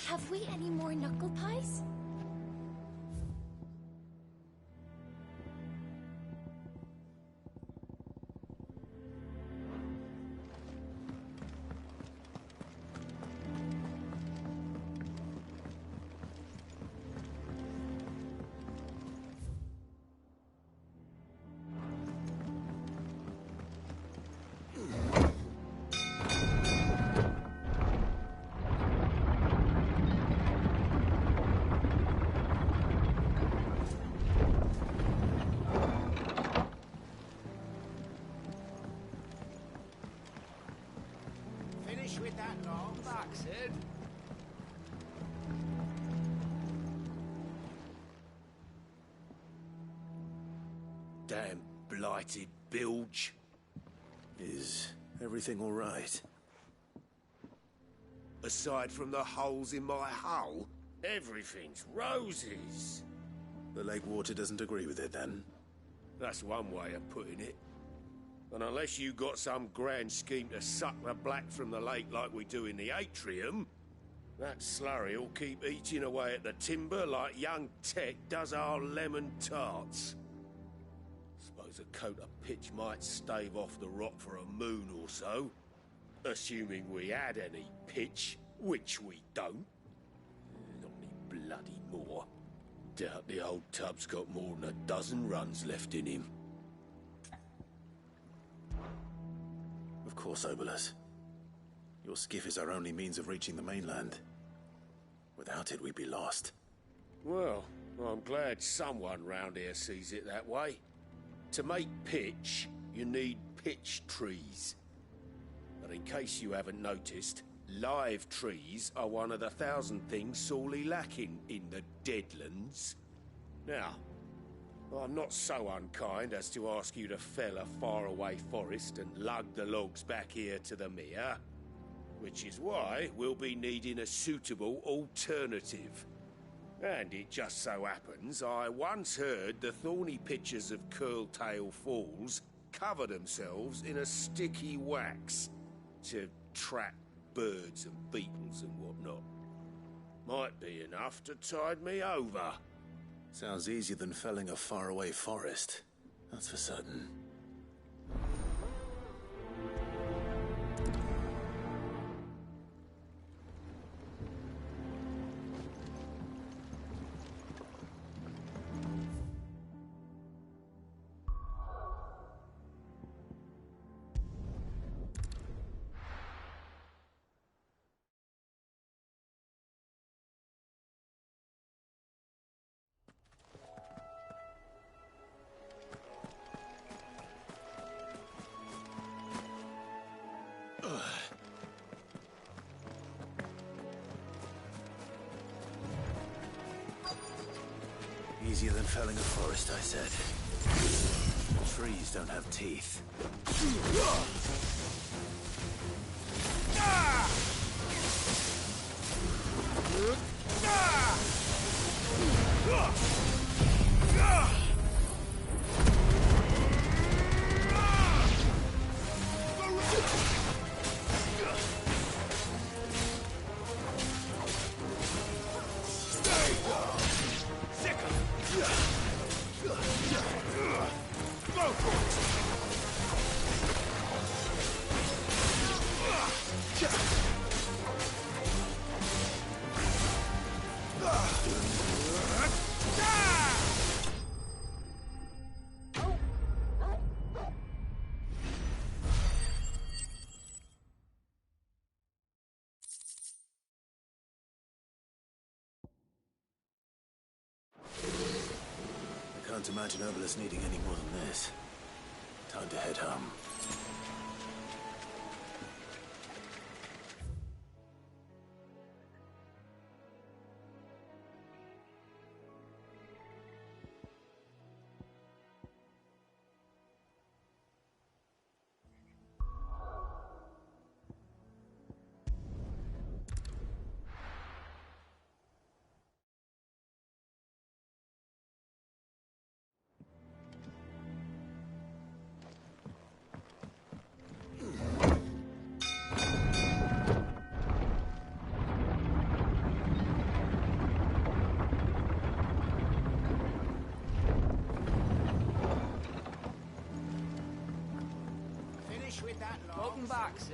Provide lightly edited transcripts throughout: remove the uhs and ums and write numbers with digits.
Have we any more knuckle pies? With that long bastard. Damn blighted bilge. Is everything all right? Aside from the holes in my hull, everything's roses. The lake water doesn't agree with it, then? That's one way of putting it. And unless you got some grand scheme to suck the black from the lake like we do in the atrium, that slurry'll keep eating away at the timber like young Tech does our lemon tarts. Suppose a coat of pitch might stave off the rot for a moon or so, assuming we had any pitch, which we don't. Not any bloody more. Doubt the old tub's got more than a dozen runs left in him. Of course, Obolus. Your skiff is our only means of reaching the mainland. Without it, we'd be lost. Well, I'm glad someone round here sees it that way. To make pitch, you need pitch trees. But in case you haven't noticed, live trees are one of the 1,000 things sorely lacking in the Deadlands. Now, I'm not so unkind as to ask you to fell a faraway forest and lug the logs back here to the mere, which is why we'll be needing a suitable alternative. And it just so happens I once heard the thorny pitchers of Curltail Falls cover themselves in a sticky wax to trap birds and beetles and whatnot. Might be enough to tide me over. Sounds easier than felling a faraway forest. That's for certain. Easier than felling a forest, I said. Trees don't have teeth. Can't imagine Obolus needing any more than this. Time to head home.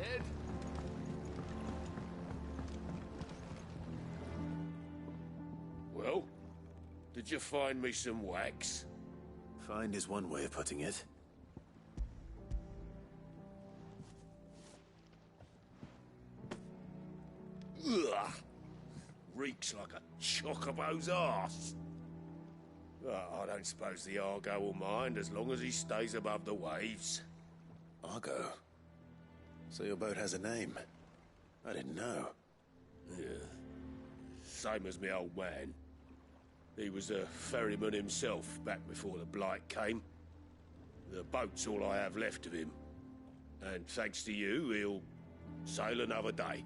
Sid. Well, did you find me some wax? Find is one way of putting it. Ugh. Reeks like a chocobo's arse. I don't suppose the Argo will mind as long as he stays above the waves. Argo? So your boat has a name? I didn't know. Yeah. Same as me old man. He was a ferryman himself back before the Blight came. The boat's all I have left of him. And thanks to you, he'll sail another day.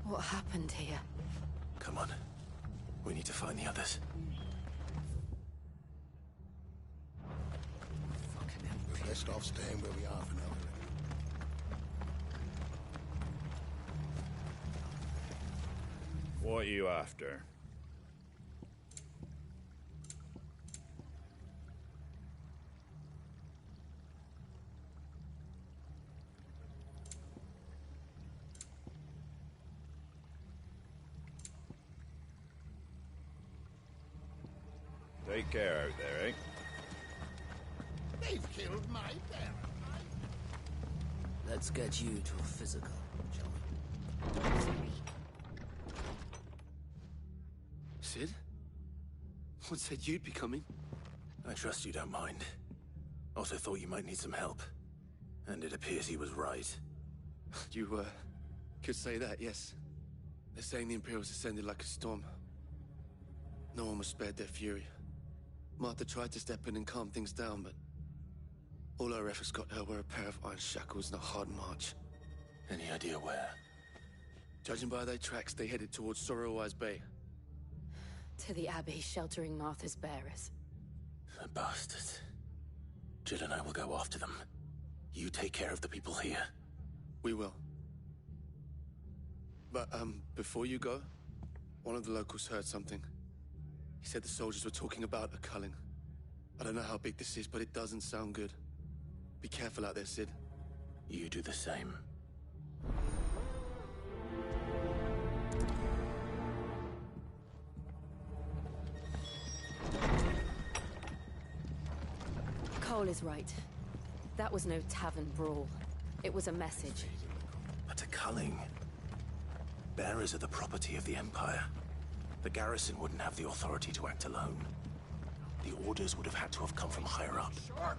What happened here? Come on. We need to find the others. Fucking hell. We're best off staying where we are for now. What are you after? Take care out there, eh? They've killed my parents. Let's get you to a physical, shall we? Sid? What said you'd be coming? I trust you don't mind. Also thought you might need some help. And it appears he was right. You, could say that, yes. They're saying the Imperials ascended like a storm. No one was spared their fury. Martha tried to step in and calm things down, but all her efforts got her were a pair of iron shackles and a hard march. Any idea where? Judging by their tracks, they headed towards Sorrowwise Bay. To the Abbey sheltering Martha's bearers. The bastards. Jill and I will go after them. You take care of the people here. We will. But, before you go, one of the locals heard something. He said the soldiers were talking about a culling. I don't know how big this is, but it doesn't sound good. Be careful out there, Sid. You do the same. Cole is right. That was no tavern brawl. It was a message. But a culling. Bearers are the property of the Empire. The garrison wouldn't have the authority to act alone. The orders would have had to have come from higher up. Sure.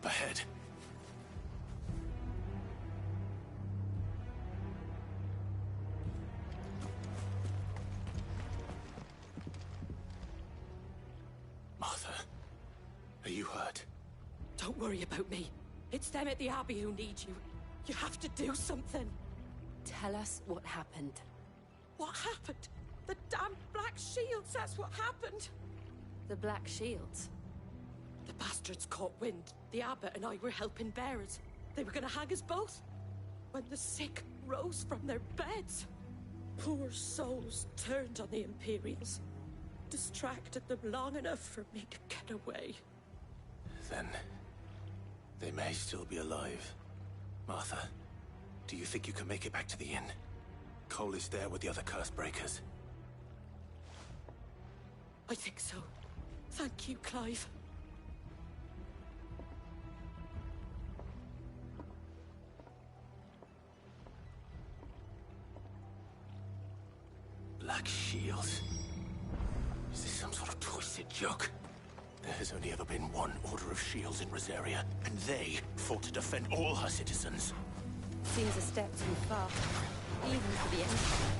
up ahead. Martha, are you hurt? Don't worry about me. It's them at the Abbey who need you. You have to do something. Tell us what happened. What happened? The damn Black Shields, that's what happened. The Black Shields? The bastards caught wind. The abbot and I were helping bearers. They were gonna hang us both. When the sick rose from their beds. Poor souls turned on the Imperials. Distracted them long enough for me to get away. Then they may still be alive. Martha, do you think you can make it back to the inn? Cole is there with the other curse breakers. I think so. Thank you, Clive. Black Shields? Is this some sort of twisted joke? There has only ever been one Order of Shields in Rosaria, and they fought to defend all her citizens. Seems a step too far, even for the Empire.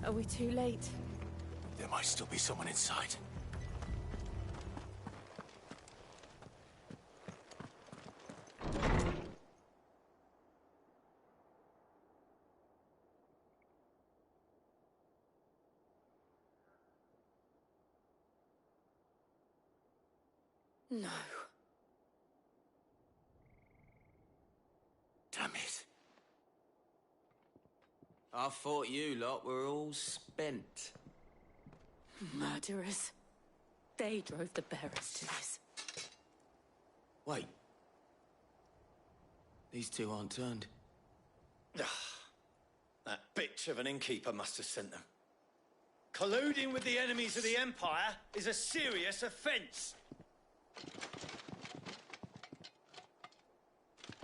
Are we too late? There might still be someone inside. No. Damn it. I thought you lot were all spent. Murderers. They drove the bearers to this. Wait. These two aren't turned. That bitch of an innkeeper must have sent them. Colluding with the enemies of the Empire is a serious offence.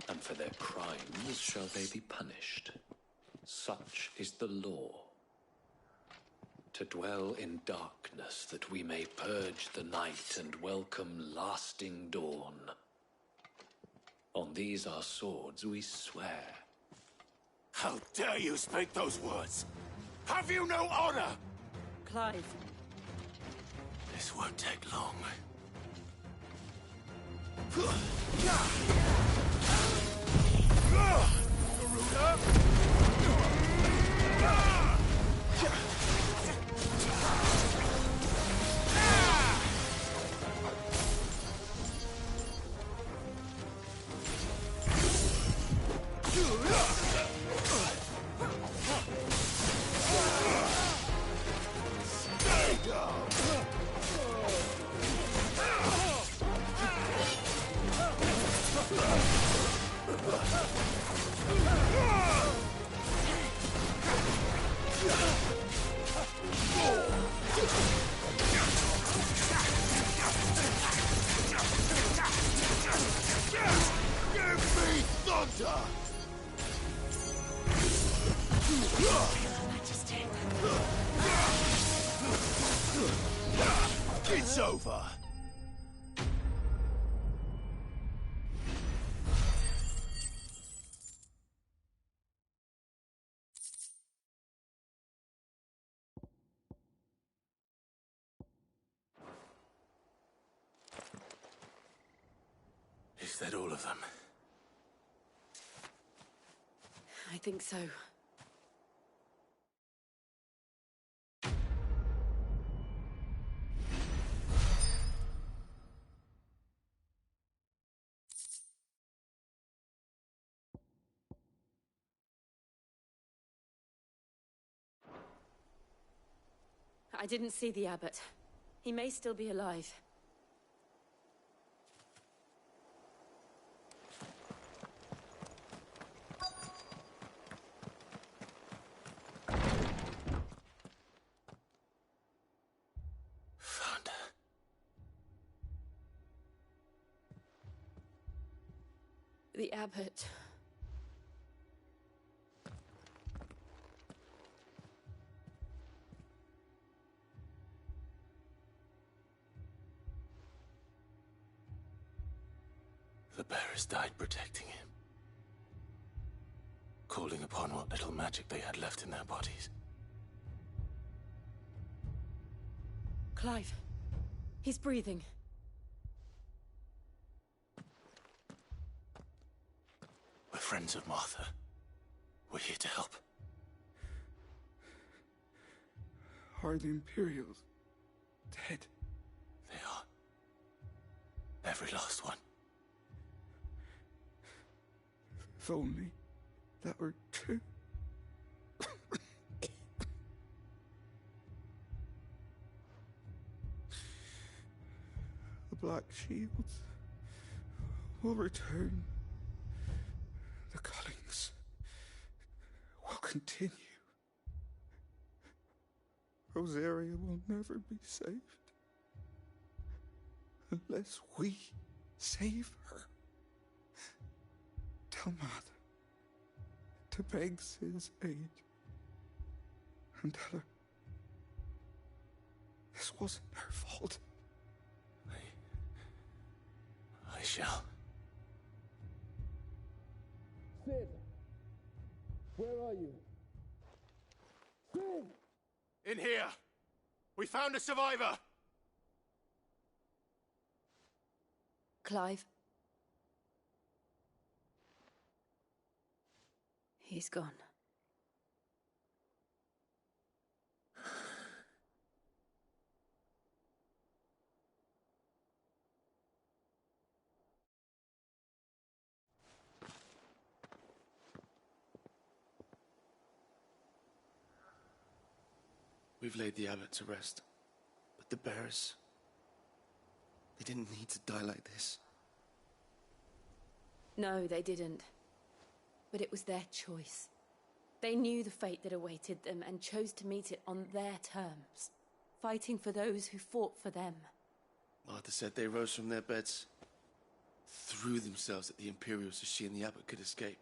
And for their crimes shall they be punished. Such is the law. To dwell in darkness that we may purge the night and welcome lasting dawn. On these our swords we swear. How dare you speak those words? Have you no honor? Clive. This won't take long. It's over! Is that all of them? I think so. I didn't see the abbot. He may still be alive. Found her. The abbot. The bearers died protecting him. Calling upon what little magic they had left in their bodies. Clive. He's breathing. We're friends of Martha. We're here to help. Are the Imperials dead? They are. Every last one. If only that were true. The Black Shields will return. The cullings will continue. Rosaria will never be saved unless we save her. Tell Mother to beg Sid's aid and tell her this wasn't her fault. I shall. Sid, where are you? Sid! In here! We found a survivor! Clive. He's gone. We've laid the abbot to rest. But the bearers... they didn't need to die like this. No, they didn't. But it was their choice. They knew the fate that awaited them and chose to meet it on their terms, fighting for those who fought for them. Martha said they rose from their beds, threw themselves at the Imperials so she and the abbot could escape.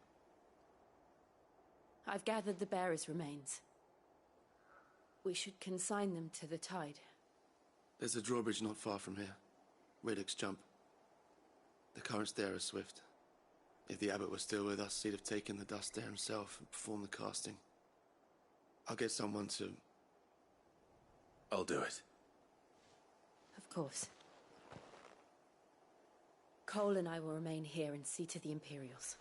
I've gathered the bearers' remains. We should consign them to the tide. There's a drawbridge not far from here. Radix jump. The currents there are swift. If the abbot was still with us, he'd have taken the dust there himself and performed the casting. I'll get someone to... I'll do it. Of course. Cole and I will remain here and see to the Imperials.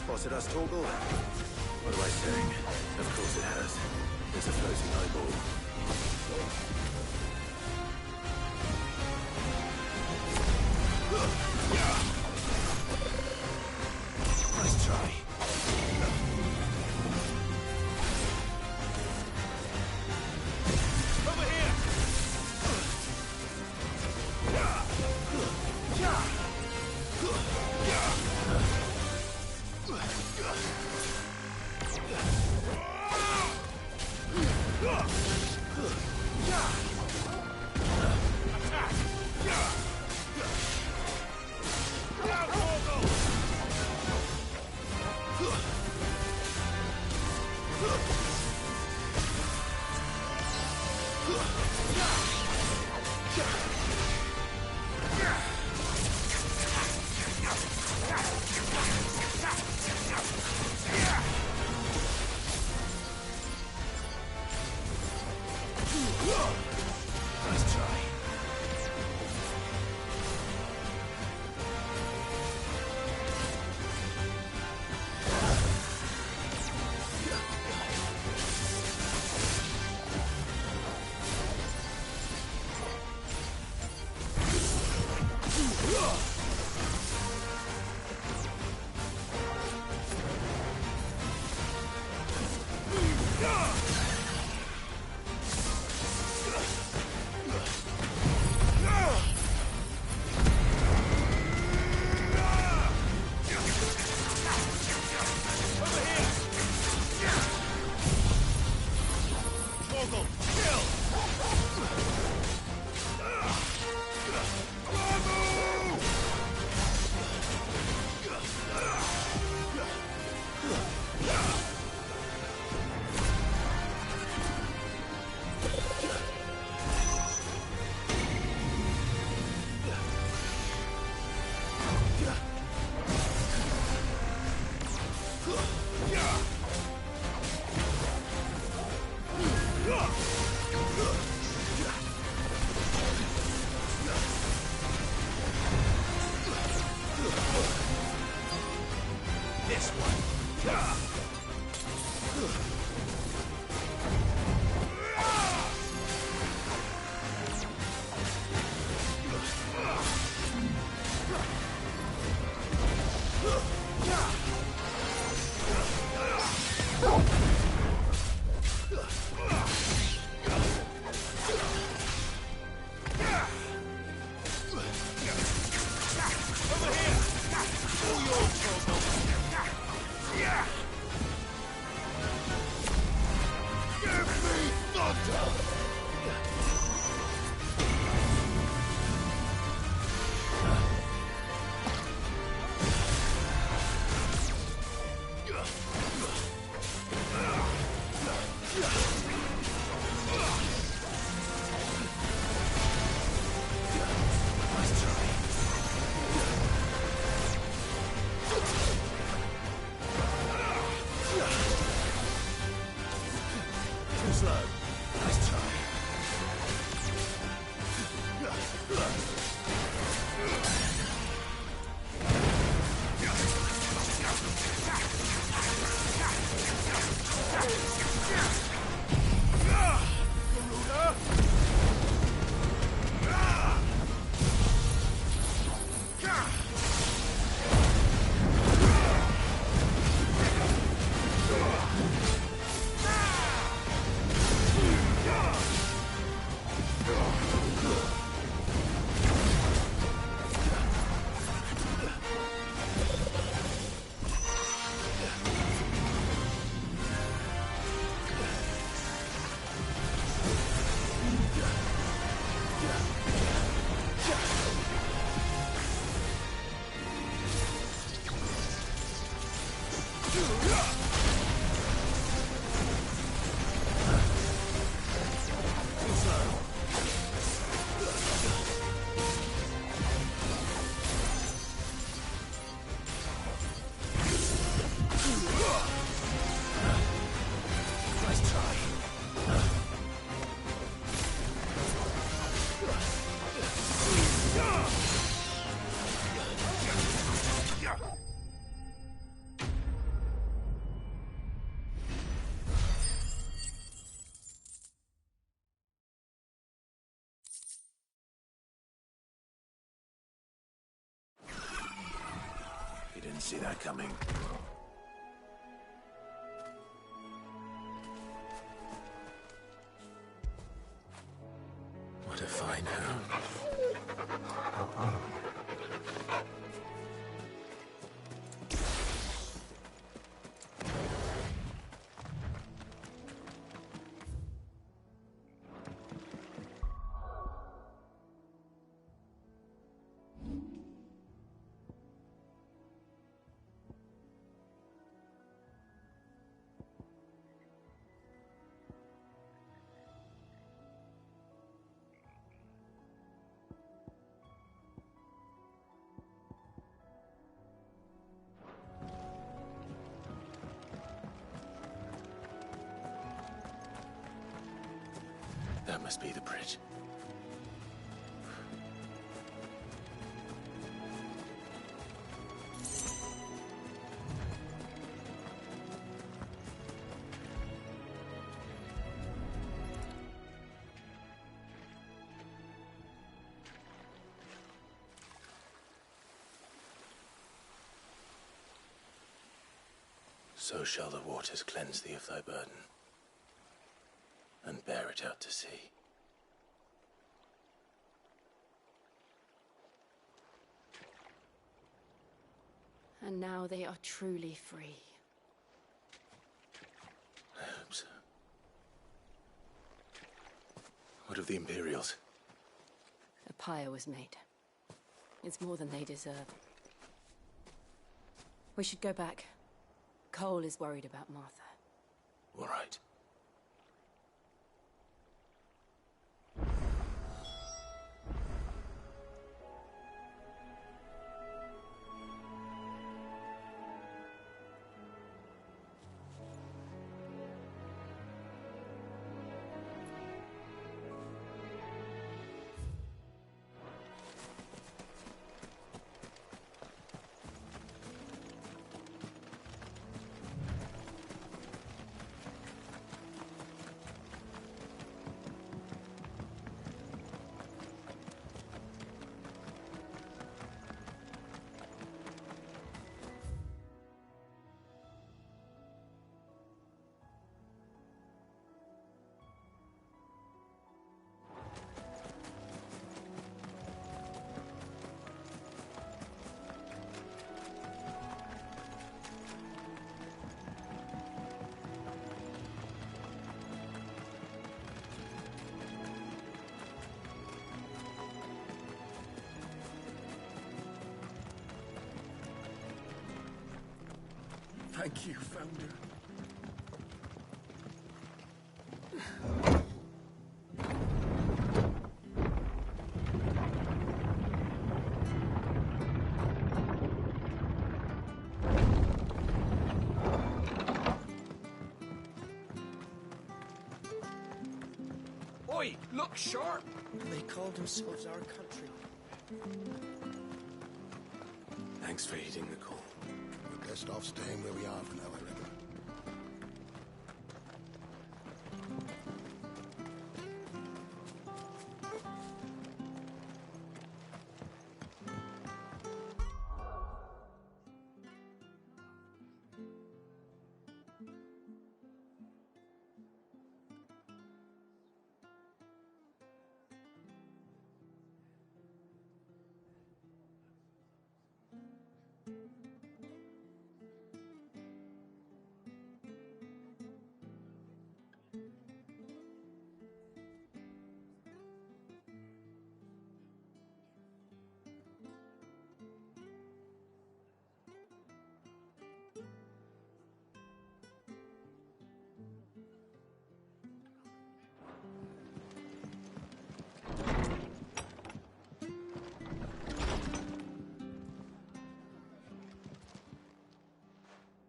spotted us, Torgal? What am I saying? Of course it has. There's a floating eyeball. Nice try. Over here! Nice try. see that coming. What a fine hound. That must be the bridge. So shall the waters cleanse thee of thy burden, and bear it out to sea. And now they are truly free. I hope so. What of the Imperials? A pyre was made. It's more than they deserve. We should go back. Cole is worried about Martha. All right. Thank you, Founder. Oi, look sharp! They call themselves our country. Thanks for heeding the call. We're best off staying where we are for now, I reckon.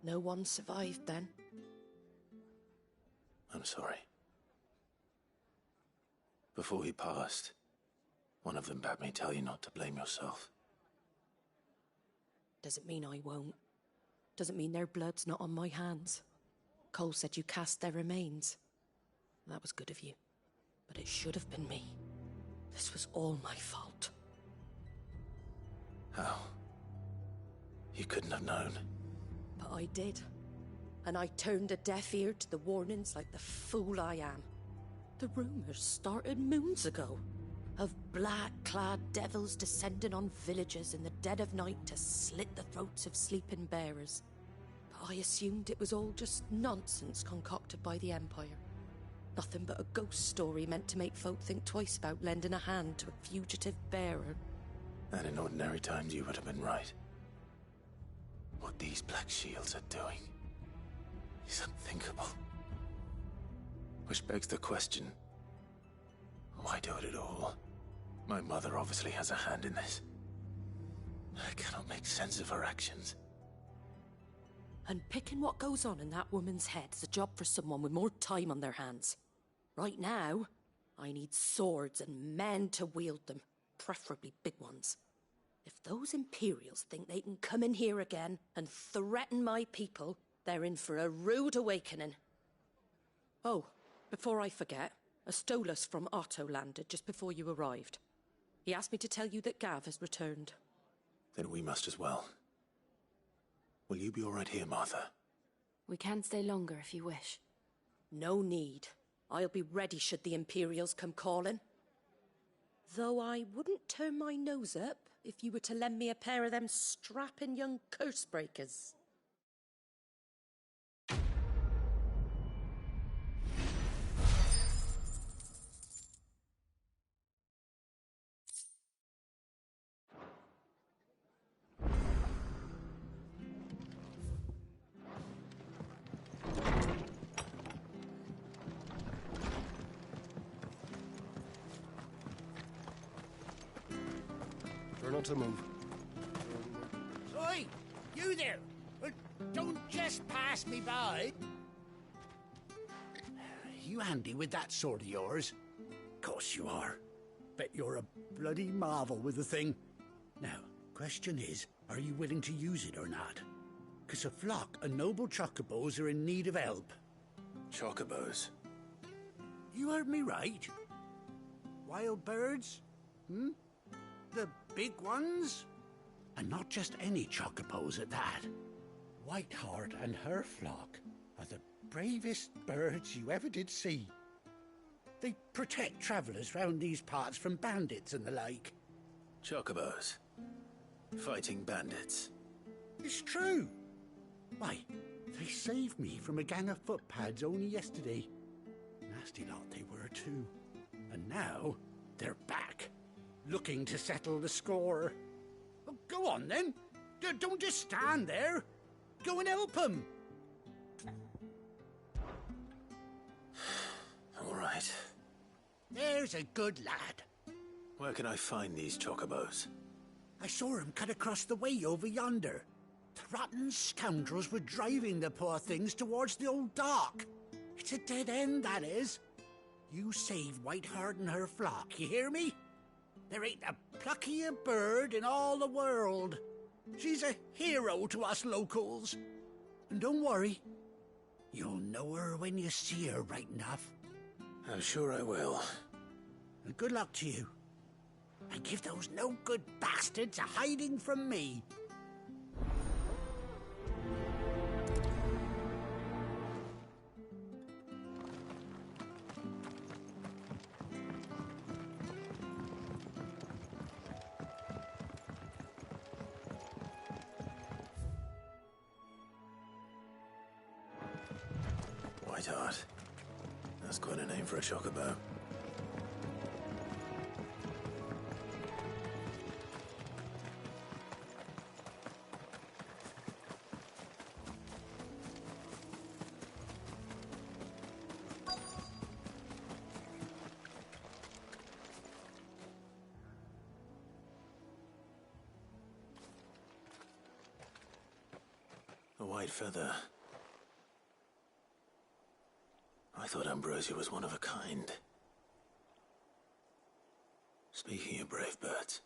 No one survived then? I'm sorry. Before he passed, one of them bade me tell you not to blame yourself. Doesn't mean I won't. Doesn't mean their blood's not on my hands. Cole said you cast their remains. That was good of you. But it should have been me. This was all my fault. How? You couldn't have known. But I did. And I turned a deaf ear to the warnings like the fool I am. The rumours started moons ago. Of black-clad devils descending on villages in the dead of night to slit the throats of sleeping bearers. But I assumed it was all just nonsense concocted by the Empire. Nothing but a ghost story meant to make folk think twice about lending a hand to a fugitive bearer. And in ordinary times you would have been right. What these Black Shields are doing is unthinkable. Which begs the question, why do it at all? My mother obviously has a hand in this. I cannot make sense of her actions. And picking what goes on in that woman's head is a job for someone with more time on their hands. Right now, I need swords and men to wield them, preferably big ones. If those Imperials think they can come in here again and threaten my people, they're in for a rude awakening. Oh, before I forget, a Stolas from Otto landed just before you arrived. He asked me to tell you that Gav has returned. Then we must as well. Will you be all right here, Martha? We can stay longer if you wish. No need. I'll be ready should the Imperials come calling. Though I wouldn't turn my nose up if you were to lend me a pair of them strapping young curse-breakers. Try not to move. Oi! You there! Don't just pass me by! You handy with that sword of yours? Course you are. Bet you're a bloody marvel with the thing. Now, question is, are you willing to use it or not? 'Cause a flock of noble chocobos are in need of help. Chocobos? You heard me right. Wild birds? The big ones? And not just any chocobos at that. Whiteheart and her flock are the bravest birds you ever did see. They protect travellers round these parts from bandits and the like. Chocobos? Fighting bandits? It's true. Why, they saved me from a gang of footpads only yesterday. Nasty lot they were too. And now they're back, looking to settle the score. Oh, go on then. Don't just stand there. Go and help them. All right. There's a good lad. Where can I find these chocobos? I saw him cut across the way over yonder. The rotten scoundrels were driving the poor things towards the old dock. It's a dead end, that is. You save Whiteheart and her flock, you hear me? There ain't a pluckier bird in all the world. She's a hero to us locals. And don't worry, you'll know her when you see her right enough. I'm sure I will. And good luck to you. And give those no-good bastards a hiding from me. Whiteheart. That's quite a name for a chocobo. A white feather. I thought Ambrosia was one of a kind. Speaking of brave birds,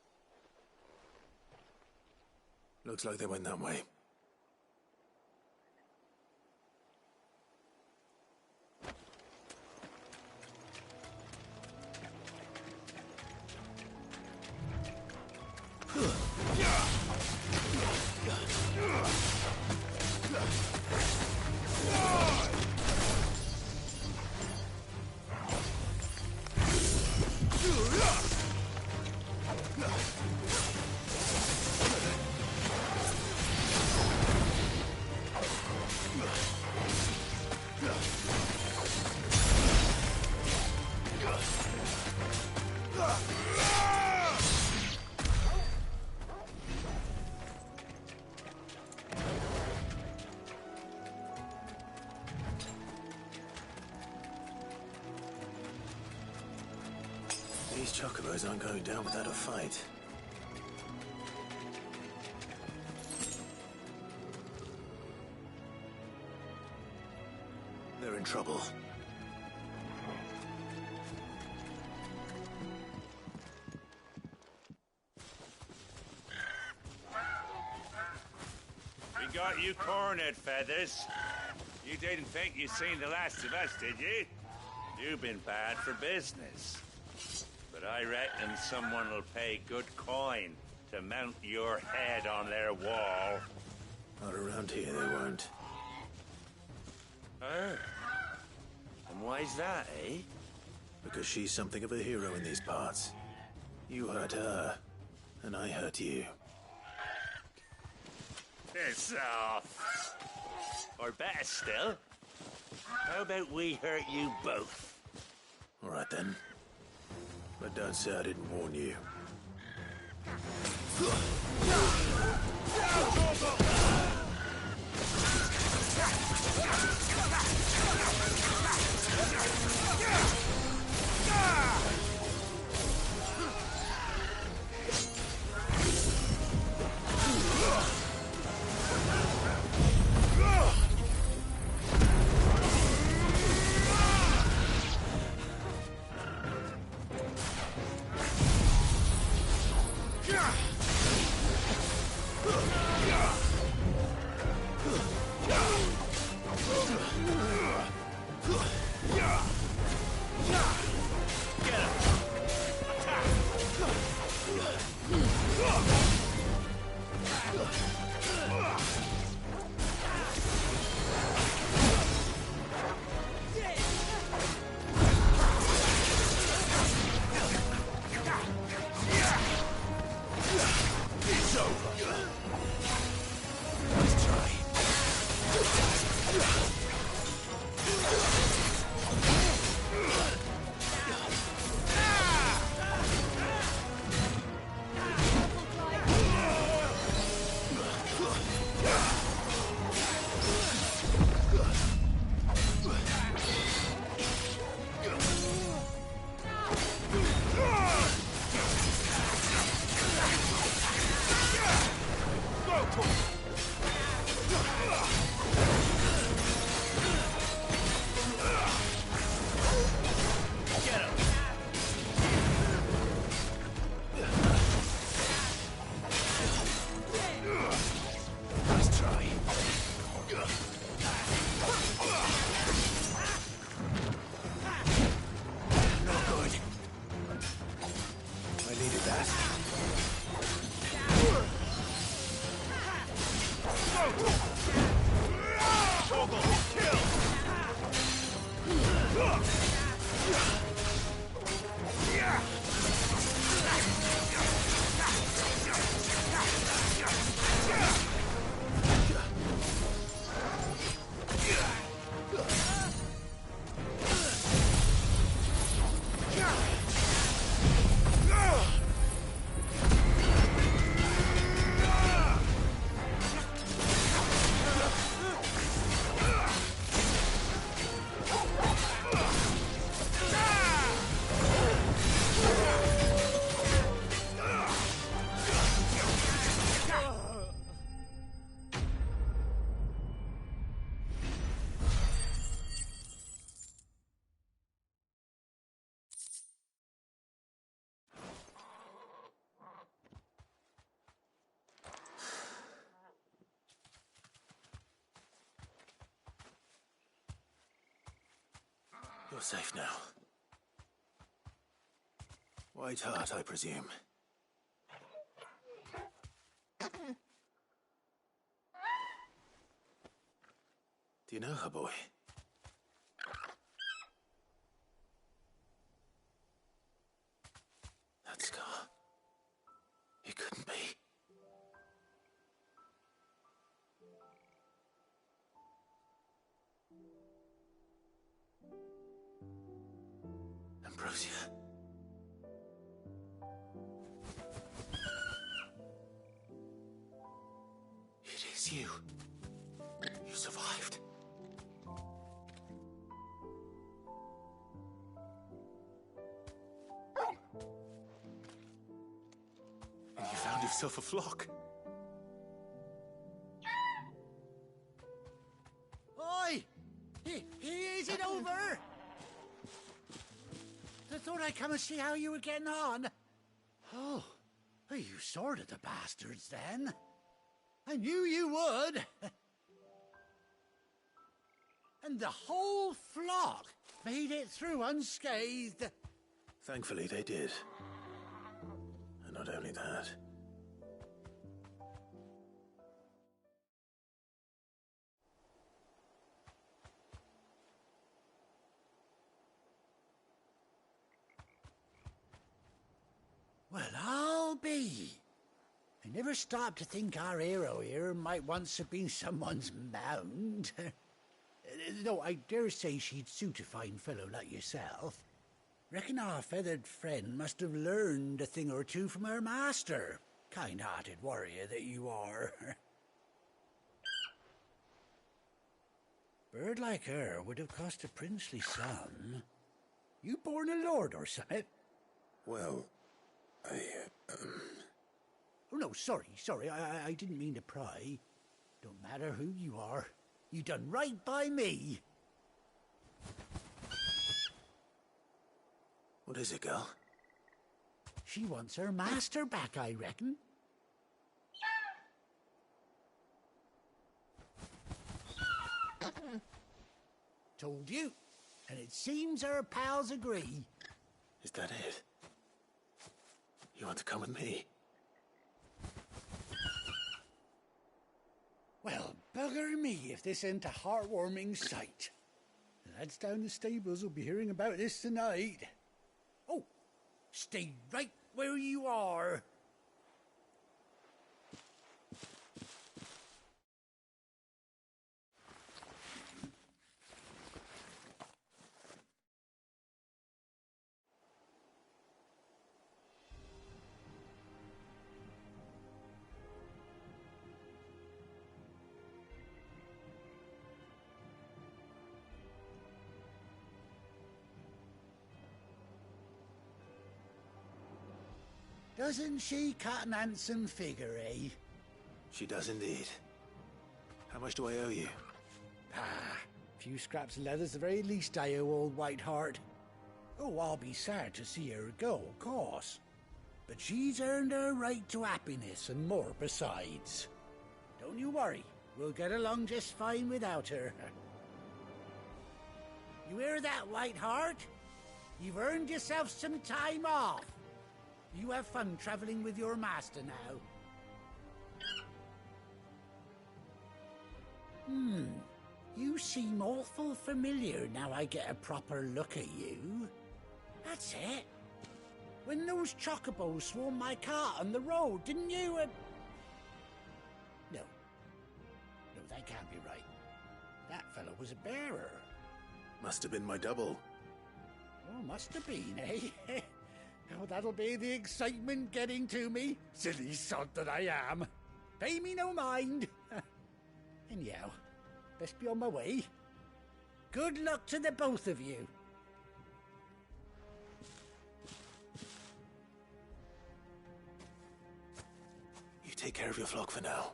looks like they went that way. These chocobos aren't going down without a fight. They're in trouble. We got you cornered, Feathers. You didn't think you'd seen the last of us, did you? You've been bad for business. But I reckon someone will pay good coin to mount your head on their wall. Not around here, they won't. Oh. And why's that, eh? Because she's something of a hero in these parts. You hurt her, and I hurt you. Piss off. Or better still, how about we hurt you both? All right, then. But don't say I didn't warn you. You're safe now. White Heart, I presume. Do you know her, boy? That scar. It couldn't be. Ambrosia. It is you. You survived. And you found yourself a flock. Oi! Is it over? I thought I'd come and see how you were getting on. Oh, well, you sorted the bastards then. I knew you would. And the whole flock made it through unscathed. Thankfully, they did. And not only that. Well, I'll be. I never stopped to think our hero here might once have been someone's mount. Though I dare say she'd suit a fine fellow like yourself. Reckon our feathered friend must have learned a thing or two from her master. Kind-hearted warrior that you are. Bird like her would have cost a princely sum. You born a lord or something? Well, Oh, no, sorry, I didn't mean to pry. Don't matter who you are. You done right by me. What is it, girl? She wants her master back, I reckon. Told you. And it seems her pals agree. Is that it? You want to come with me? Well, bugger me if this ain't a heartwarming sight. The lads down the stables will be hearing about this tonight. Oh, stay right where you are. Doesn't she cut an handsome figure, eh? She does indeed. How much do I owe you? Ah, a few scraps of leather's the very least I owe old Whiteheart. Oh, I'll be sad to see her go, of course. But she's earned her right to happiness and more besides. Don't you worry, we'll get along just fine without her. You hear that, Whiteheart? You've earned yourself some time off. You have fun traveling with your master now. You seem awful familiar now I get a proper look at you. That's it. When those chocobos swarmed my cart on the road, didn't you? No, that can't be right. That fellow was a bearer. Must have been my double. Oh, must have been, eh? Oh, that'll be the excitement getting to me. Silly sod that I am. Pay me no mind. Anyhow, best be on my way. Good luck to the both of you. You take care of your flock for now.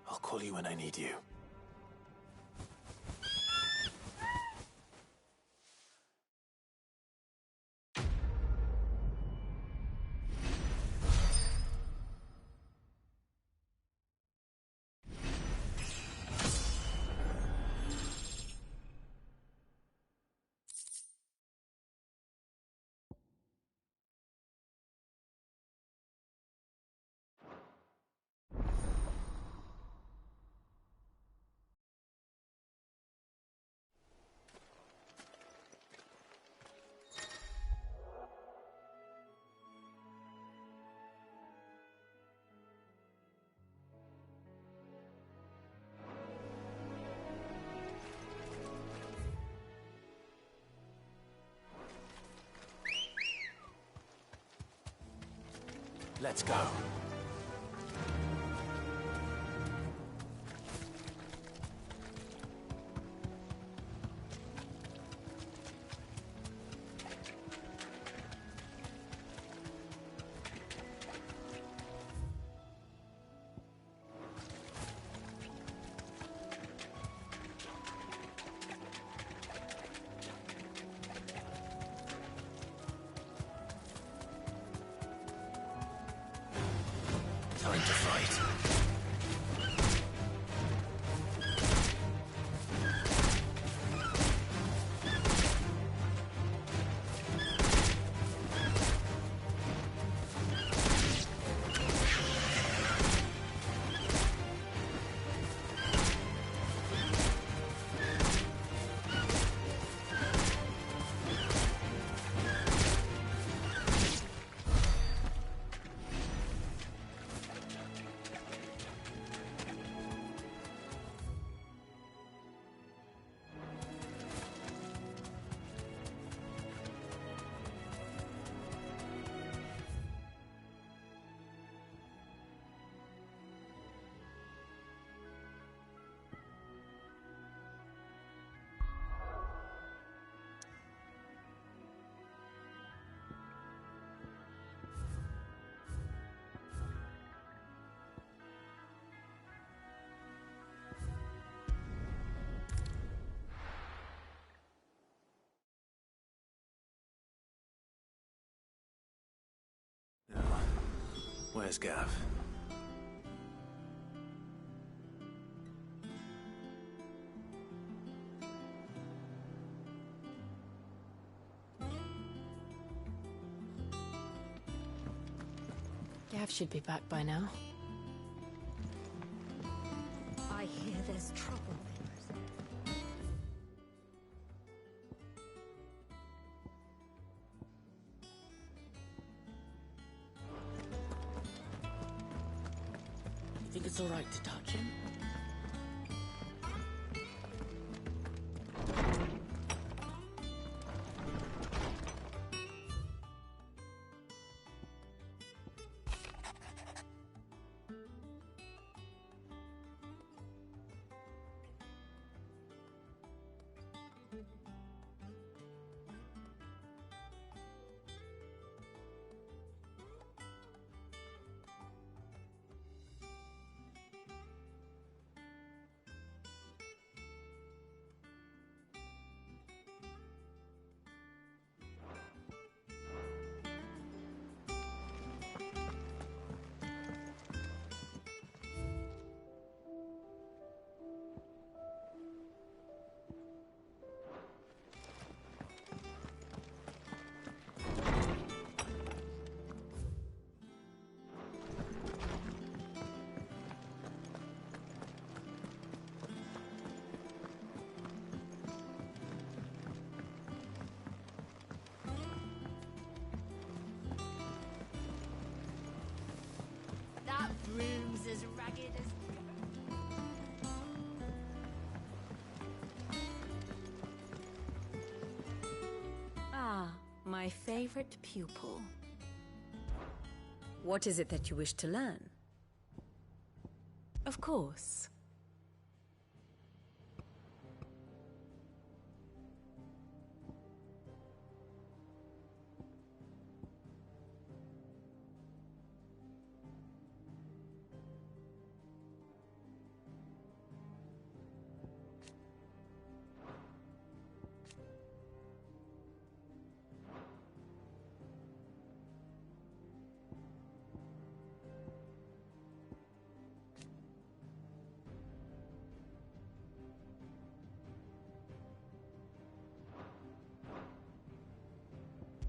I'll call you when I need you. Let's go. Time to fight. Now, where's Gav? Gav should be back by now. I hear there's trouble. You think it's all right to touch him? That broom's as ragged as... Ah, my favorite pupil. What is it that you wish to learn? Of course.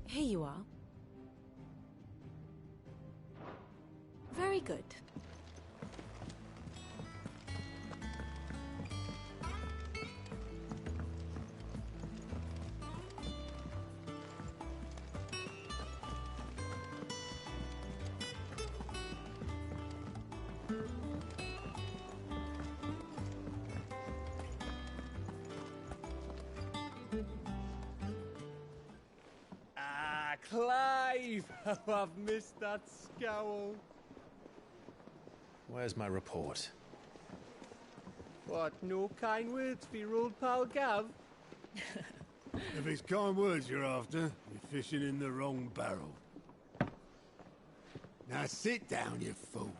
Here you are. Very good. alive! How I've missed that scowl. Where's my report? What, no kind words for your old pal Gav? If it's kind words you're after, you're fishing in the wrong barrel. Now sit down, you fool.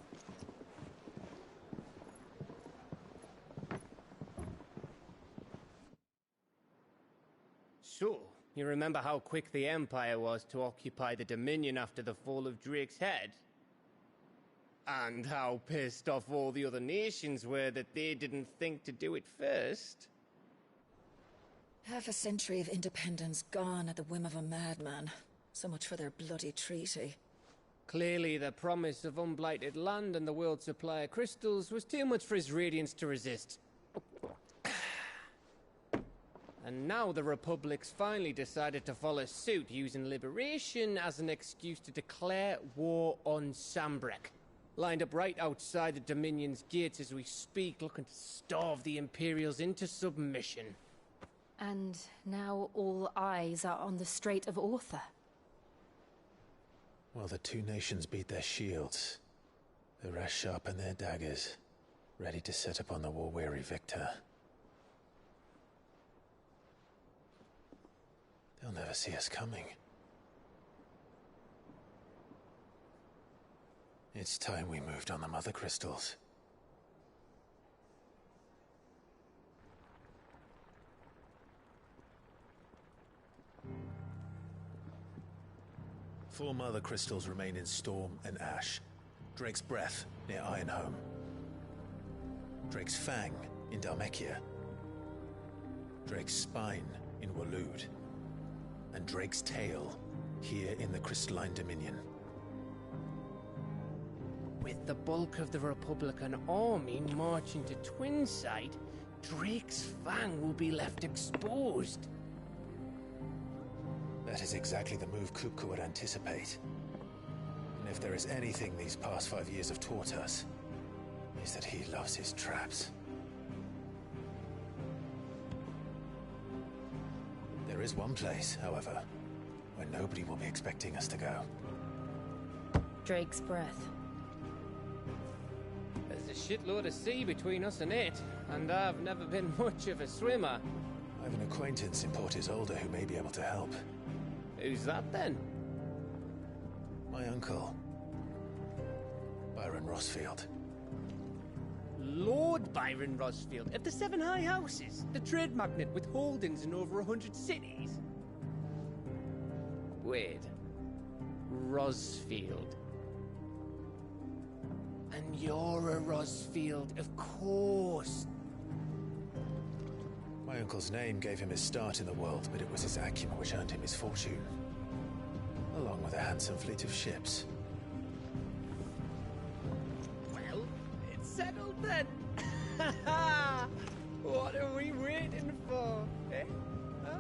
So, you remember how quick the Empire was to occupy the Dominion after the fall of Drake's head? And how pissed off all the other nations were that they didn't think to do it first? Half a century of independence gone at the whim of a madman. So much for their bloody treaty. Clearly, the promise of unblighted land and the world's supply of crystals was too much for his radiance to resist. And now the Republic's finally decided to follow suit, using liberation as an excuse to declare war on Sambrek. Lined up right outside the Dominion's gates as we speak, looking to starve the Imperials into submission. And now all eyes are on the Strait of Author. Well, the two nations beat their shields. The rest sharpen their daggers, ready to set upon the war-weary victor. They'll never see us coming. It's time we moved on the Mother Crystals. Four Mother Crystals remain in Storm and Ash. Drake's Breath, near Ironhome. Drake's Fang, in Dhalmekia. Drake's Spine, in Waloed. And Drake's Tail, here in the Crystalline Dominion. With the bulk of the Republican army marching to Twinside, Drake's Fang will be left exposed. That is exactly the move Kupka would anticipate. And if there is anything these past 5 years have taught us, is that he loves his traps. There is one place, however, where nobody will be expecting us to go. Drake's Breath. There's a shitload of sea between us and it, and I've never been much of a swimmer. I have an acquaintance in Port Isolde who may be able to help. Who's that then? My uncle, Byron Rosfield. Lord Byron Rosfield of the Seven High Houses, the trade magnate with holdings in over 100 cities. Wait, Rosfield. And you're a Rosfield, of course. My uncle's name gave him his start in the world, but it was his acumen which earned him his fortune. Along with a handsome fleet of ships. Well, it's settled then. What are we waiting for, eh? Huh?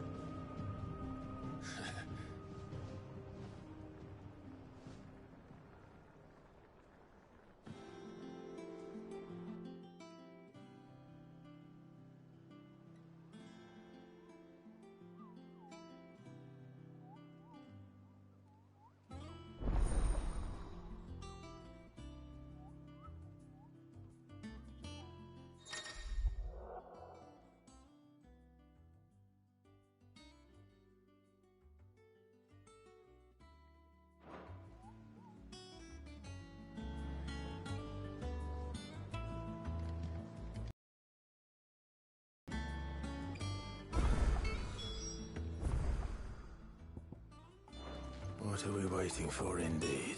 What are we waiting for, indeed?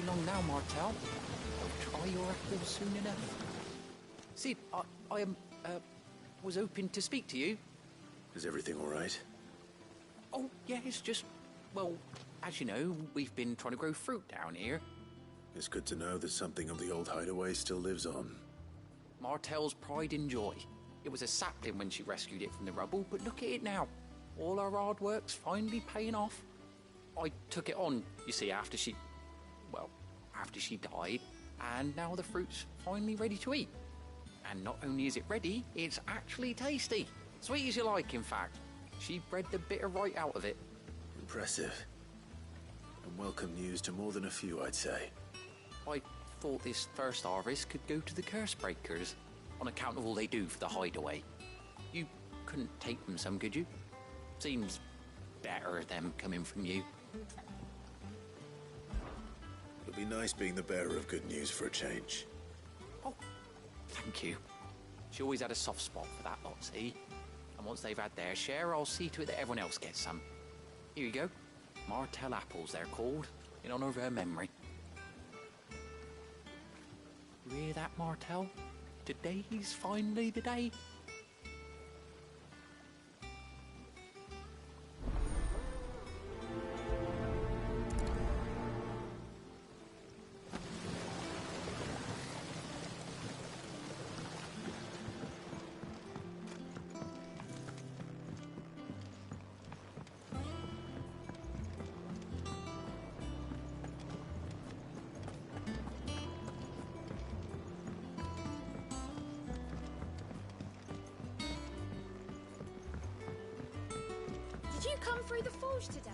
Long now, Martel. Try your apple soon enough. Sid, I was hoping to speak to you. Is everything all right? Oh, yeah, it's just, well, as you know, we've been trying to grow fruit down here. It's good to know that something of the old hideaway still lives on. Martel's pride and joy. It was a sapling when she rescued it from the rubble, but look at it now. All our hard work's finally paying off. I took it on, you see, after she died, and now the fruit's finally ready to eat. And not only is it ready, it's actually tasty. Sweet as you like, in fact. She bred the bitter right out of it. Impressive. And welcome news to more than a few, I'd say. I thought this first harvest could go to the curse breakers, on account of all they do for the hideaway. You couldn't take them some, could you? Seems better them coming from you. It'll be nice being the bearer of good news for a change. Oh, thank you. She always had a soft spot for that lot, see? And once they've had their share, I'll see to it that everyone else gets some. Here you go. Martel apples, they're called, in honor of her memory. You hear that, Martel? Today's finally the day. Did you come through the forge today?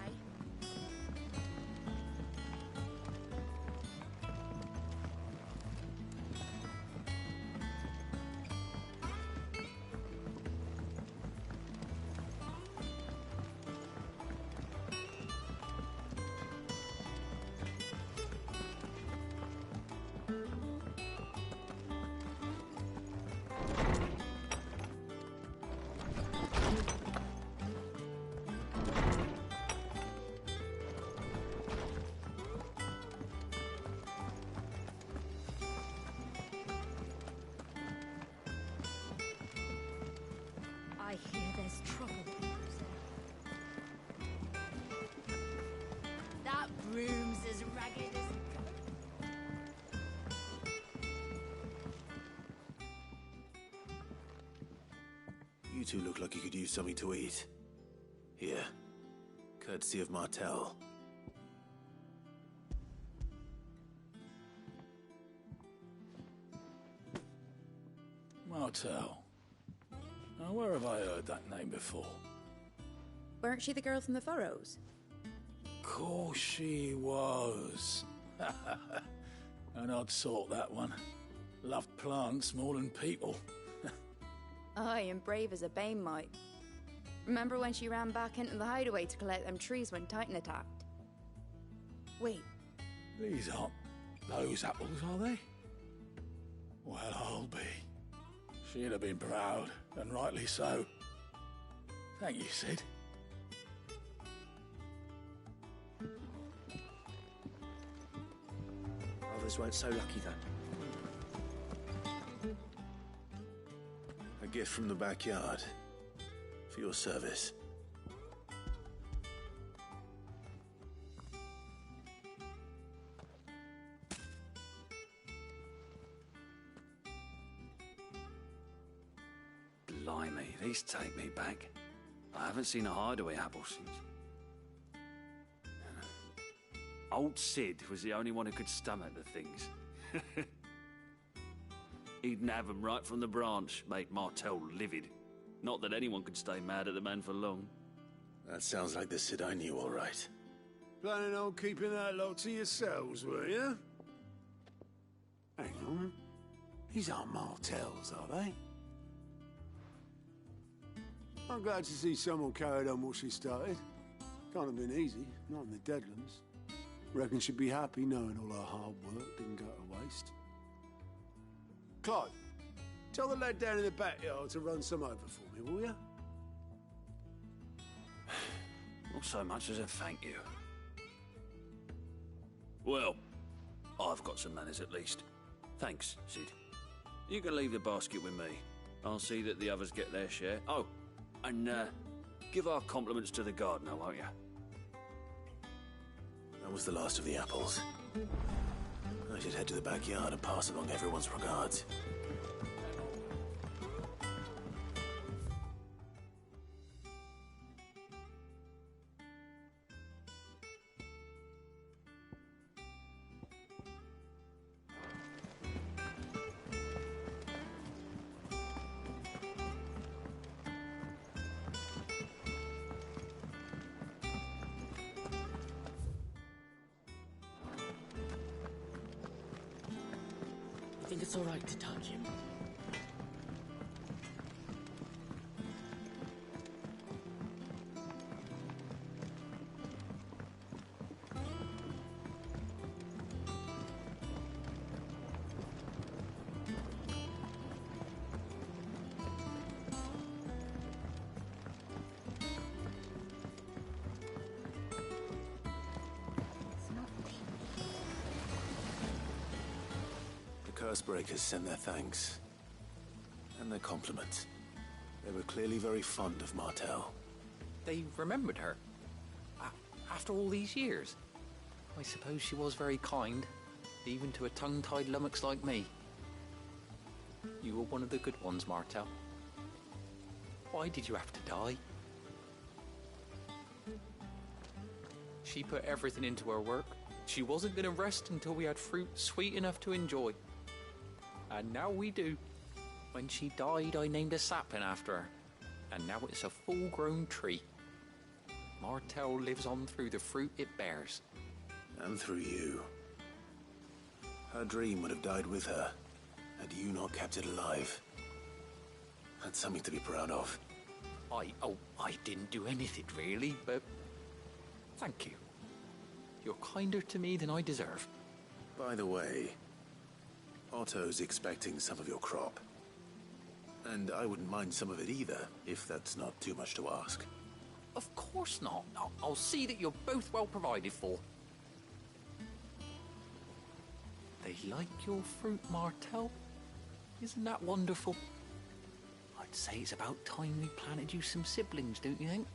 I hear there's trouble. That broom's as ragged as... You two look like you could use something to eat. Here. Courtesy of Martel. Martel. Now, where have I heard that name before? Weren't she the girl from the Furrows? Course she was. An odd sort, that one. Loved plants more than people. Aye, and brave as a bane might. Remember when she ran back into the hideaway to collect them trees when Titan attacked? Wait. These aren't those apples, are they? Well, I'll be. She'd have been proud, and rightly so. Thank you, Sid. Others weren't so lucky, though. A gift from the backyard. For your service. Blimey, these take me back. I haven't seen a hideaway apple since. Old Sid was the only one who could stomach the things. He'd nab 'em right from the branch, make Martel livid. Not that anyone could stay mad at the man for long. That sounds like the Sid I knew, all right. Planning on keeping that lot to yourselves, were you? Hang on. These aren't Martels, are they? I'm glad to see someone carried on what she started. Can't have been easy, not in the Deadlands. Reckon she'd be happy knowing all her hard work didn't go to waste. Clive, tell the lad down in the backyard to run some over for me, will you? Not so much as a thank you. Well, I've got some manners at least. Thanks, Sid. You can leave the basket with me. I'll see that the others get their share. Oh, and give our compliments to the gardener, won't you? That was the last of the apples. I should head to the backyard and pass along everyone's regards. I think it's all right to touch him. Cursebreakers send their thanks. And their compliments. They were clearly very fond of Martel. They remembered her. After all these years. I suppose she was very kind, even to a tongue-tied lummox like me. You were one of the good ones, Martel. Why did you have to die? She put everything into her work. She wasn't going to rest until we had fruit sweet enough to enjoy. And now we do. When she died, I named a sapling after her. And now it's a full-grown tree. Martel lives on through the fruit it bears. And through you. Her dream would have died with her, had you not kept it alive. That's something to be proud of. I didn't do anything really, but thank you. You're kinder to me than I deserve. By the way, Otto's expecting some of your crop. And I wouldn't mind some of it either, if that's not too much to ask. Of course not. I'll see that you're both well provided for. They like your fruit, Martel. Isn't that wonderful? I'd say it's about time we planted you some siblings, don't you think?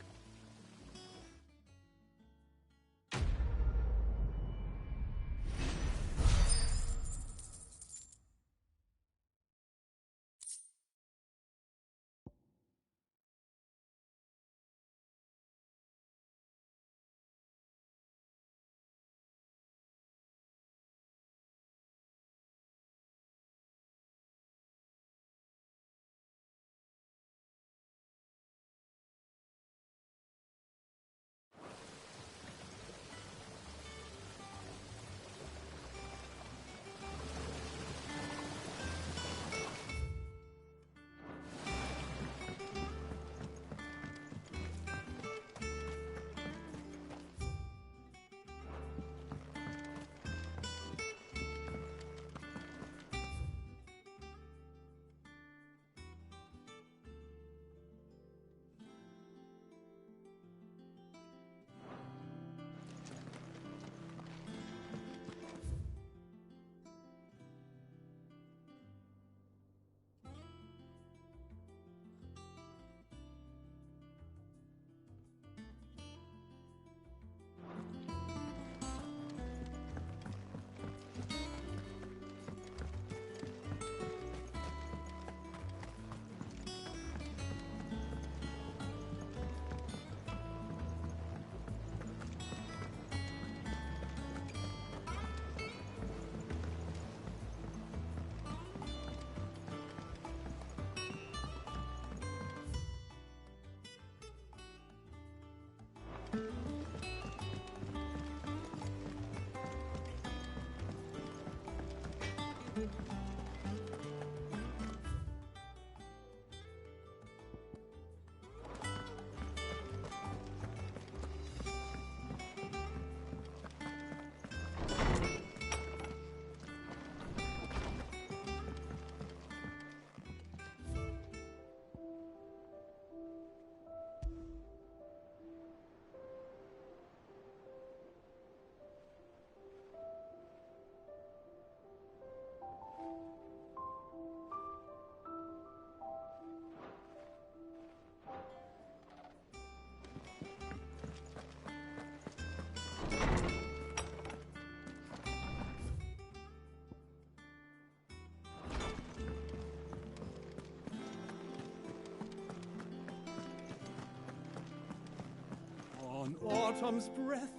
autumn's breath,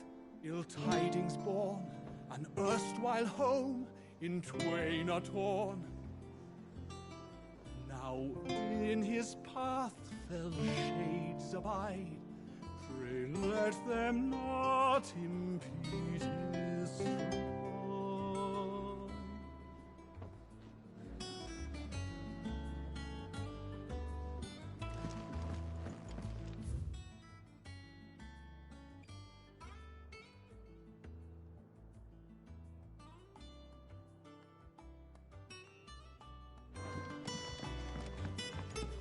ill tidings born, an erstwhile home in twain are torn. Now in his path fell shades abide, pray let them not impede his stride.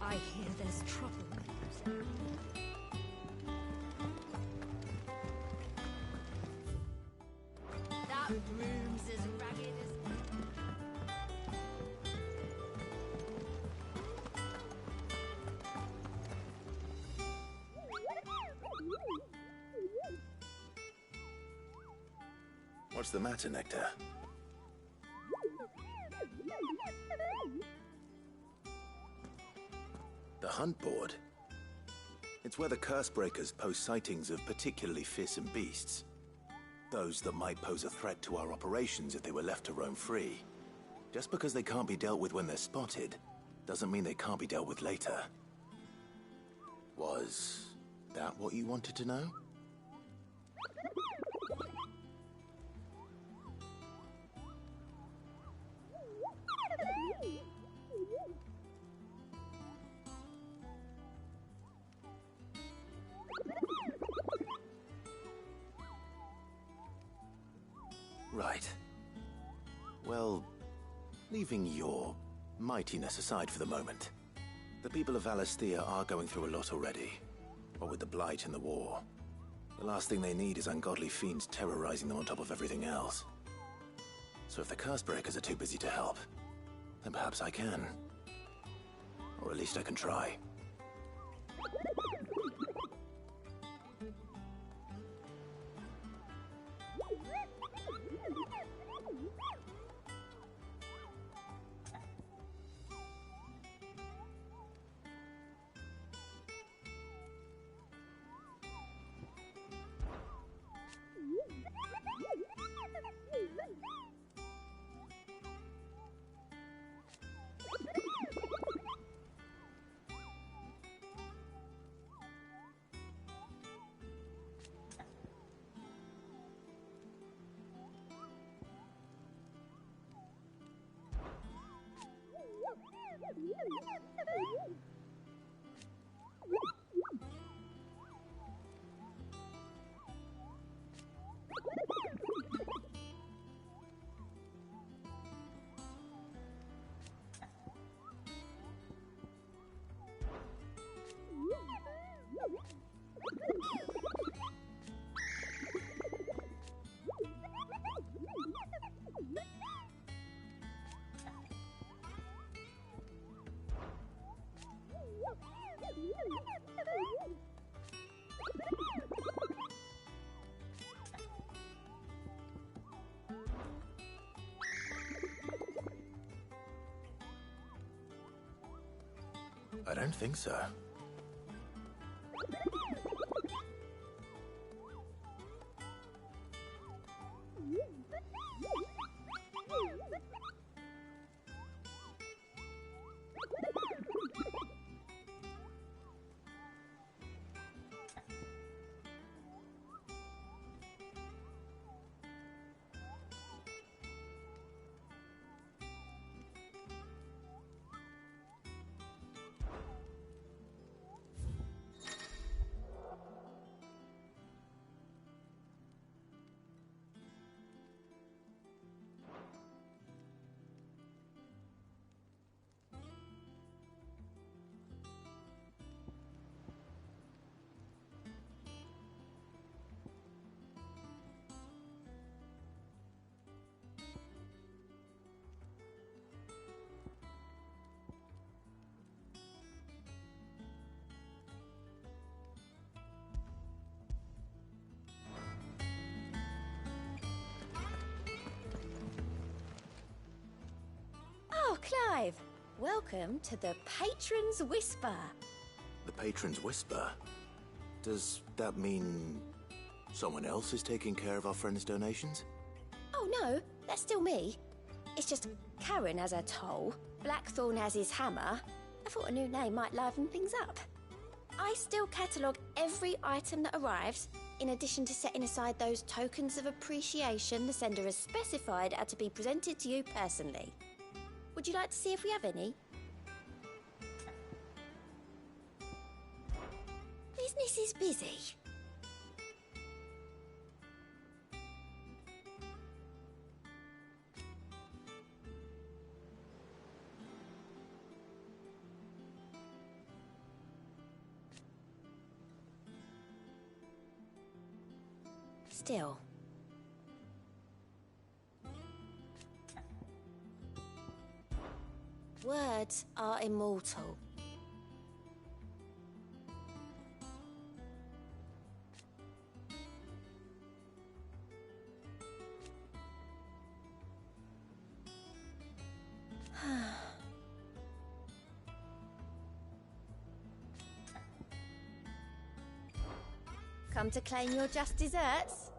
I hear there's trouble. That room's as ragged as... What's the matter, Nectar? The hunt board? It's where the Cursebreakers post sightings of particularly fearsome beasts. Those that might pose a threat to our operations if they were left to roam free. Just because they can't be dealt with when they're spotted, doesn't mean they can't be dealt with later. Was that what you wanted to know? Right. Well, leaving your mightiness aside for the moment, the people of Valisthea are going through a lot already. What with the Blight and the war. The last thing they need is ungodly fiends terrorizing them on top of everything else. So if the Cursebreakers are too busy to help, then perhaps I can. Or at least I can try. I don't think so. Oh, Clive! Welcome to the Patron's Whisper. The Patron's Whisper? Does that mean Someone else is taking care of our friend's donations? Oh no, that's still me. It's just Karen has her toll, Blackthorn has his hammer. I thought a new name might liven things up. I still catalogue every item that arrives, in addition to setting aside those tokens of appreciation the sender has specified are to be presented to you personally. Would you like to see if we have any? Business is busy. Still. Words are immortal. Come to claim your just desserts?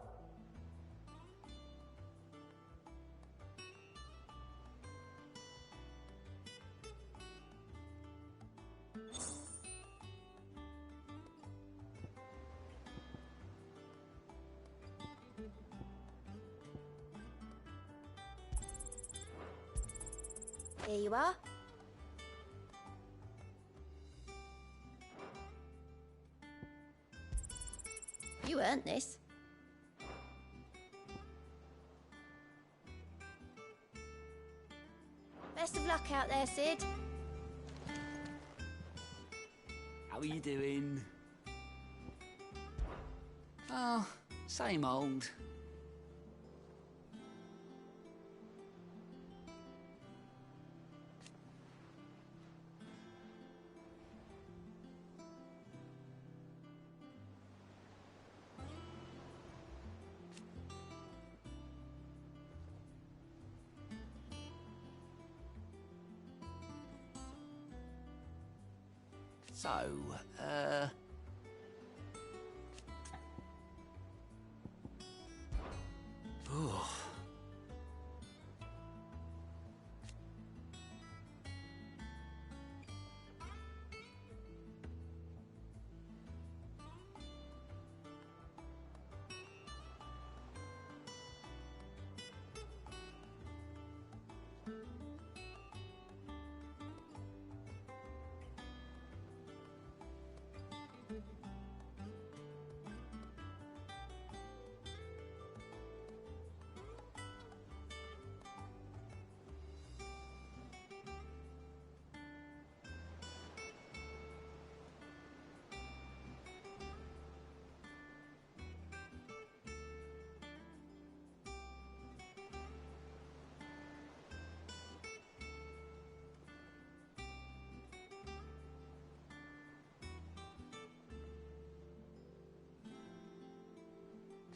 Here you are. You earned this. Best of luck out there, Sid. How are you doing? Oh, same old. So, ooh.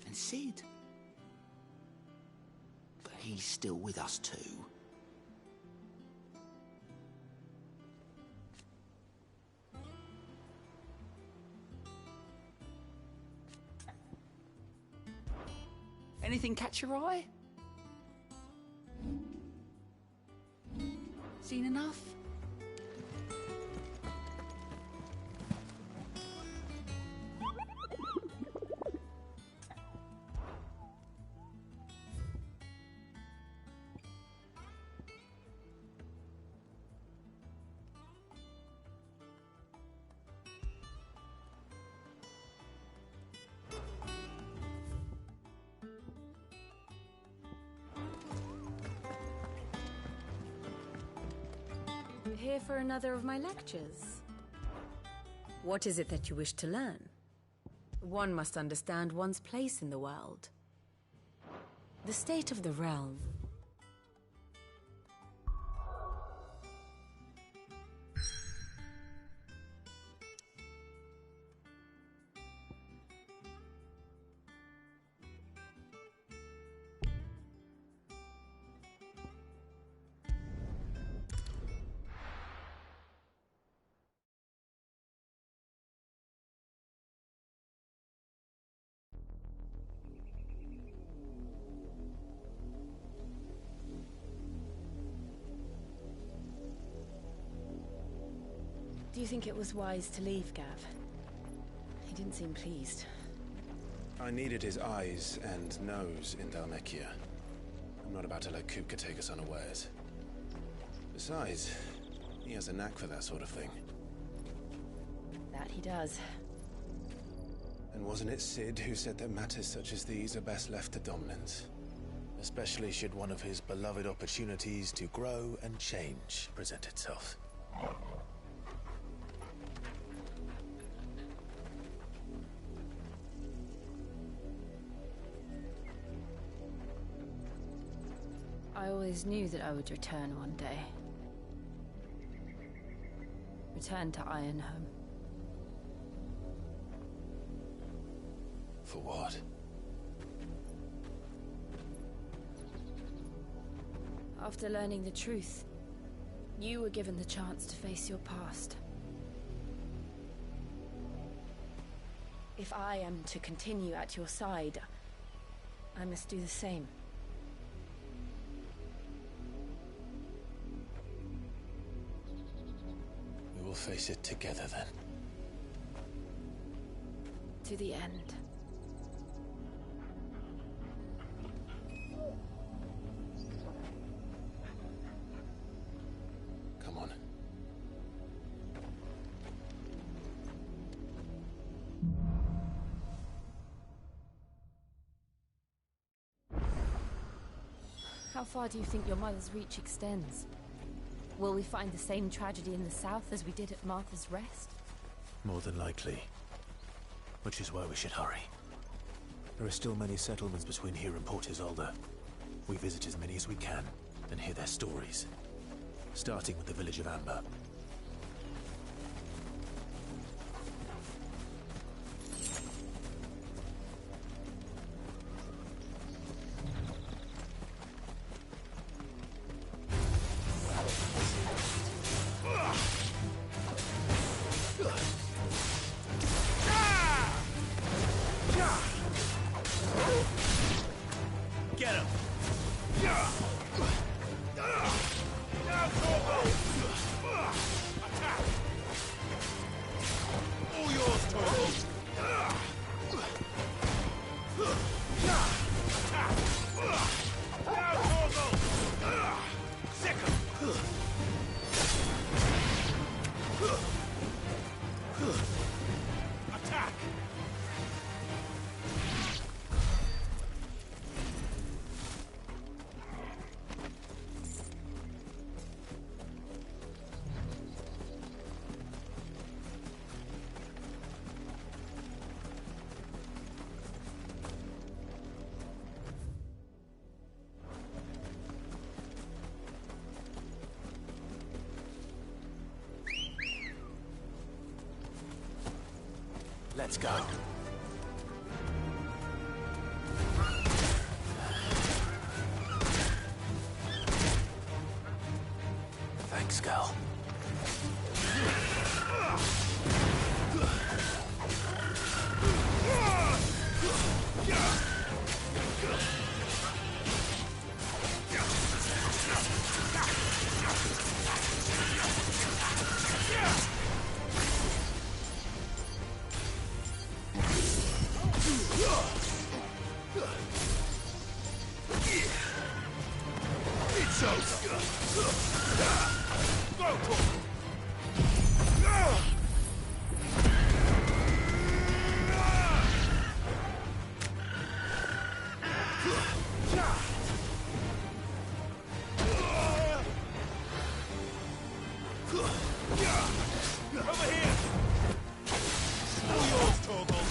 And Sid? But he's still with us too. Anything catch your eye? Seen enough? Here for another of my lectures. What is it that you wish to learn? One must understand one's place in the world. The state of the realm. Do you think it was wise to leave, Gav? He didn't seem pleased. I needed his eyes and nose in Dalmekia. I'm not about to let Kupka take us unawares. Besides, he has a knack for that sort of thing. That he does. And wasn't it Sid who said that matters such as these are best left to dominance? Especially should one of his beloved opportunities to grow and change present itself. I always knew that I would return one day. Return to Ironhome. For what? After learning the truth, you were given the chance to face your past. If I am to continue at your side, I must do the same. We will face it together then. To the end. Come on. How far do you think your mother's reach extends? Will we find the same tragedy in the south as we did at Martha's Rest? More than likely. Which is why we should hurry. There are still many settlements between here and Port Isolde. We visit as many as we can, and hear their stories. Starting with the village of Amber. Get him! All yours, Torvald! Now, Torvald! Sick him! Attack! Let's go. Thanks, Gal. It's over! Go, Torvald! Over here! All yours, Torvald!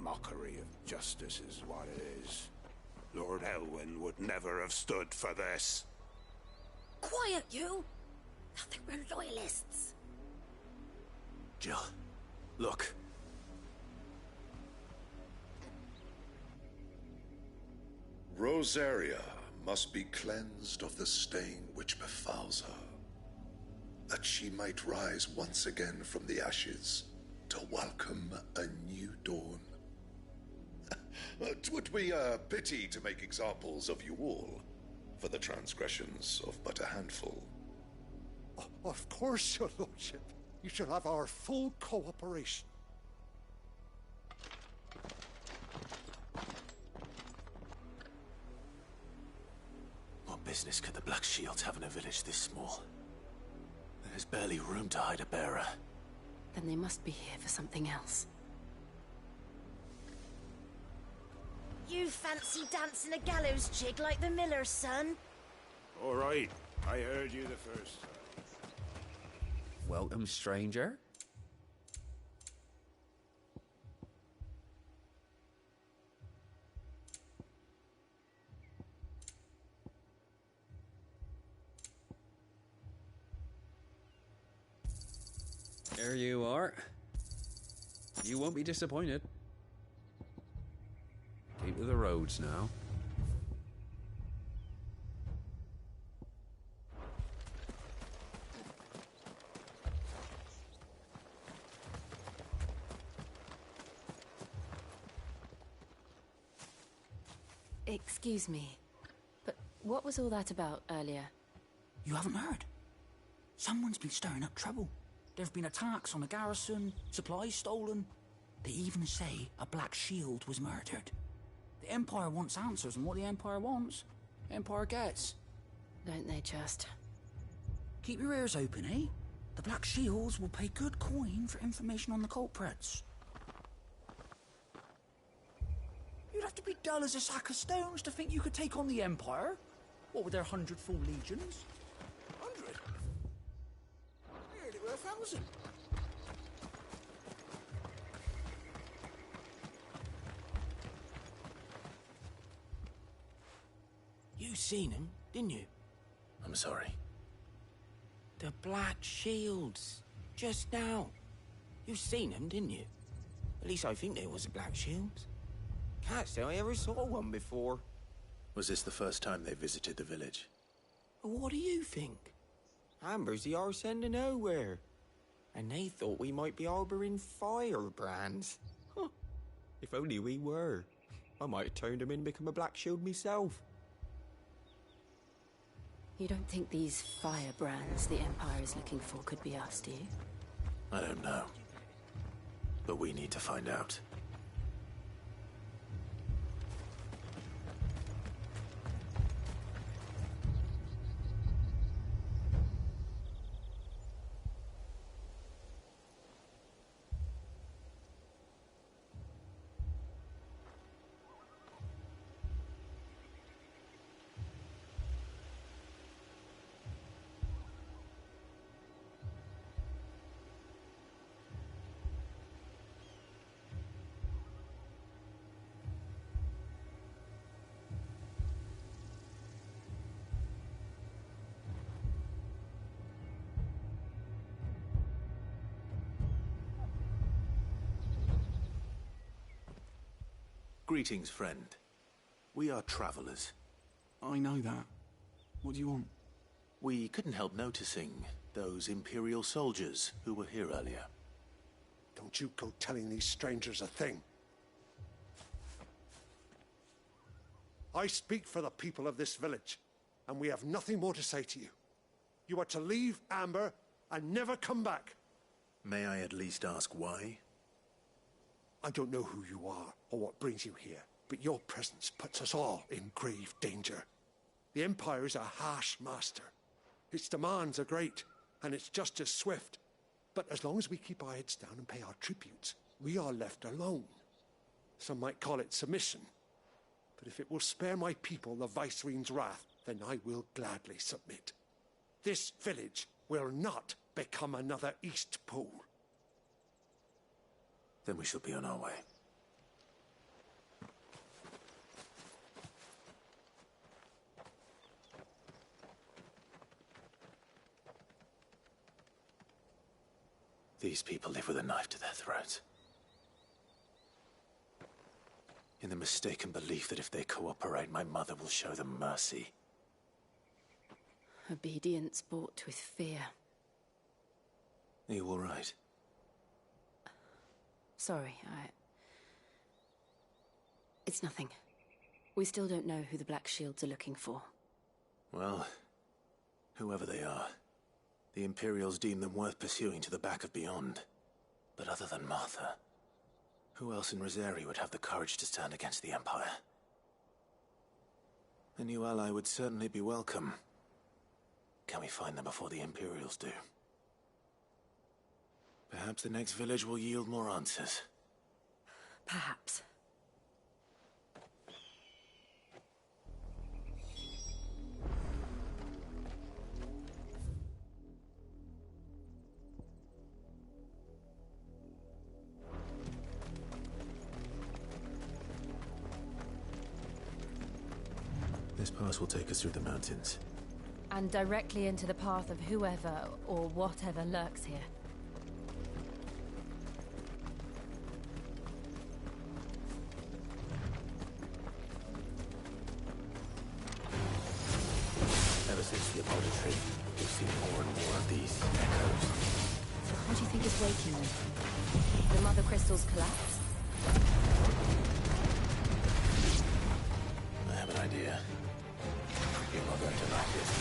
Mockery of justice is what it is. Lord Elwyn would never have stood for this. Quiet, you! I think we're loyalists. Jill, look. Rosaria must be cleansed of the stain which befouls her, that she might rise once again from the ashes to welcome a new dawn. 'Twould be a pity to make examples of you all for the transgressions of but a handful. Of course, your lordship. You shall have our full cooperation. business could the Black Shields have in a village this small? There's barely room to hide a bearer. Then they must be here for something else. You fancy dancing a gallows jig like the miller's son? All right, I heard you the first time. Welcome, stranger. There you are. You won't be disappointed. Keep to the roads now. Excuse me, but what was all that about earlier? You haven't heard? Someone's been stirring up trouble. There've been attacks on the garrison, supplies stolen. They even say a Black Shield was murdered. The Empire wants answers, and what the Empire wants, Empire gets. Don't they just? Keep your ears open, eh? The Black Shields will pay good coin for information on the culprits. You'd have to be dull as a sack of stones to think you could take on the Empire. What with their 100 full legions? 100? I heard it were 1,000. You seen him, didn't you? I'm sorry. The Black Shields. Just now. You seen them, didn't you? At least I think there was a Black Shield. Can't say I ever saw one before. Was this the first time they visited the village? What do you think? Amber's the arse end of nowhere. And they thought we might be harbouring firebrands. Huh. If only we were. I might have turned them in and become a Black Shield myself. You don't think these firebrands the Empire is looking for could be us, do you? I don't know. But we need to find out. Greetings, friend. We are travelers. I know that. What do you want? We couldn't help noticing those Imperial soldiers who were here earlier. Don't you go telling these strangers a thing. I speak for the people of this village, and we have nothing more to say to you. You are to leave Amber and never come back. May I at least ask why? I don't know who you are or what brings you here, but your presence puts us all in grave danger. The Empire is a harsh master. Its demands are great, and its justice swift. But as long as we keep our heads down and pay our tributes, we are left alone. Some might call it submission. But if it will spare my people the Viceroy's wrath, then I will gladly submit. This village will not become another Eastpool. Then we shall be on our way. These people live with a knife to their throats. In the mistaken belief that if they cooperate, my mother will show them mercy. Obedience bought with fear. Are you all right? Sorry, It's nothing. We still don't know who the Black Shields are looking for. Well, whoever they are, the Imperials deem them worth pursuing to the back of beyond. But other than Martha, who else in Rosari would have the courage to stand against the Empire? A new ally would certainly be welcome. Can we find them before the Imperials do? Perhaps the next village will yield more answers. Perhaps. This pass will take us through the mountains. And directly into the path of whoever or whatever lurks here. Ever since the Apoditry, we've seen more and more of these echoes. What do you think is waking them? The mother crystals collapse? I have an idea. You're not going to like this.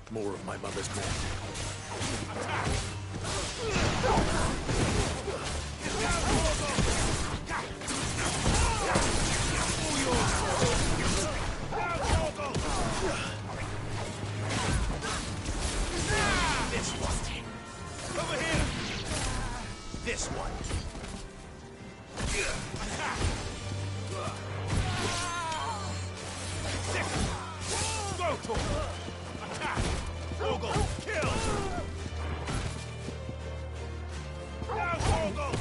More of my mother's men. This one. Over here. This one. Go to him. Attack. Ogle, kill! Now, Ogle!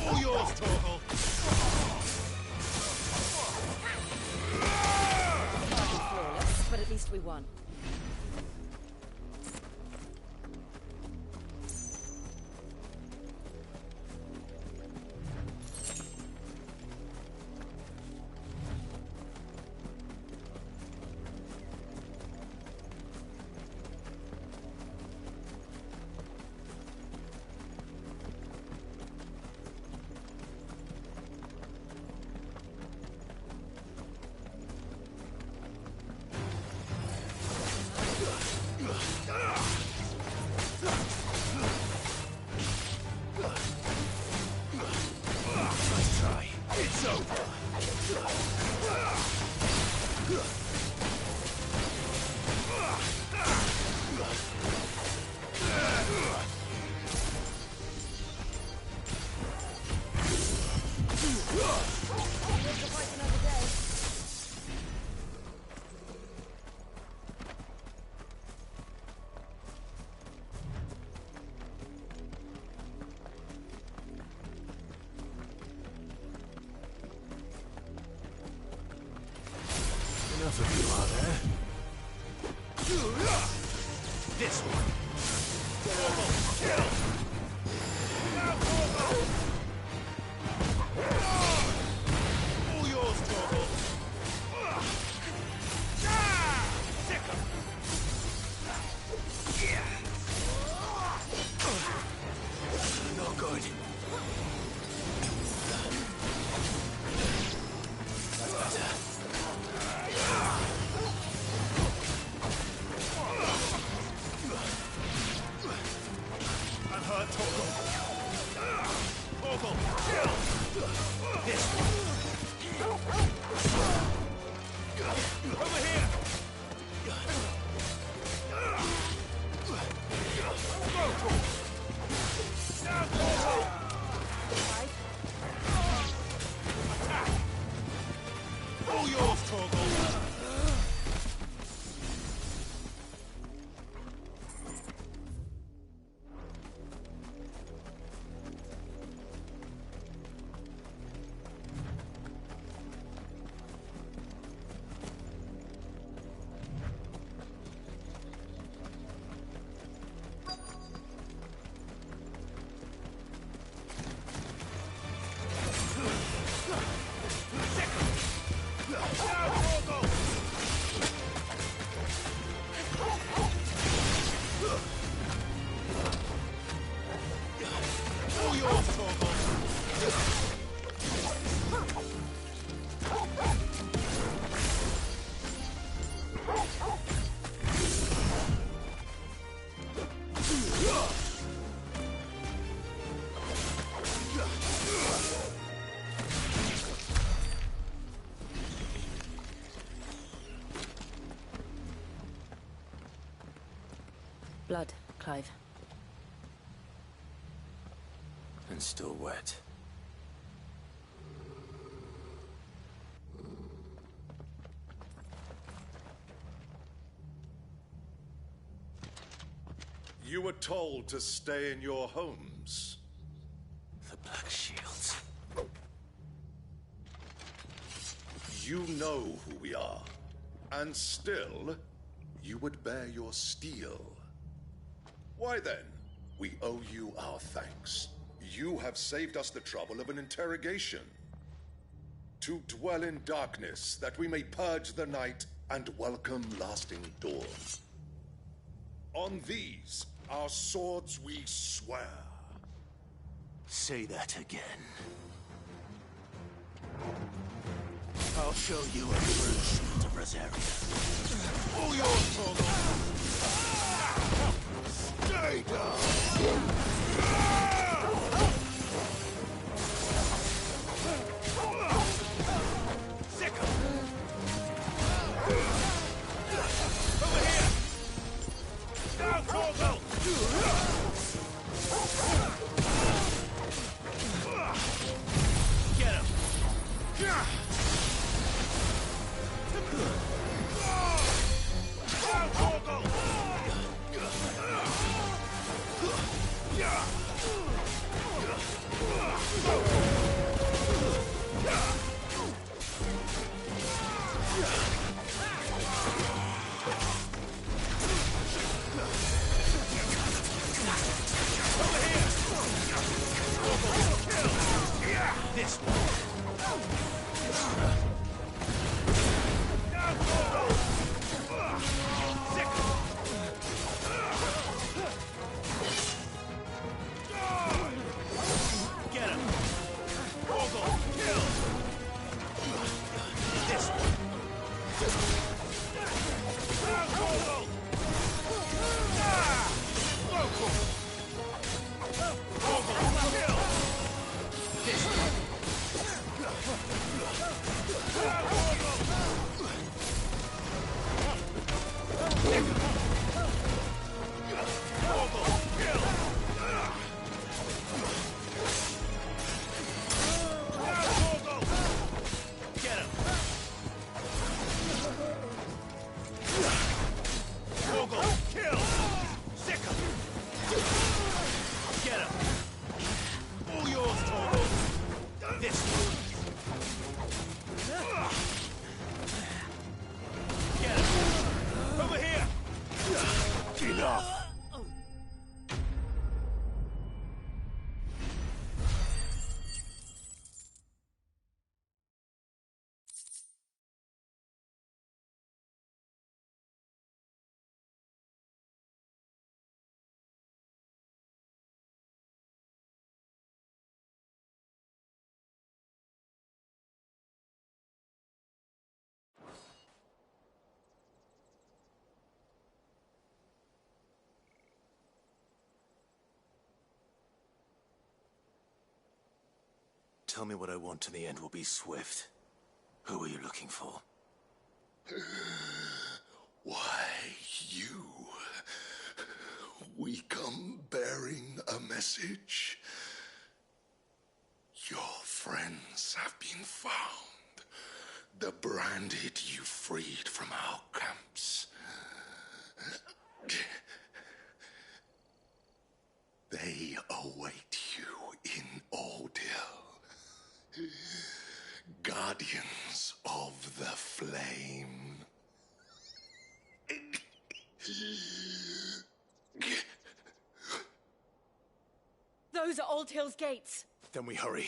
All yours, Torgal! Flawless, but at least we won. Enough of you, are there? This one. Kill! Now, all yours, Torgal. Sick 'em. Not good. That's better. All yours, Torgal. Blood, Clive. And still wet. You were told to stay in your homes. The Black Shields. You know who we are. And still, you would bear your steel. Why then, we owe you our thanks. You have saved us the trouble of an interrogation. To dwell in darkness, that we may purge the night and welcome lasting dawn. On these, our swords we swear. Say that again. I'll show you a true shield of Rosaria. All yours, Torgal! Stay down! Over here! Down, Torgal! Get him! Down, Torgal! This one. Get him. Torgal, kill. This one. Torgal. Local. Torgal, kill. This one. Tell me what I want and the end will be swift. Who are you looking for? Why, you. We come bearing a message. Your friends have been found. the branded you freed from our camps. They await you in Ordil. Guardians of the Flame. Those are Old Hill's gates. Then we hurry.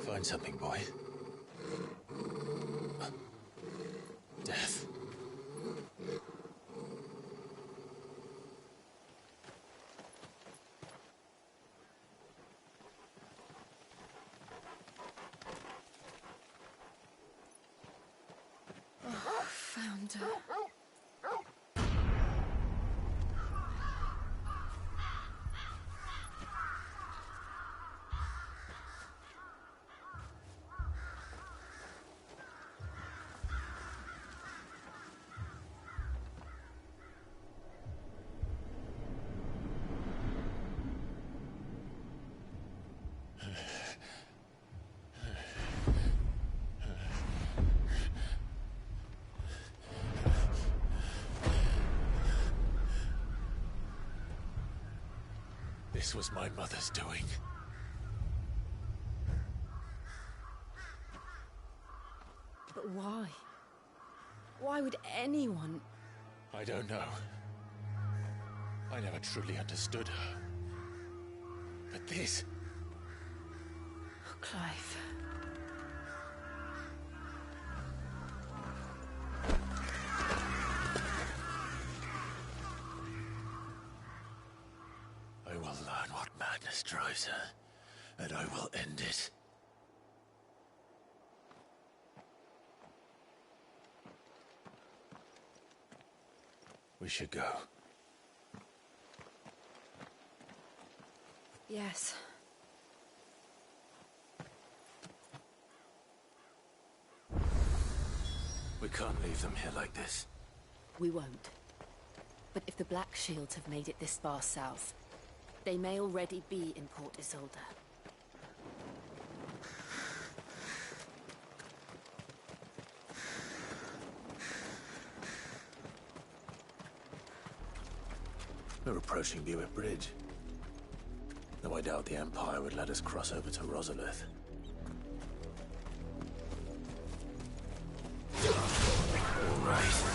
Find something, boy. Death. Oh, found her. This was my mother's doing. But why? Why would anyone... I don't know. I never truly understood her. But this... Oh, Clive. I will learn what madness drives her, and I will end it. We should go. Yes. We can't leave them here like this. We won't. But if the Black Shields have made it this far south, they may already be in Port Isolde. We're approaching Buick Bridge. Though I doubt the Empire would let us cross over to Rosalith. All right.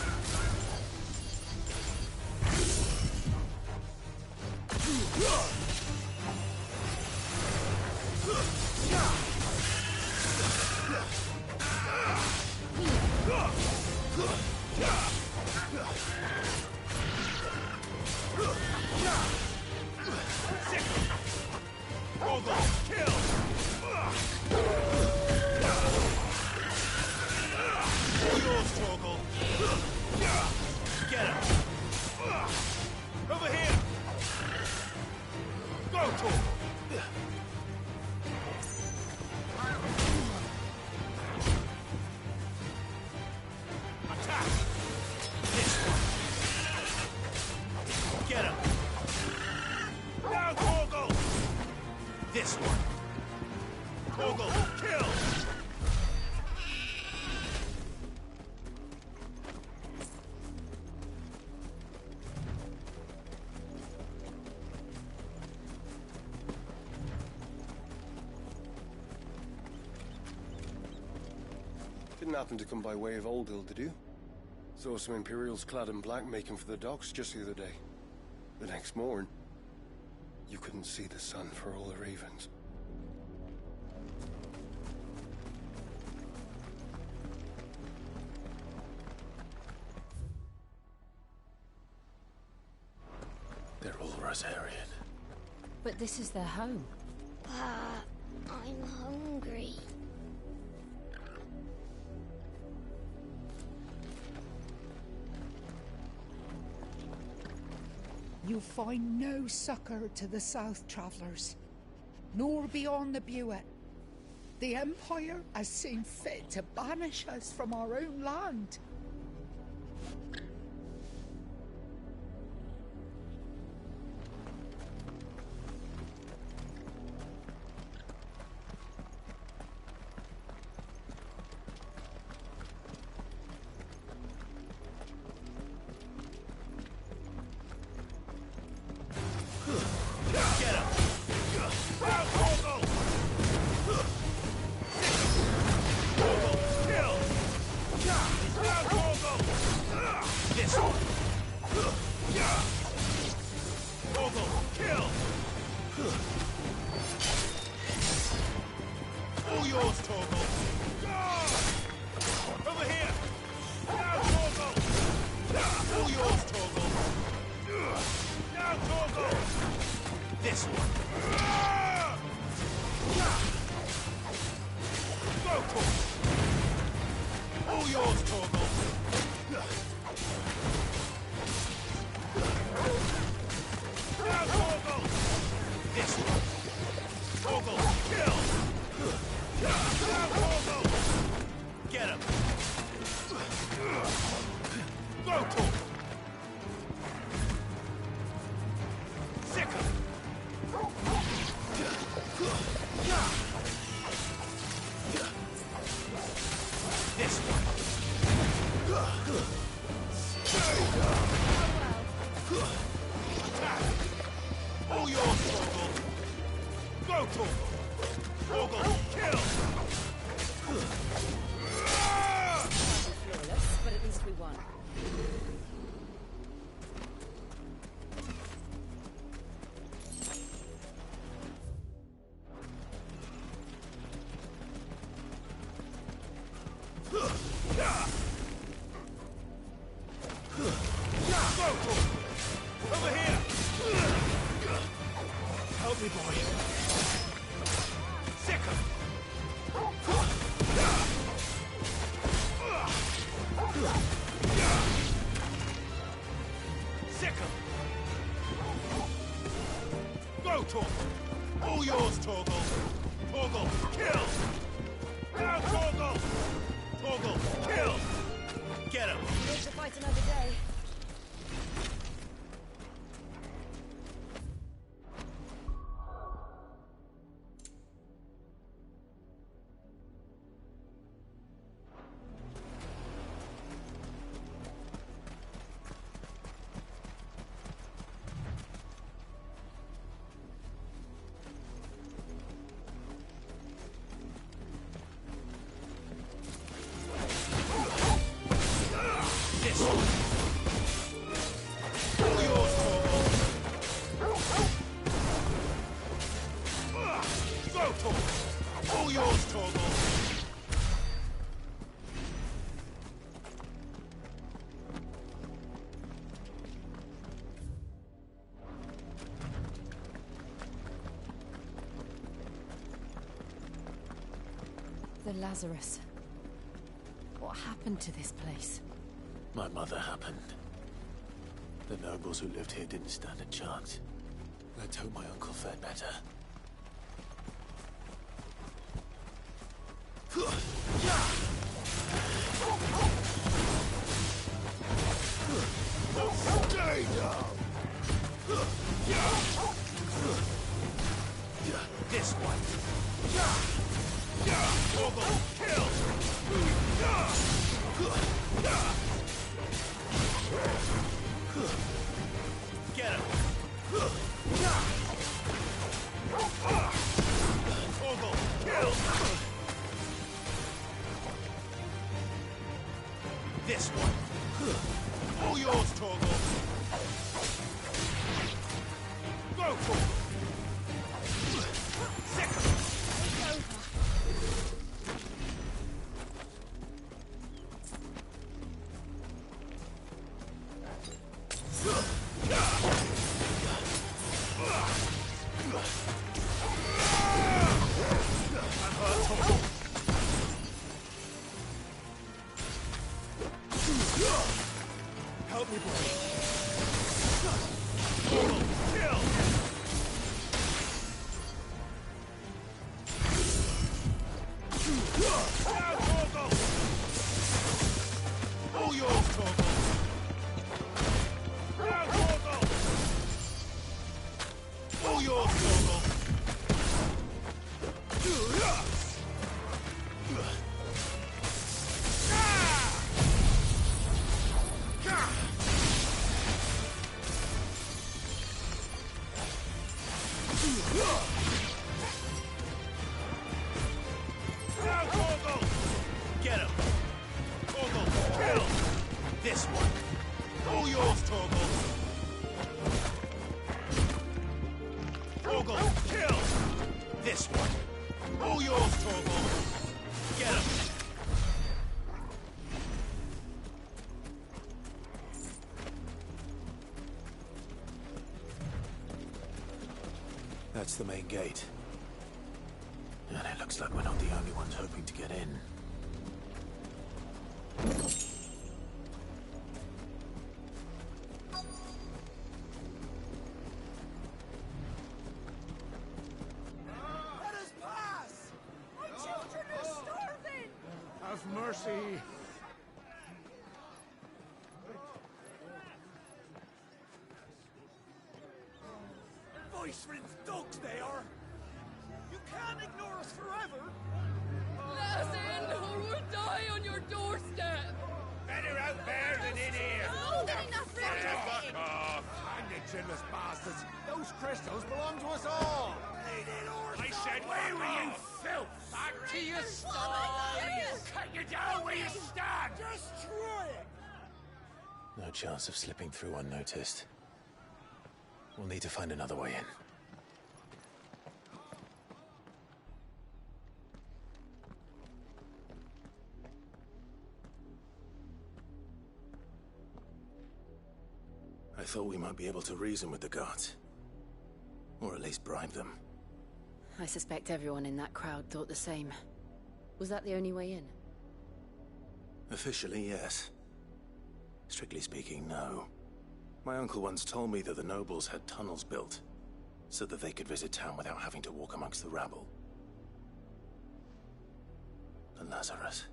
Didn't happen to come by way of Oldhill, did you? Saw some Imperials clad in black making for the docks just the other day. The next morn, you couldn't see the sun for all the ravens. They're all Rosarian. But this is their home. I'm hungry. You find no succor to the south travellers, nor beyond the Buet. The Empire has seen fit to banish us from our own land. Get him! Out, Torgal! Torgal, kill! Out, Torgal! This one! Torgal, kill! All yours, Torgal! Over here! Now, Torgal! All yours, Torgal! Now, Torgal! This one. Go, Torgal! All yours, Torgal! Now, Torgal! This one. Torgal, kill! Now, Torgal! Get him! Go, Torgal! Sick him! This one. Attack! All yours, Torgal! Go, Torgal! Torgal, kill! Flawless, but at least we won. Over here! Help me, boy. Sick him! Sick him! Go, Torgal! All yours, Torgal! Torgal, kill! Now, Torgal! Torgal, kill! Get him! Live to fight another day. All yours, Torgal! The Lazarus. What happened to this place? My mother happened. The nobles who lived here didn't stand a chance. Let's hope my uncle fared better. Stay down! This one! Torgal, kill! Get him! Torgal, kill! This one! All yours, Torgal! Go, Torgal! Sick him! It's over. Help me, boy. Kill! Now, Torgal! All yours, Torgal! Now, Torgal! All yours, Torgal! Now, Torgal! Get him! Torgal, kill! This one! All yours, Torgal! Torgal, kill! This one! All yours, Torgal! Get him! That's the main gate. And it looks like we're not the only ones hoping to get in. Let us pass! My children are starving! Have mercy. Voice-rinsed dogs they are! You can't ignore us forever! Let us in, or we'll die on your doorstep! Better out there than in here! More than enough room to Fuck off! Hang the chinless bastards! Those crystals belong to us all! I said, where were you, filth? Back to your sties! Cut you down where you stand! Destroy it! No chance of slipping through unnoticed. We'll need to find another way in. I thought we might be able to reason with the guards. Or at least bribe them. I suspect everyone in that crowd thought the same. Was that the only way in? Officially, yes. Strictly speaking, no. My uncle once told me that the nobles had tunnels built, so that they could visit town without having to walk amongst the rabble. And Lazarus.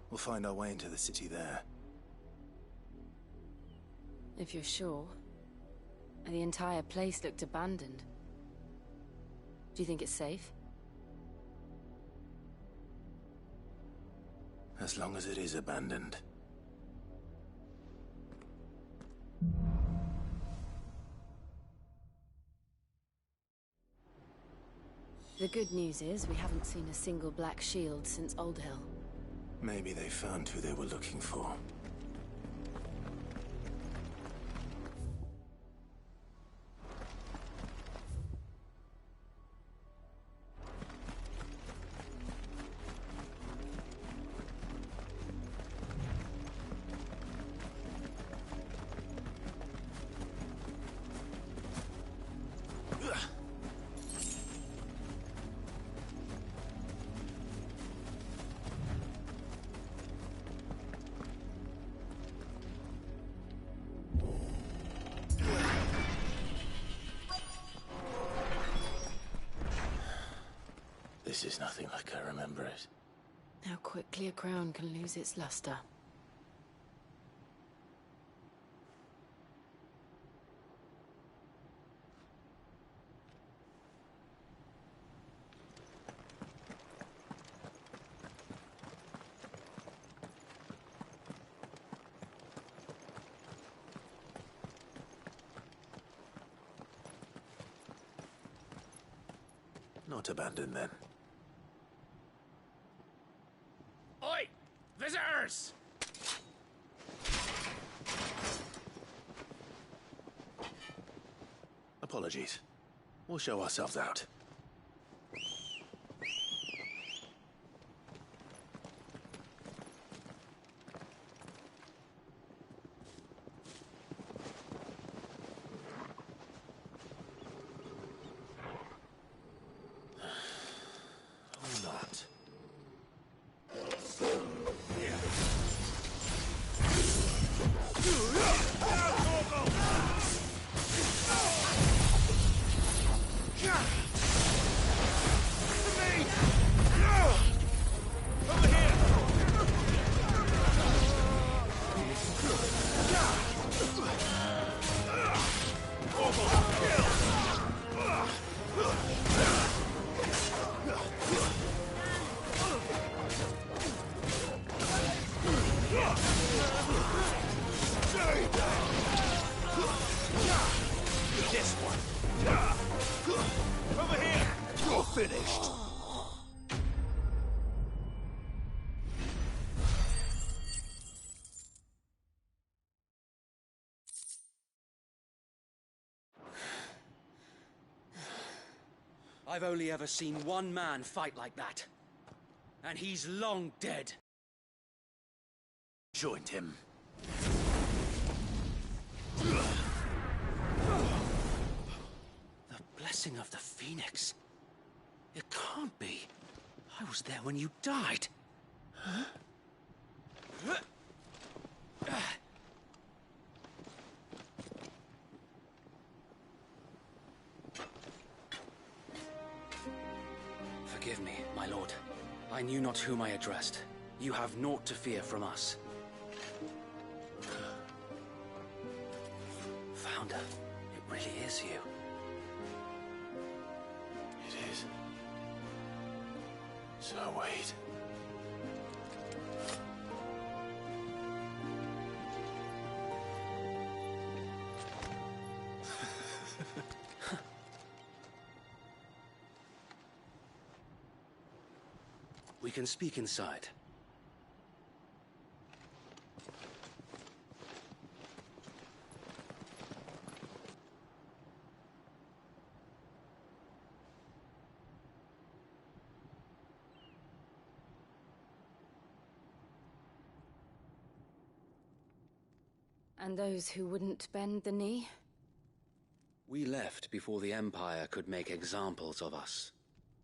We'll find our way into the city there. If you're sure. The entire place looked abandoned. Do you think it's safe? As long as it is abandoned. The good news is we haven't seen a single black shield since Old Hill. Maybe they found who they were looking for. This is nothing like I remember it. How quickly a crown can lose its luster. Not abandoned, then. Oi! Visitors! Apologies. We'll show ourselves out. Or not. I've only ever seen one man fight like that. And he's long dead. Joined him. The blessing of the Phoenix. It can't be. I was there when you died. Huh? Forgive me, my lord. I knew not whom I addressed. You have naught to fear from us. Founder, it really is you. It is. So wait. We can speak inside. And those who wouldn't bend the knee? We left before the Empire could make examples of us,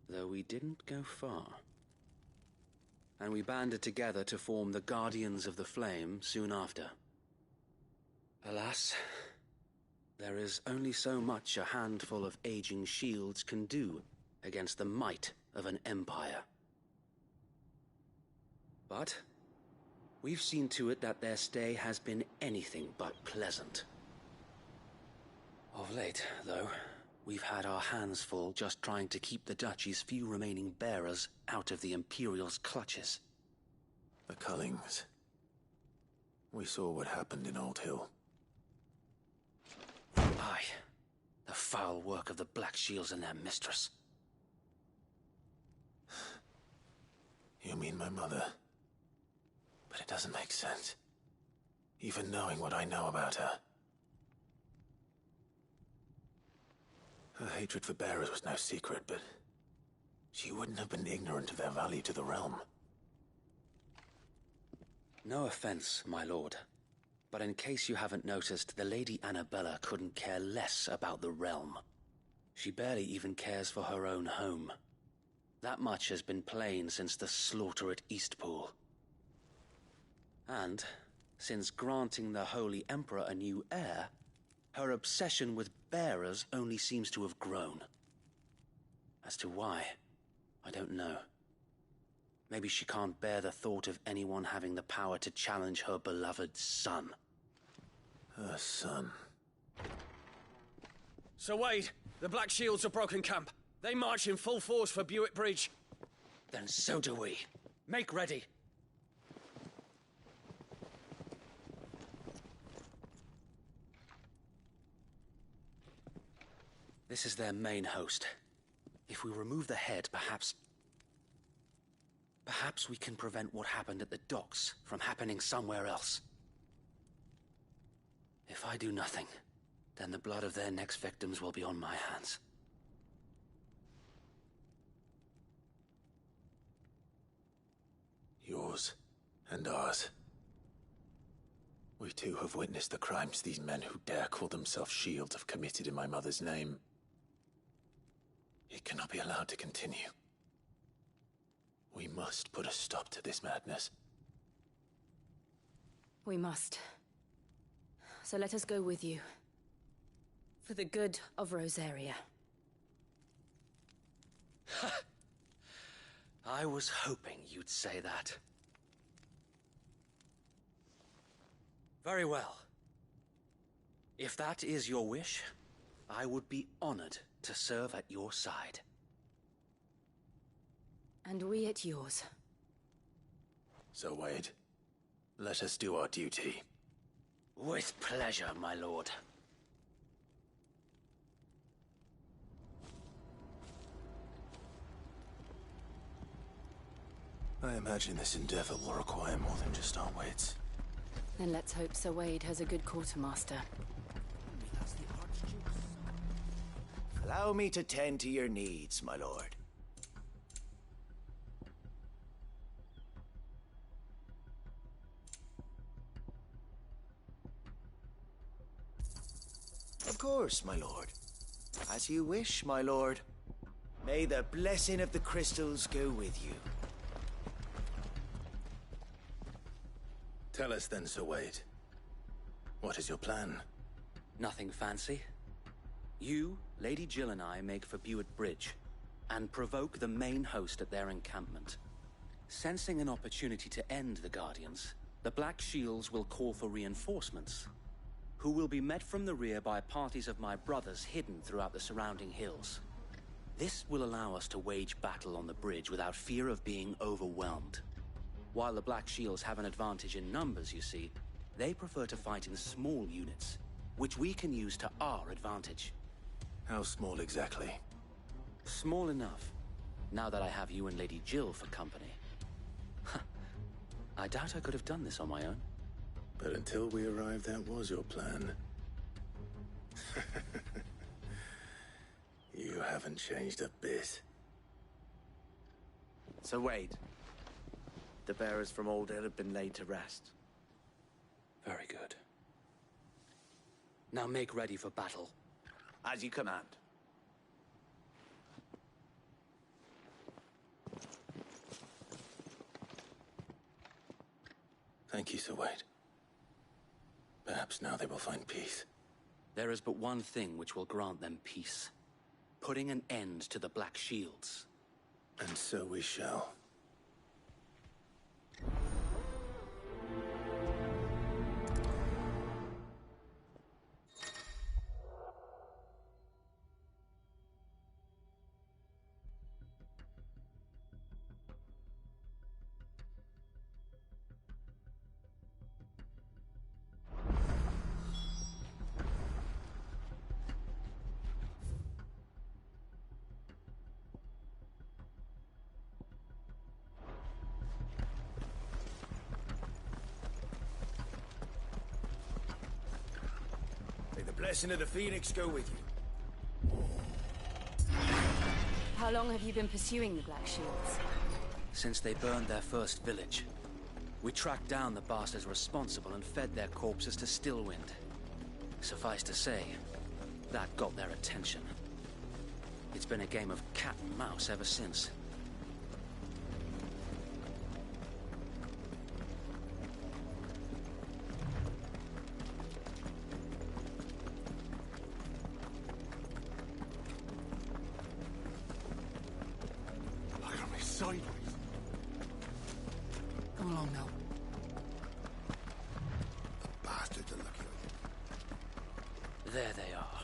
though we didn't go far. And we banded together to form the Guardians of the Flame soon after. Alas, there is only so much a handful of aging shields can do against the might of an empire. But we've seen to it that their stay has been anything but pleasant. Of late, though, we've had our hands full just trying to keep the Duchy's few remaining bearers out of the Imperial's clutches. The Cullings. We saw what happened in Old Hill. Aye. The foul work of the Black Shields and their mistress. You mean my mother? But it doesn't make sense. Even knowing what I know about her. Her hatred for bearers was no secret, but she wouldn't have been ignorant of their value to the realm. No offense, my lord, but in case you haven't noticed, the Lady Annabella couldn't care less about the realm. She barely even cares for her own home. That much has been plain since the slaughter at Eastpool. And, since granting the Holy Emperor a new heir, her obsession with bearers only seems to have grown. As to why, I don't know. Maybe she can't bear the thought of anyone having the power to challenge her beloved son. Her son. Sir Wade, the Black Shields have broken camp. They march in full force for Buick Bridge. Then so do we. Make ready. This is their main host. If we remove the head, perhaps we can prevent what happened at the docks from happening somewhere else. If I do nothing, then the blood of their next victims will be on my hands. Yours and ours. We too have witnessed the crimes these men who dare call themselves shields have committed in my mother's name. It cannot be allowed to continue. We must put a stop to this madness. We must. So let us go with you. For the good of Rosaria. I was hoping you'd say that. Very well. If that is your wish, I would be honored to serve at your side. And we at yours. So, Wade, let us do our duty. With pleasure, my lord. I imagine this endeavor will require more than just our wits. Then let's hope Sir Wade has a good quartermaster. Allow me to tend to your needs, my lord. Of course, my lord. As you wish, my lord. May the blessing of the crystals go with you. Tell us then, Sir Wade. What is your plan? Nothing fancy. You, Lady Jill and I make for Buett Bridge and provoke the main host at their encampment. Sensing an opportunity to end the Guardians, the Black Shields will call for reinforcements, who will be met from the rear by parties of my brothers hidden throughout the surrounding hills. This will allow us to wage battle on the bridge without fear of being overwhelmed. While the Black Shields have an advantage in numbers, you see, they prefer to fight in small units, which we can use to our advantage. How small exactly? Small enough, now that I have you and Lady Jill for company. I doubt I could have done this on my own. But until we arrived, that was your plan. You haven't changed a bit. Sir Wade, the bearers from Old Hill have been laid to rest. Very good. Now make ready for battle. As you command. Thank you, Sir Wade. Perhaps now they will find peace. There is but one thing which will grant them peace. Putting an end to the Black Shields. And so we shall. May the blessing of the Phoenix go with you. How long have you been pursuing the Black Shields? Since they burned their first village. We tracked down the bastards responsible and fed their corpses to Stillwind. Suffice to say, that got their attention. It's been a game of cat and mouse ever since. Look at me sideways. Come along now. The bastards are looking at There they are.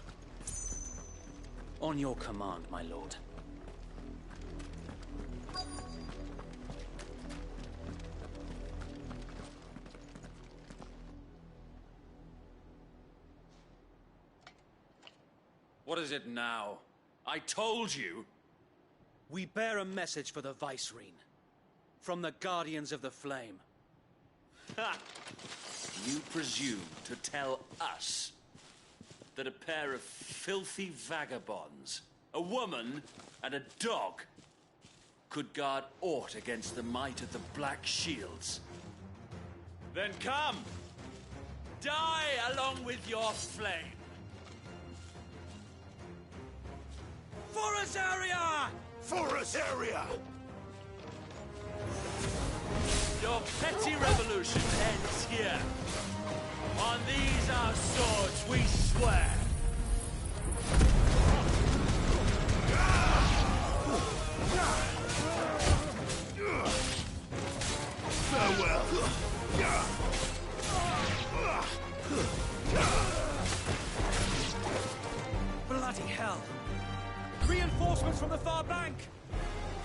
On your command, my lord. What is it now? I told you! We bear a message for the Vicereine. From the Guardians of the Flame. Ha! You presume to tell us that a pair of filthy vagabonds, a woman and a dog, could guard aught against the might of the Black Shields? Then come! Die along with your flame! For Azaria! For Azaria! Your petty revolution ends here. On these our swords we swear. Farewell. Bloody hell! Reinforcements from the far bank!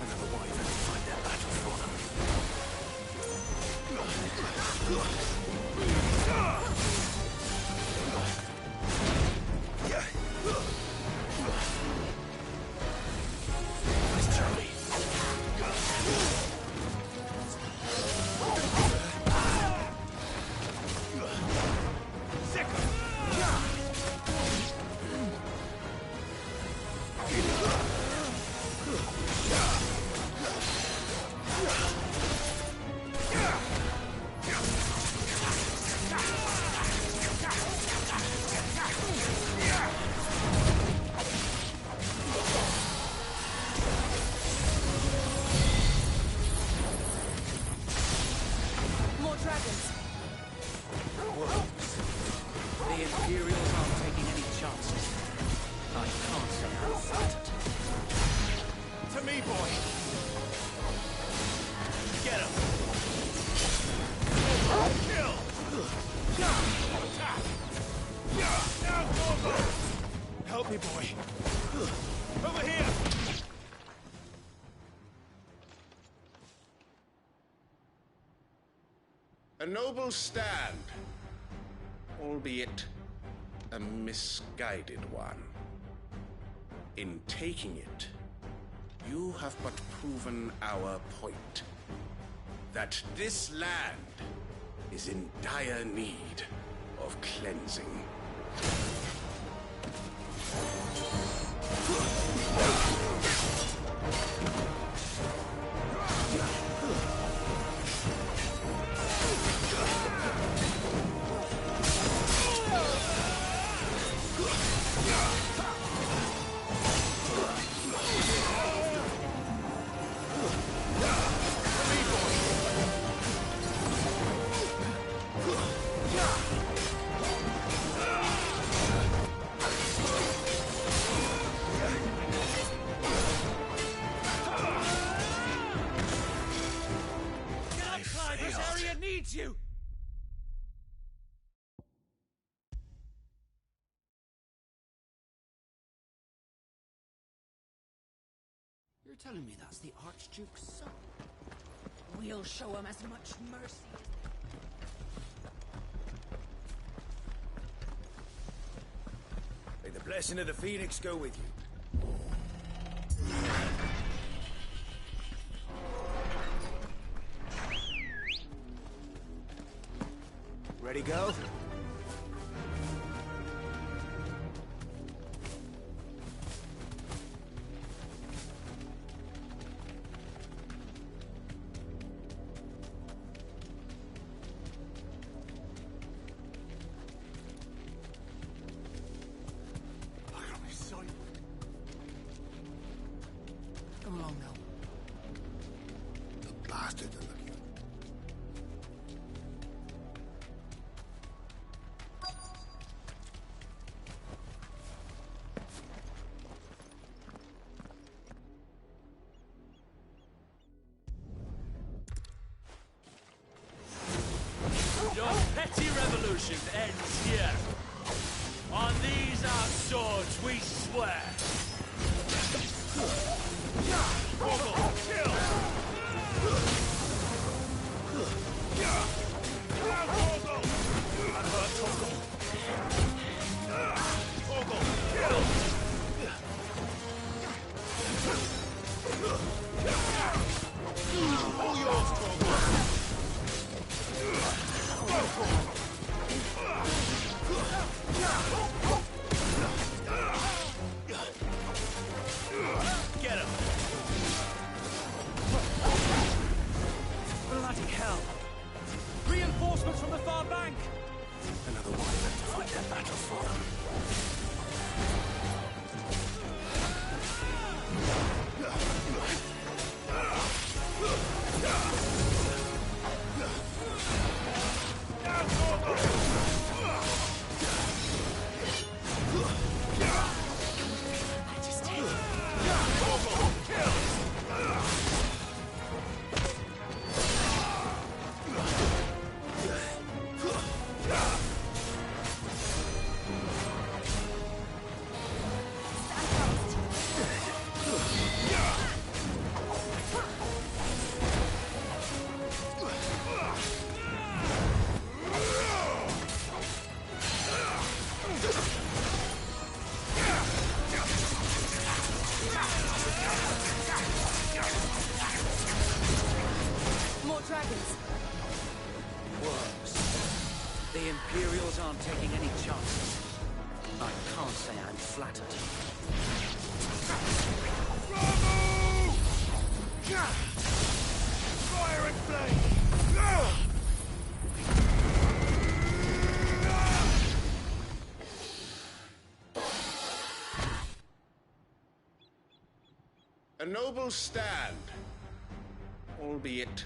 Another wyvern to find their battle for them. Nice Charlie. A noble stand, albeit a misguided one. In taking it, you have but proven our point. That this land is in dire need of cleansing. You! You're telling me that's the Archduke's son? We'll show him as much mercy as... May the blessing of the Phoenix go with you. Ready, go? Come along now. The blasted in the Your petty revolution ends here. On these our swords we swear. Struggle, kill! Unhurt Toggle. Toggle, kill! All yours, Toggle. Get him! Bloody hell! Reinforcements from the far bank! Another one meant to fight that battle for them. Dragons. Worms. The Imperials aren't taking any chances. I can't say I'm flattered. Bravo! Fire and flame! A noble stand, albeit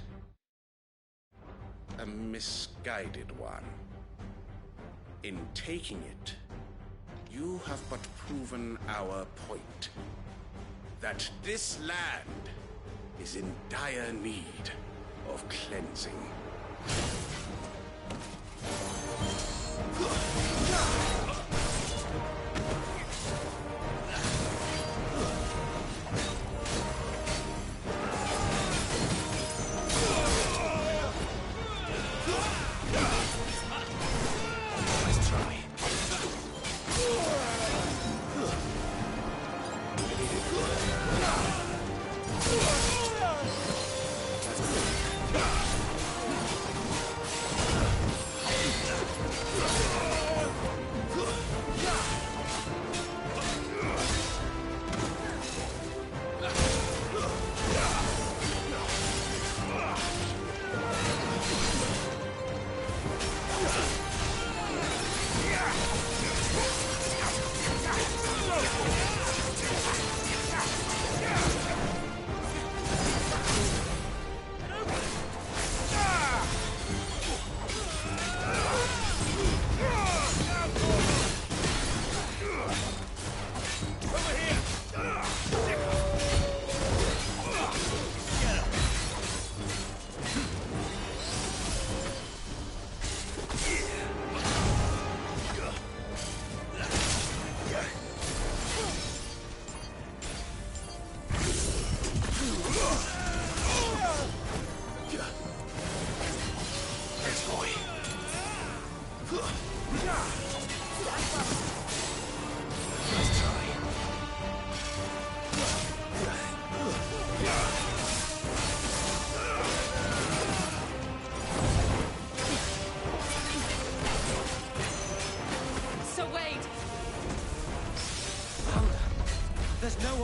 a misguided one. In taking it, you have but proven our point. That this land is in dire need of cleansing.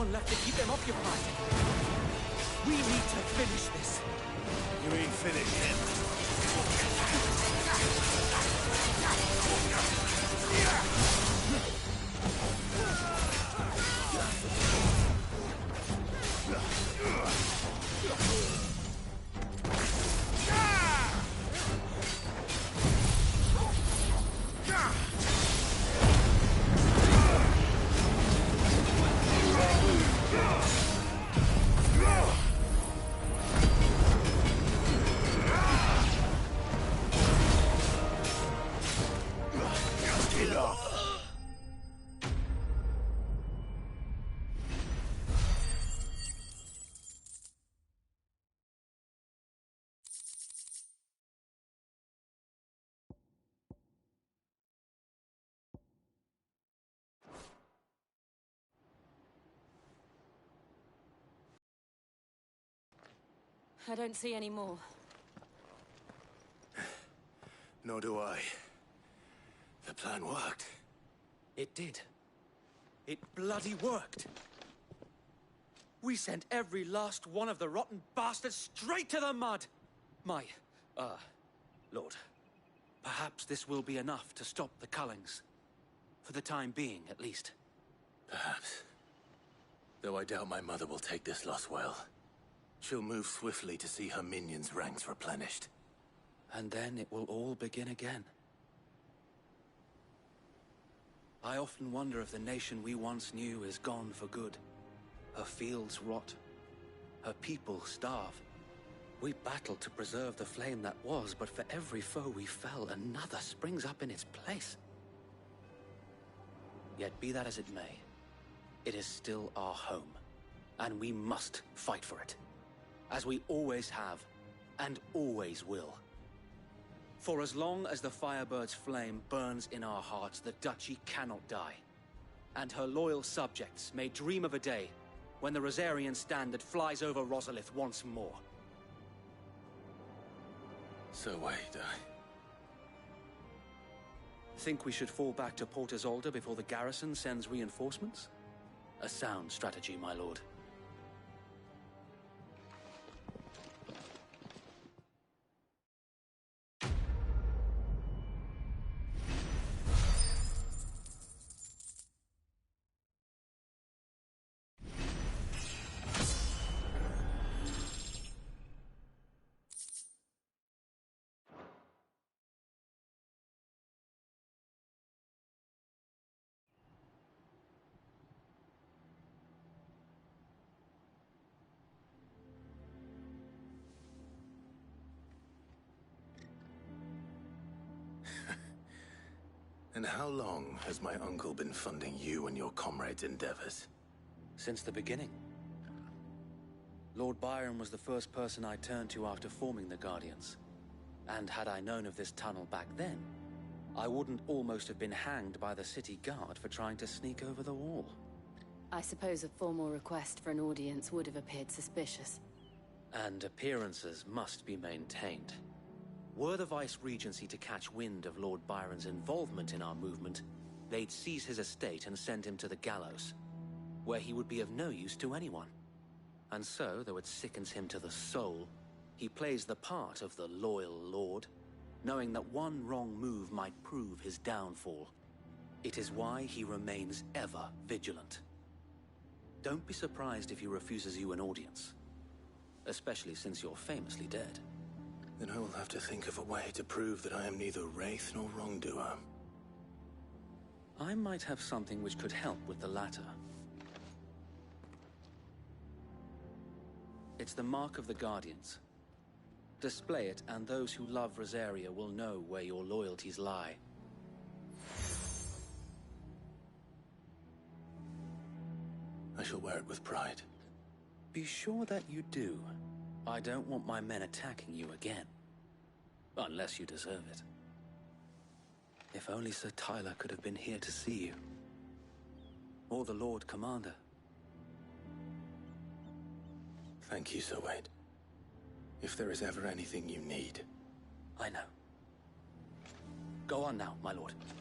anyone left to keep them occupied. We need to finish this. You ain't finished him. I don't see any more. Nor do I. The plan worked. It did. It bloody worked. We sent every last one of the rotten bastards straight to the mud! Lord, perhaps this will be enough to stop the Cullings. For the time being, at least. Perhaps. Though I doubt my mother will take this loss well. She'll move swiftly to see her minions' ranks replenished. And then it will all begin again. I often wonder if the nation we once knew is gone for good. Her fields rot. Her people starve. We battled to preserve the flame that was, but for every foe we fell, another springs up in its place. Yet be that as it may, it is still our home, and we must fight for it. As we always have, and always will. For as long as the Firebird's flame burns in our hearts, the Duchy cannot die. And her loyal subjects may dream of a day when the Rosarian standard flies over Rosalith once more. So wait, Think we should fall back to Port Isolde before the garrison sends reinforcements? A sound strategy, my lord. And how long has my uncle been funding you and your comrades' endeavors? Since the beginning. Lord Byron was the first person I turned to after forming the Guardians. And had I known of this tunnel back then, I wouldn't almost have been hanged by the city guard for trying to sneak over the wall. I suppose a formal request for an audience would have appeared suspicious. And appearances must be maintained. Were the Vice-Regency to catch wind of Lord Byron's involvement in our movement, they'd seize his estate and send him to the gallows, where he would be of no use to anyone. And so, though it sickens him to the soul, he plays the part of the loyal lord, knowing that one wrong move might prove his downfall. It is why he remains ever vigilant. Don't be surprised if he refuses you an audience, especially since you're famously dead. Then I will have to think of a way to prove that I am neither wraith nor wrongdoer. I might have something which could help with the latter. It's the mark of the Guardians. Display it, and those who love Rosaria will know where your loyalties lie. I shall wear it with pride. Be sure that you do. I don't want my men attacking you again. Unless you deserve it. If only Sir Tyler could have been here to see you. Or the Lord Commander. Thank you, Sir Wade. If there is ever anything you need. I know. Go on now, my lord. 'Tis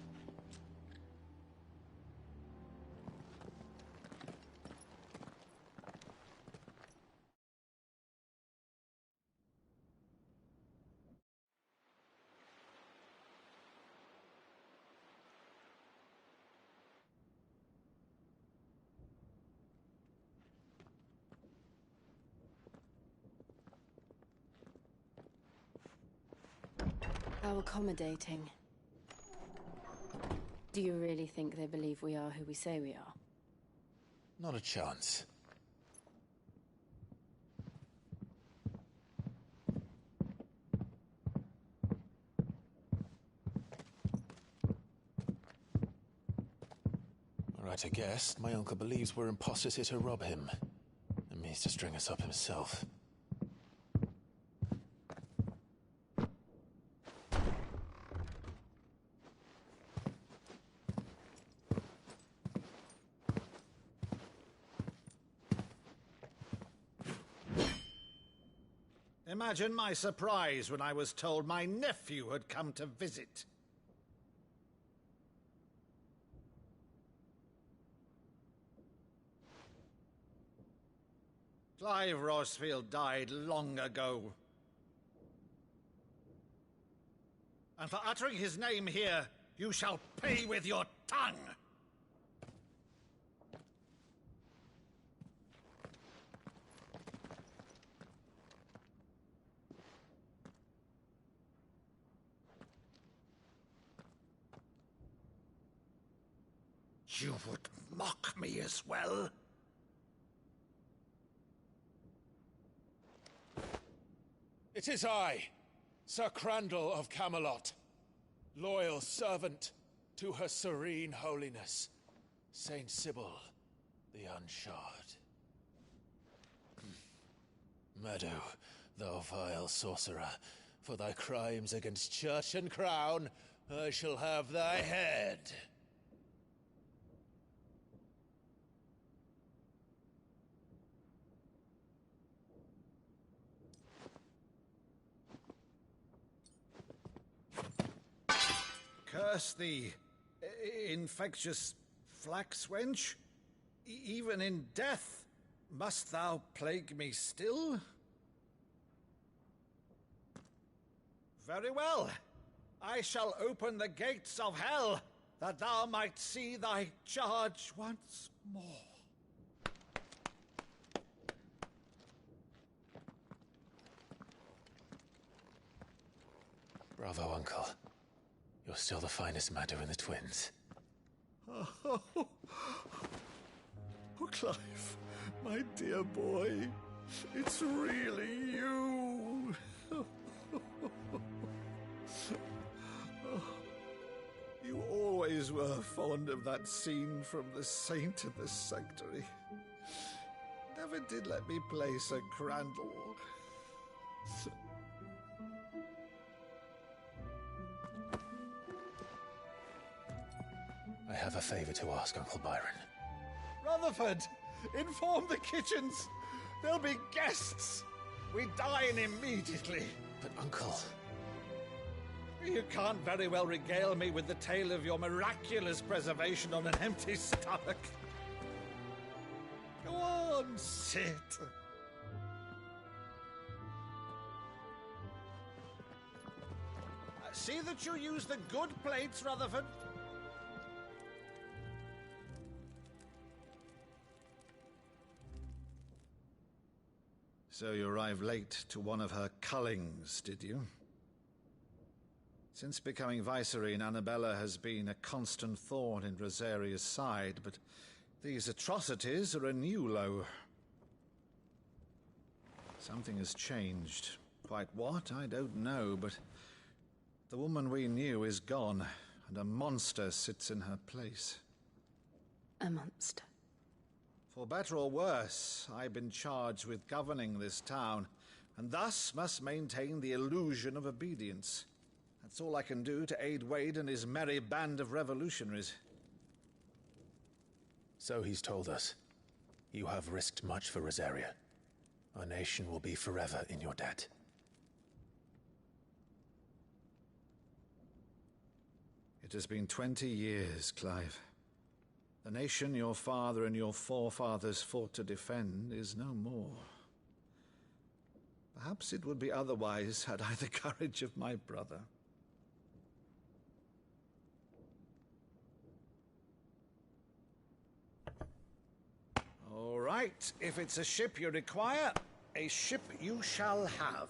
How accommodating. Do you really think they believe we are who we say we are? Not a chance. Right, I guess. My uncle believes we're imposters here to rob him. And means to string us up himself. Imagine my surprise when I was told my nephew had come to visit. Clive Rosefield died long ago. And for uttering his name here, you shall pay with your tongue! You would mock me as well? It is I, Sir Crandall of Camelot, loyal servant to Her Serene Holiness, Saint Sybil the Unshod. Meadow, thou vile sorcerer, for thy crimes against church and crown, I shall have thy head. Curse thee, infectious flax wench. Even in death, must thou plague me still? Very well. I shall open the gates of hell, that thou might see thy charge once more. Bravo, Uncle. You're still the finest Meadow in the twins. Oh, Clive, my dear boy, it's really you. You always were fond of that scene from The Saint in the Sanctuary. Never did let me play Sir Crandall. I have a favor to ask, Uncle Byron. Rutherford, inform the kitchens. There'll be guests. We dine immediately. But, Uncle... You can't very well regale me with the tale of your miraculous preservation on an empty stomach. Go on, sit. See that you use the good plates, Rutherford. So you arrived late to one of her cullings, did you? Since becoming Vicereine, Annabella has been a constant thorn in Rosaria's side, but these atrocities are a new low. Something has changed. Quite what, I don't know, but the woman we knew is gone, and a monster sits in her place. A monster? For better or worse, I've been charged with governing this town, and thus must maintain the illusion of obedience. That's all I can do to aid Wade and his merry band of revolutionaries. So he's told us. You have risked much for Rosaria. Our nation will be forever in your debt. It has been 20 years, Clive. The nation your father and your forefathers fought to defend is no more. Perhaps it would be otherwise had I the courage of my brother. All right, if it's a ship you require, a ship you shall have.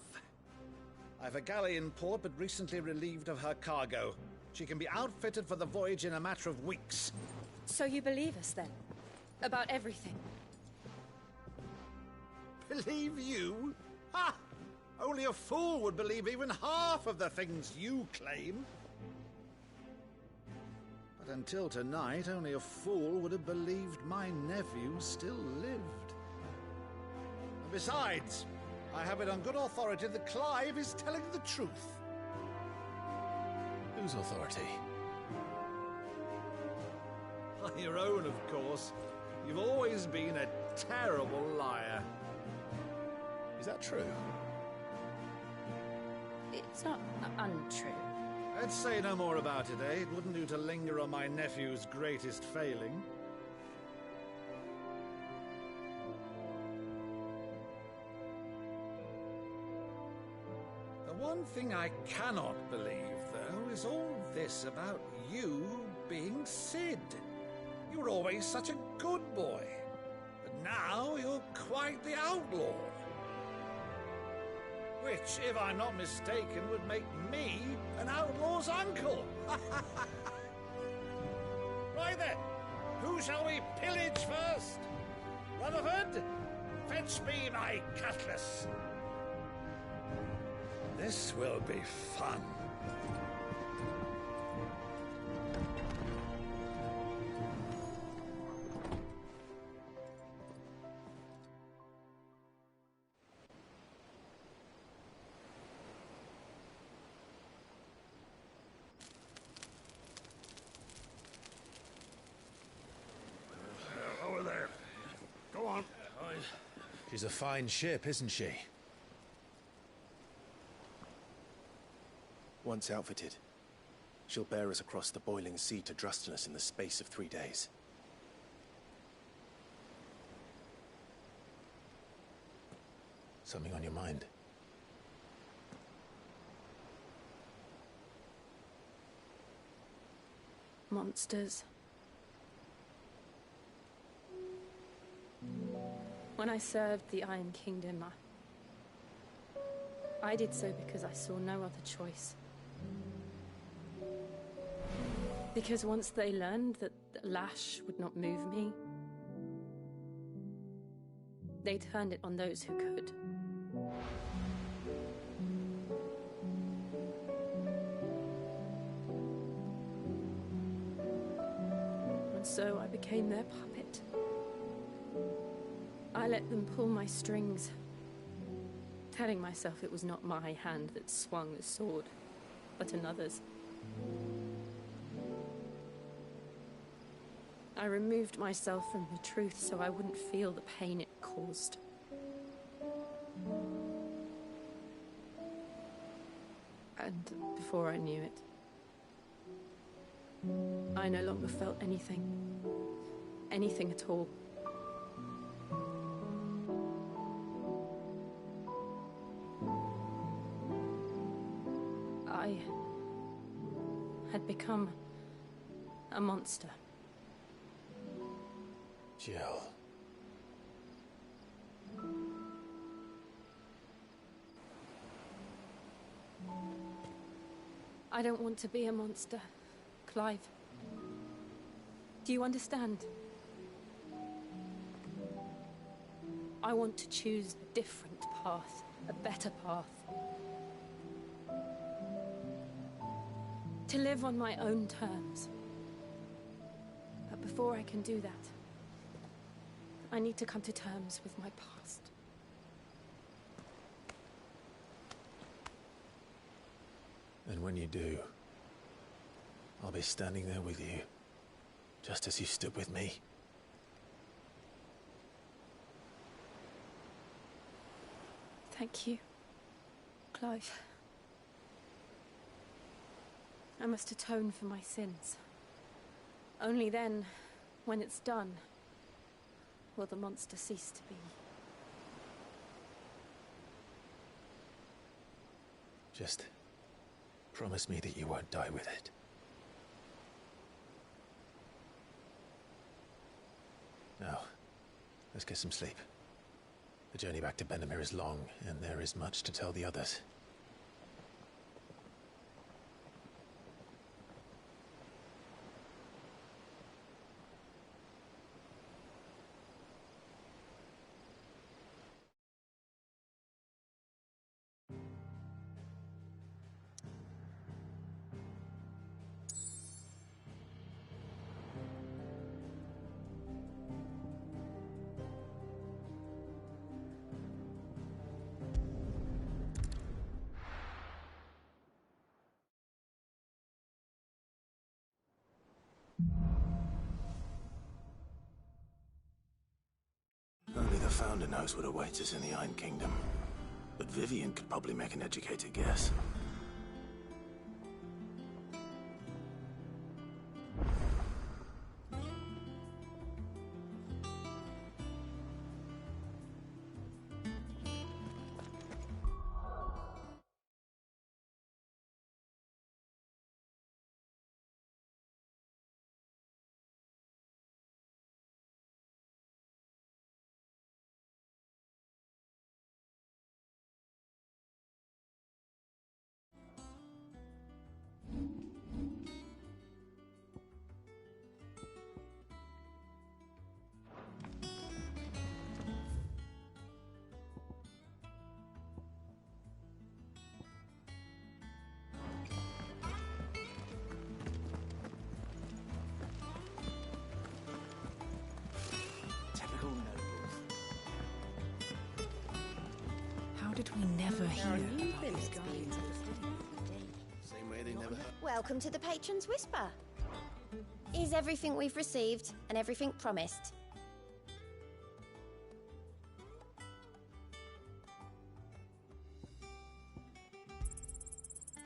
I've a galley in port, but recently relieved of her cargo. She can be outfitted for the voyage in a matter of weeks. So you believe us, then? About everything? Believe you? Ha! Only a fool would believe even half of the things you claim. But until tonight, only a fool would have believed my nephew still lived. And besides, I have it on good authority that Clive is telling the truth. Whose authority? Your own, of course. You've always been a terrible liar. Is that true? It's not untrue. Let's say no more about it, eh? It wouldn't do to linger on my nephew's greatest failing. The one thing I cannot believe, though, is all this about you being Sid. You were always such a good boy, but now you're quite the outlaw. Which, if I'm not mistaken, would make me an outlaw's uncle. Right then, who shall we pillage first? Rutherford, fetch me my cutlass. This will be fun. Over there. Go on. She's a fine ship, isn't she? Once outfitted, she'll bear us across the boiling sea to Drustinus in the space of 3 days. Something on your mind? Monsters. When I served the Iron Kingdom, I did so because I saw no other choice. Because once they learned that the lash would not move me, they turned it on those who could. And so I became their puppet. I let them pull my strings, telling myself it was not my hand that swung the sword, but another's. I removed myself from the truth so I wouldn't feel the pain it caused. And before I knew it, I no longer felt anything. Anything at all. I had become a monster. Jill. I don't want to be a monster, Clive. Do you understand? I want to choose a different path, a better path. To live on my own terms. But before I can do that, I need to come to terms with my past. And when you do, I'll be standing there with you, just as you stood with me. Thank you, Clive. I must atone for my sins. Only then, when it's done, will the monster cease to be. Just promise me that you won't die with it. Now, let's get some sleep. The journey back to Benamir is long, and there is much to tell the others. founder knows what awaits us in the Iron Kingdom, but Vivian could probably make an educated guess. How did we never hear about these guys? Same way they never heard. Welcome to the Patron's Whisper. Is everything we've received and everything promised?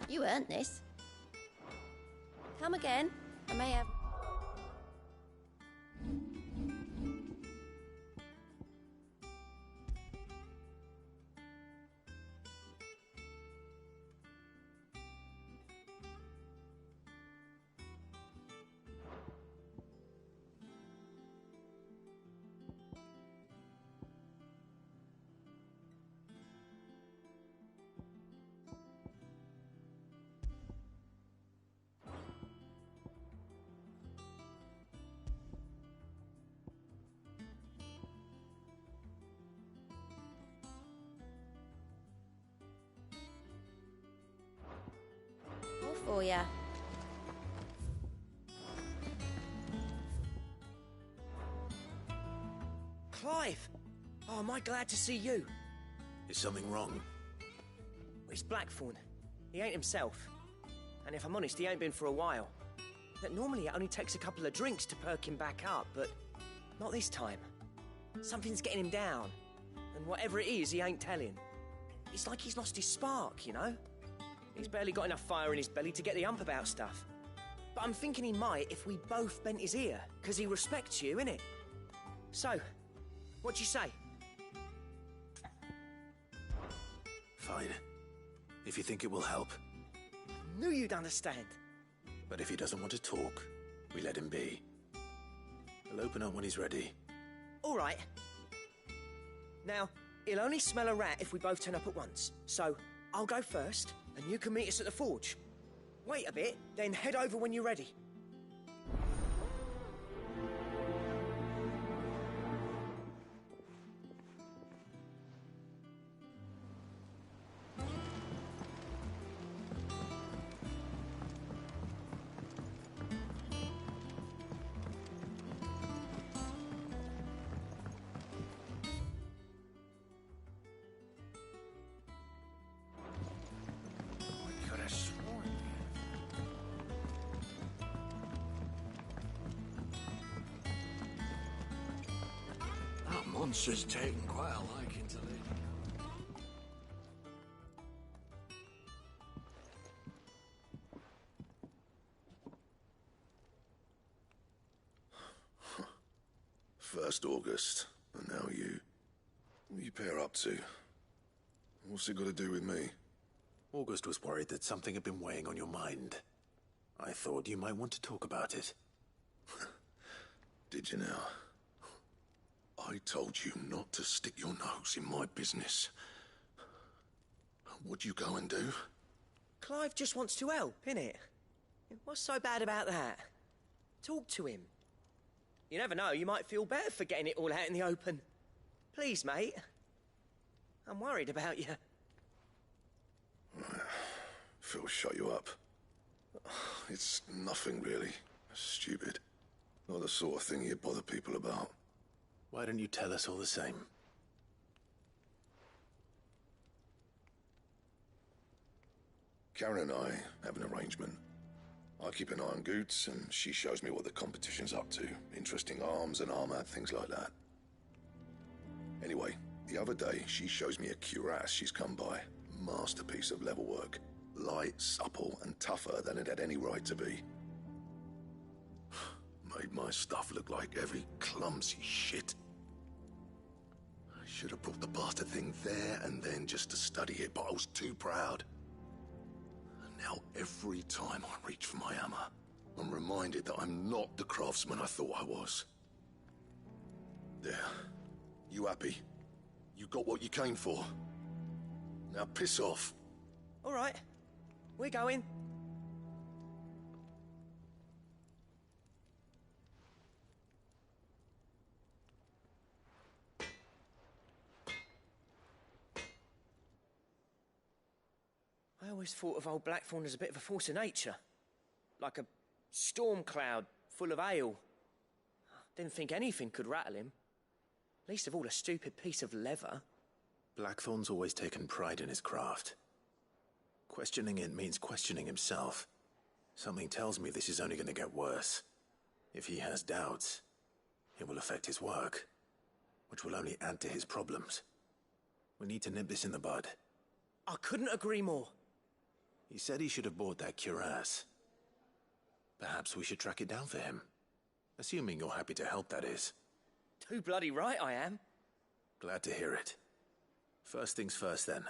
You earned this. Come again. I may have... for ya. Clive! Oh, am I glad to see you? Is something wrong? It's Blackthorn. He ain't himself. And if I'm honest, he ain't been for a while. That normally it only takes a couple of drinks to perk him back up, but not this time. Something's getting him down. And whatever it is, he ain't telling. It's like he's lost his spark, you know? He's barely got enough fire in his belly to get the ump about stuff. But I'm thinking he might if we both bent his ear, because he respects you, innit? So, what'd you say? Fine. If you think it will help. Knew you'd understand. But if he doesn't want to talk, we let him be. He'll open up when he's ready. All right. Now, he'll only smell a rat if we both turn up at once. So, I'll go first, and you can meet us at the forge. Wait a bit, then head over when you're ready. Monster's taken quite a liking to Lady. First August, and now you. What are you pair up to? What's it got to do with me? August was worried that something had been weighing on your mind. I thought you might want to talk about it. Did you now? I told you not to stick your nose in my business. What'd you go and do? Clive just wants to help, innit? What's so bad about that? Talk to him. You never know, you might feel better for getting it all out in the open. Please, mate. I'm worried about you. Phil shut you up. It's nothing, really. Stupid. Not the sort of thing you bother people about. Why don't you tell us all the same? Karen and I have an arrangement. I keep an eye on Goots, and she shows me what the competition's up to. Interesting arms and armor, things like that. Anyway, the other day, she shows me a cuirass she's come by. Masterpiece of level work. Light, supple, and tougher than it had any right to be. Made my stuff look like every clumsy shit. I should have brought the bastard thing there and then just to study it, but I was too proud. And now every time I reach for my hammer, I'm reminded that I'm not the craftsman I thought I was. There. You happy? You got what you came for. Now piss off. All right. We're going. I always thought of old Blackthorn as a bit of a force of nature. Like a storm cloud full of hail. Didn't think anything could rattle him. Least of all a stupid piece of leather. Blackthorn's always taken pride in his craft. Questioning it means questioning himself. Something tells me this is only going to get worse. If he has doubts, it will affect his work, which will only add to his problems. We need to nip this in the bud. I couldn't agree more. He said he should have bought that cuirass. Perhaps we should track it down for him. Assuming you're happy to help, that is. Too bloody right I am. Glad to hear it. First things first, then.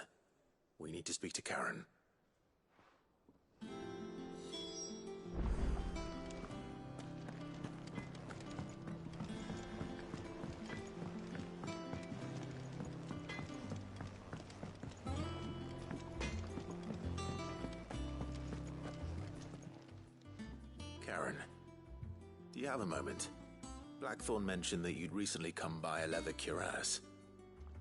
We need to speak to Karen. Karen, do you have a moment? Blackthorn mentioned that you'd recently come by a leather cuirass.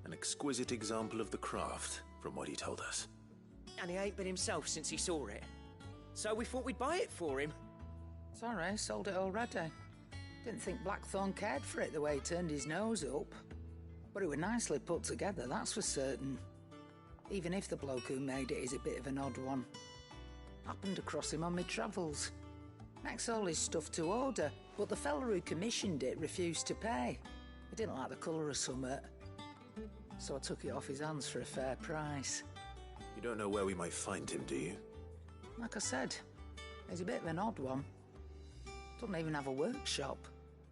An exquisite example of the craft, from what he told us. And he ain't been himself since he saw it. So we thought we'd buy it for him. Sorry, sold it already. Didn't think Blackthorn cared for it the way he turned his nose up. But it was nicely put together, that's for certain. Even if the bloke who made it is a bit of an odd one. Happened across him on my travels. Next all his stuff to order, but the fella who commissioned it refused to pay. He didn't like the colour of summit. So I took it off his hands for a fair price. You don't know where we might find him, do you? Like I said, he's a bit of an odd one. Doesn't even have a workshop.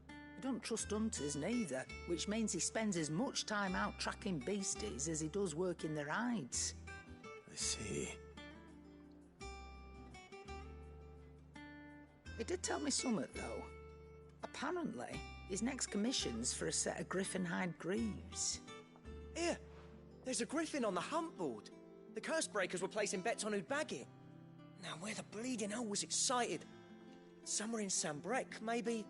He don't trust hunters neither, which means he spends as much time out tracking beasties as he does working their hides. I see. He did tell me something, though. Apparently, his next commission's for a set of griffin hide greaves. Here, there's a griffin on the hunt board. The curse breakers were placing bets on who'd bag it. Now, where the bleeding hell was excited? Somewhere in Sambrec, maybe?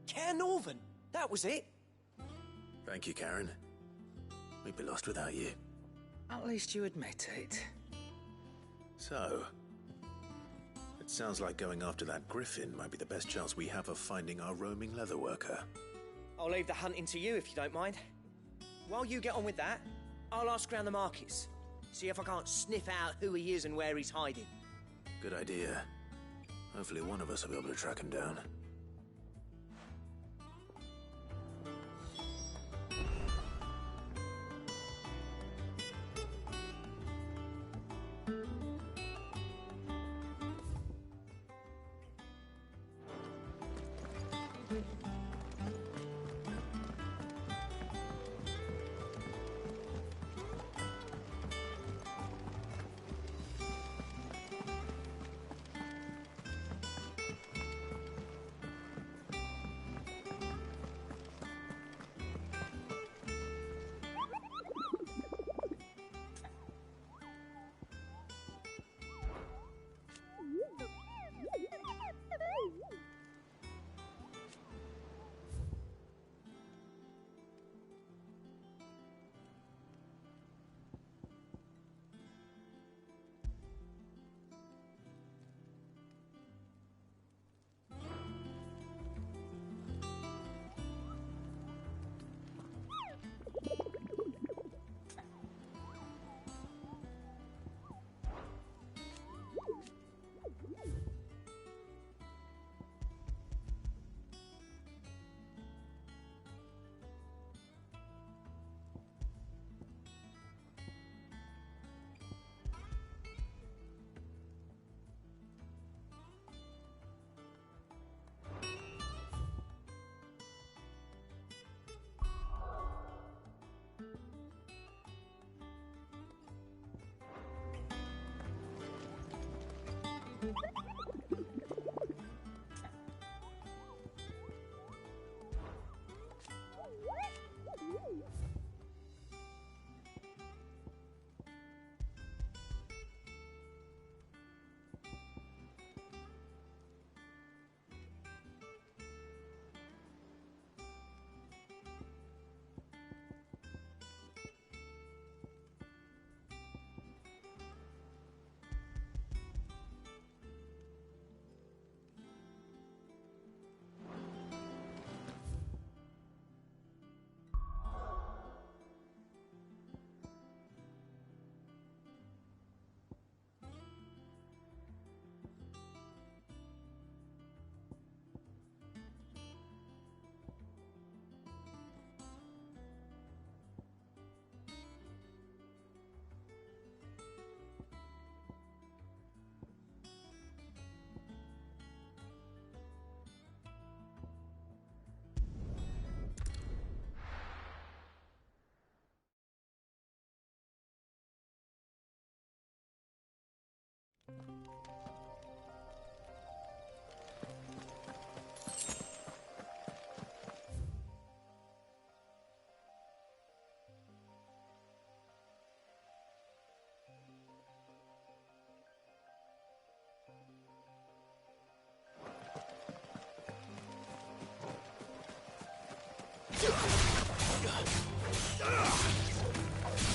Care Northern, that was it. Thank you, Karen. We'd be lost without you. At least you admit it. So, it sounds like going after that griffin might be the best chance we have of finding our roaming leatherworker. I'll leave the hunting to you if you don't mind. While you get on with that, I'll ask around the markets. See if I can't sniff out who he is and where he's hiding. Good idea. Hopefully one of us will be able to track him down.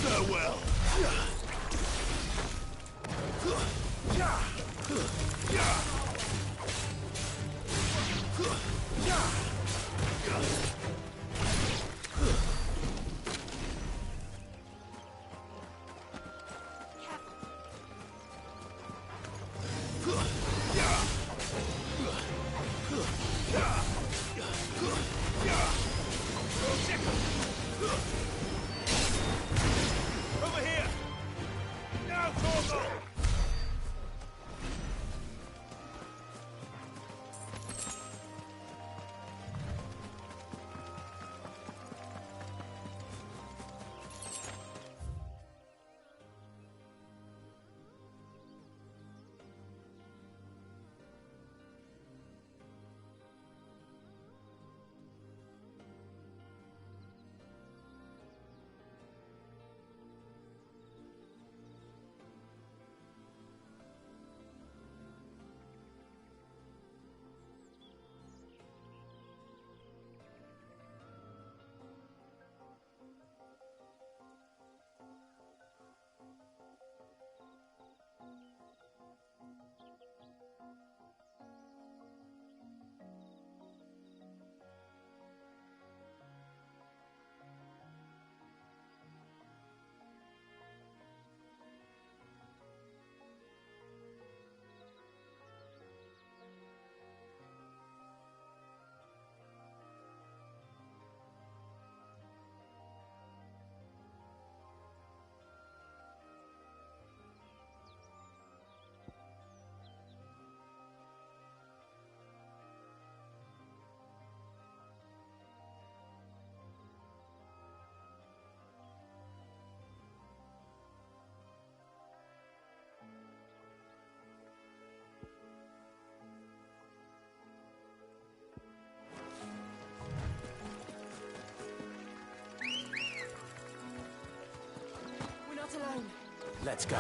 Farewell. Over here! Now, Torgo! We're not alone. Let's go.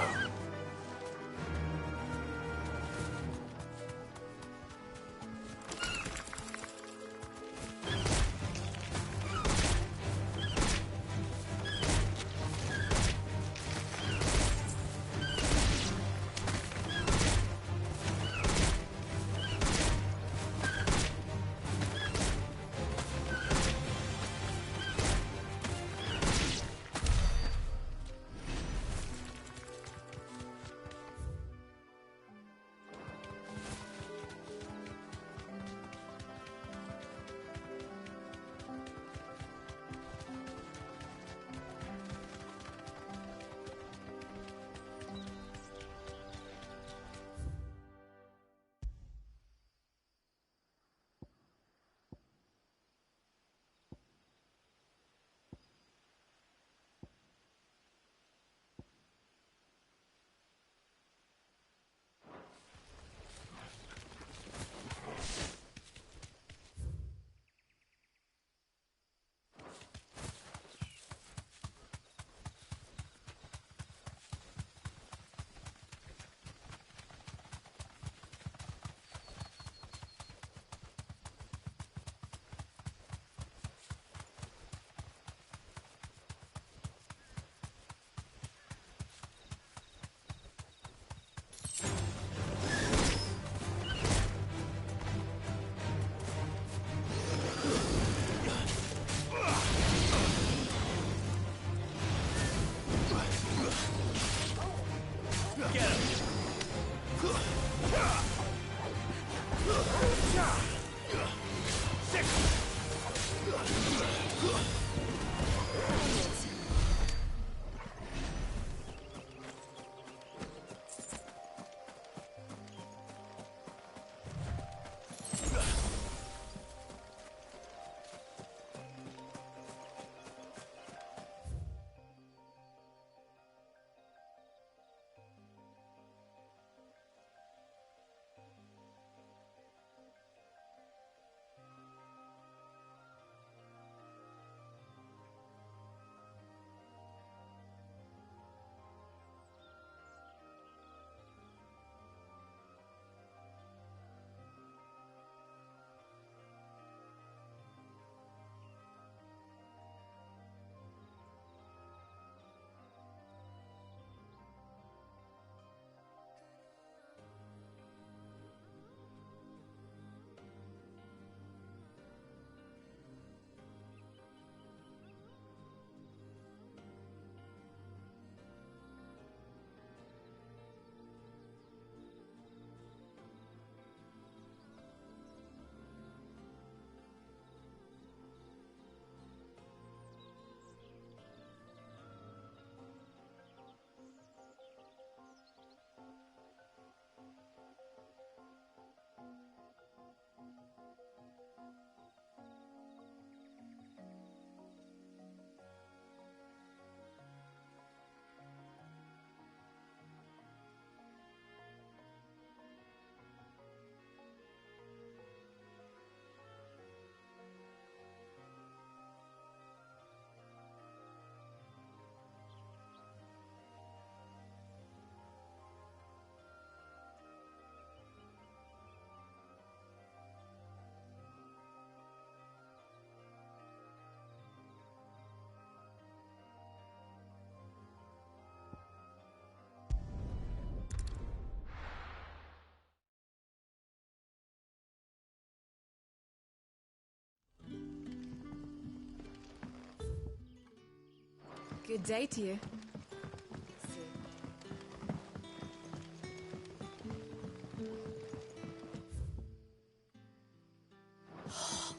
Good day to you.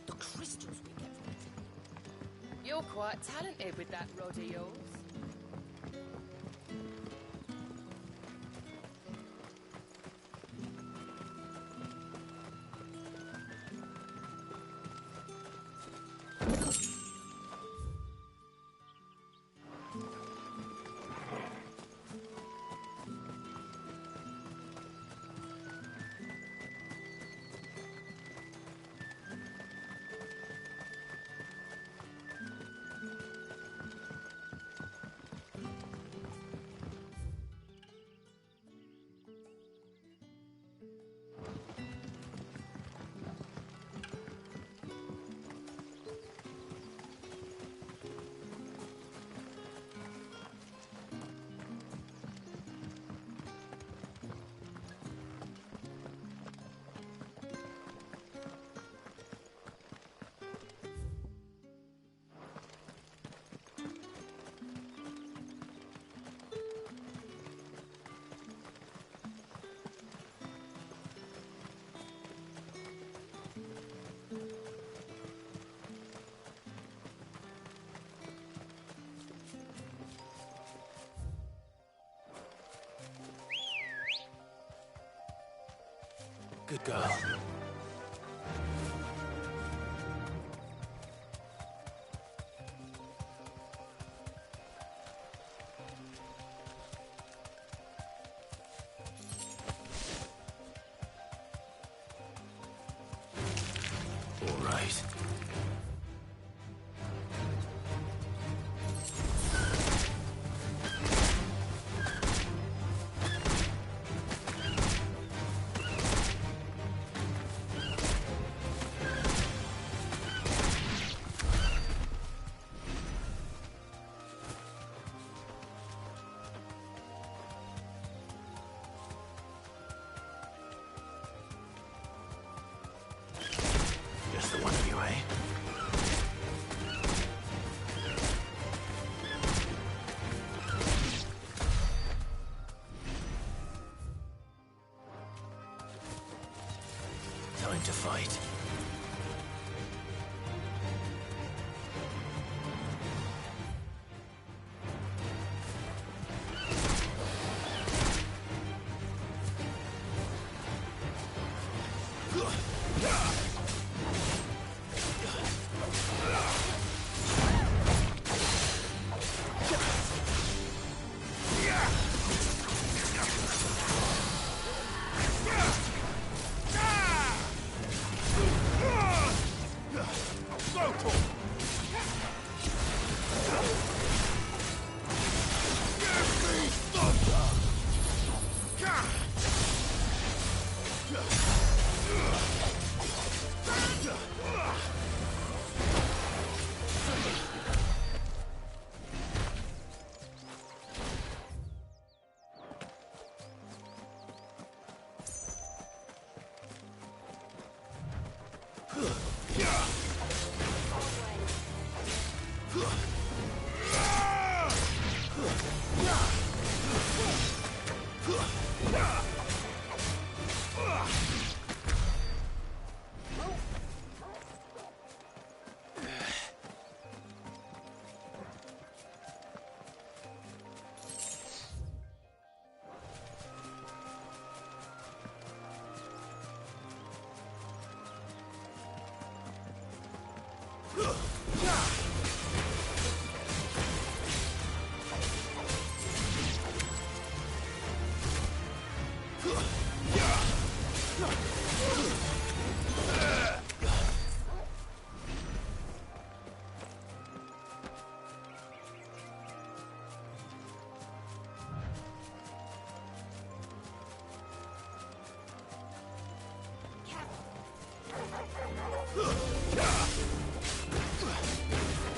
The crystals we get from it. You're quite talented with that rod of yours. Good girl. All right. Just the one of you, eh? time to fight.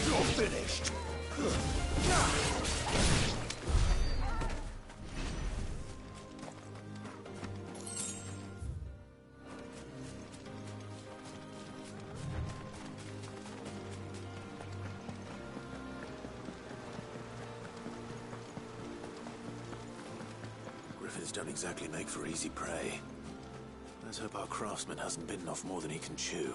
You're finished. Griffins don't exactly make for easy prey. Let's hope our craftsman hasn't bitten off more than he can chew.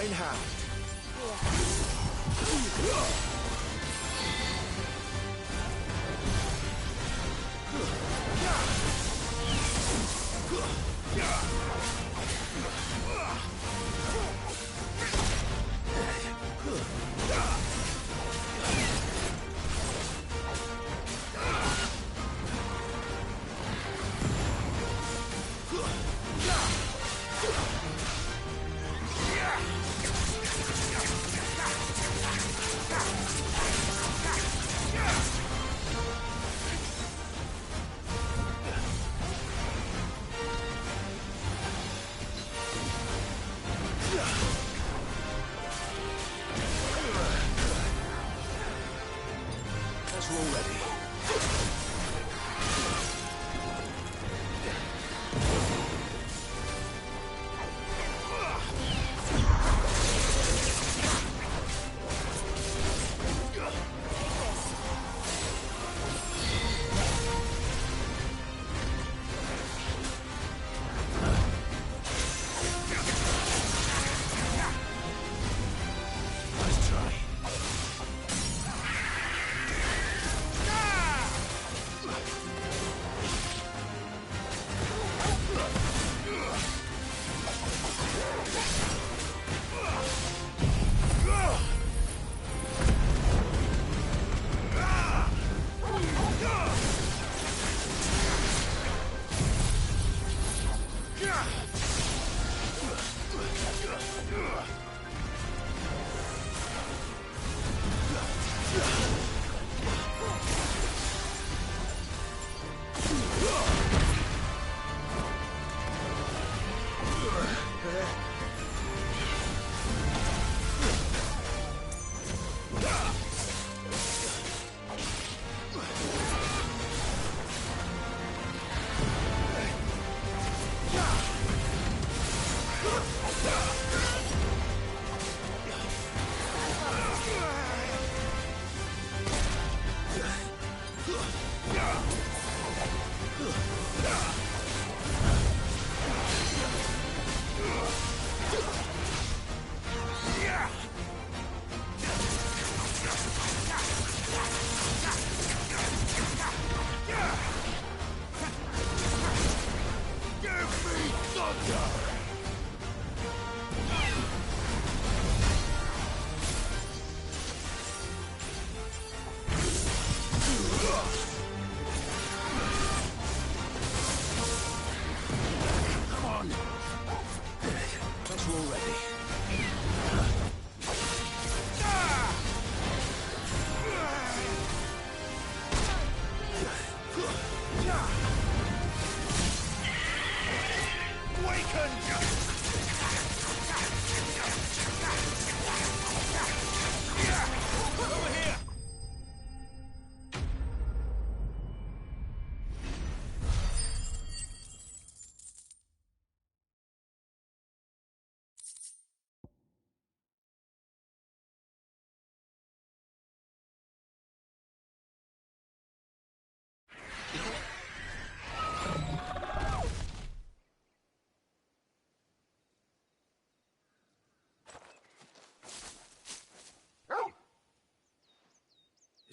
Fine hand.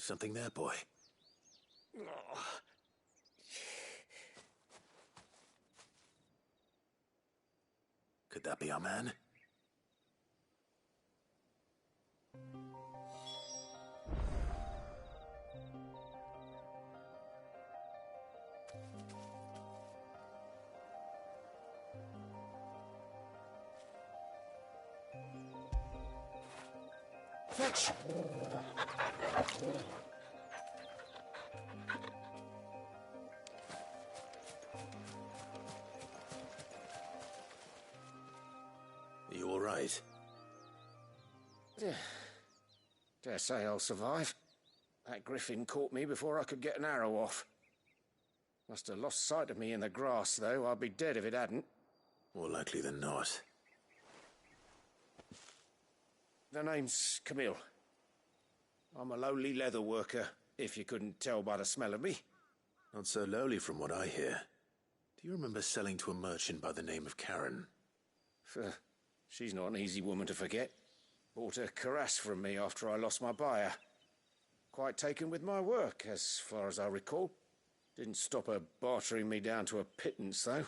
Something there, boy? Could that be our man? Fetch! Are you all right? Dare say I'll survive. That griffin caught me before I could get an arrow off. Must have lost sight of me in the grass, though. I'd be dead if it hadn't. More likely than not. The name's Camille. I'm a lowly leather worker, if you couldn't tell by the smell of me. Not so lowly from what I hear. Do you remember selling to a merchant by the name of Karen? She's not an easy woman to forget. Bought a cuirass from me after I lost my buyer. Quite taken with my work, as far as I recall. Didn't stop her bartering me down to a pittance, though.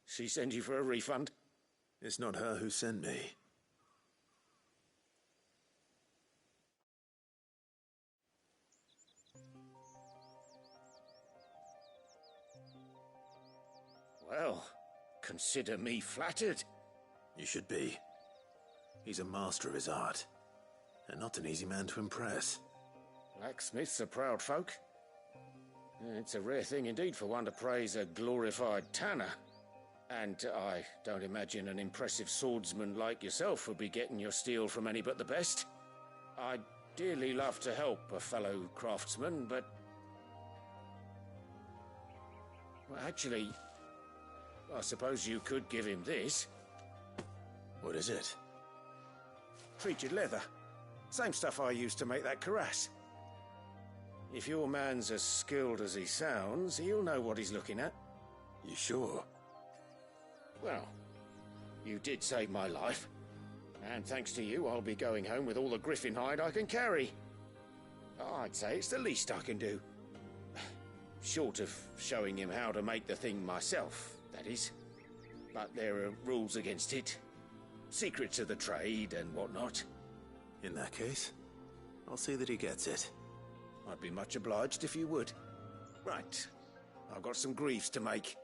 She send you for a refund? It's not her who sent me. Well, consider me flattered. You should be. He's a master of his art, and not an easy man to impress. Blacksmiths are proud folk. It's a rare thing indeed for one to praise a glorified tanner. And I don't imagine an impressive swordsman like yourself would be getting your steel from any but the best. I'd dearly love to help a fellow craftsman, but... Well, actually, I suppose you could give him this. What is it? Treated leather. Same stuff I used to make that cuirass. If your man's as skilled as he sounds, he'll know what he's looking at. You sure? Well, you did save my life. And thanks to you, I'll be going home with all the griffin hide I can carry. I'd say it's the least I can do. Short of showing him how to make the thing myself, that is. But there are rules against it. Secrets of the trade and whatnot. In that case, I'll see that he gets it. I'd be much obliged if you would. Right. I've got some greaves to make.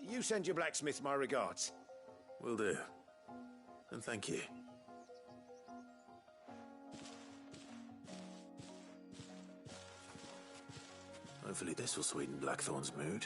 You send your blacksmith my regards. Will do. And thank you. Hopefully this will sweeten Blackthorn's mood.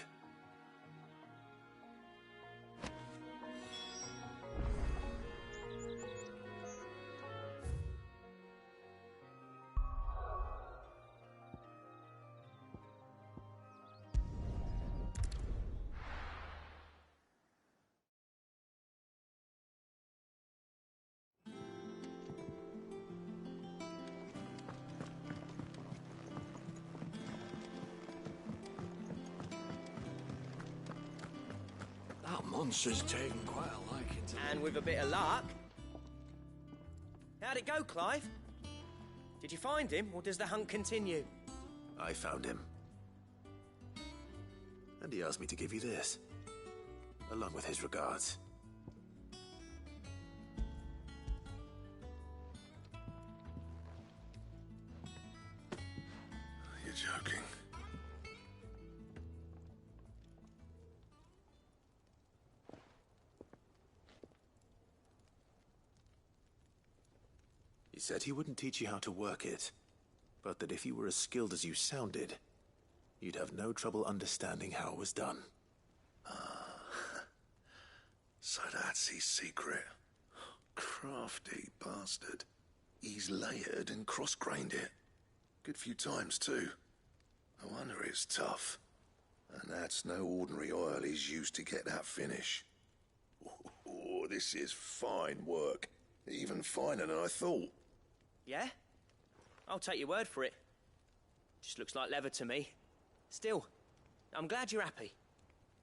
That monster's taken quite a liking to me. And with a bit of luck... How'd it go, Clive? Did you find him, or does the hunt continue? I found him. And he asked me to give you this, along with his regards. You're joking. He said he wouldn't teach you how to work it, but that if you were as skilled as you sounded, you'd have no trouble understanding how it was done. So that's his secret. Crafty bastard. He's layered and cross-grained it. Good few times, too. No wonder it's tough. And that's no ordinary oil he's used to get that finish. Oh, this is fine work. Even finer than I thought. Yeah? I'll take your word for it. Just looks like leather to me. Still, I'm glad you're happy.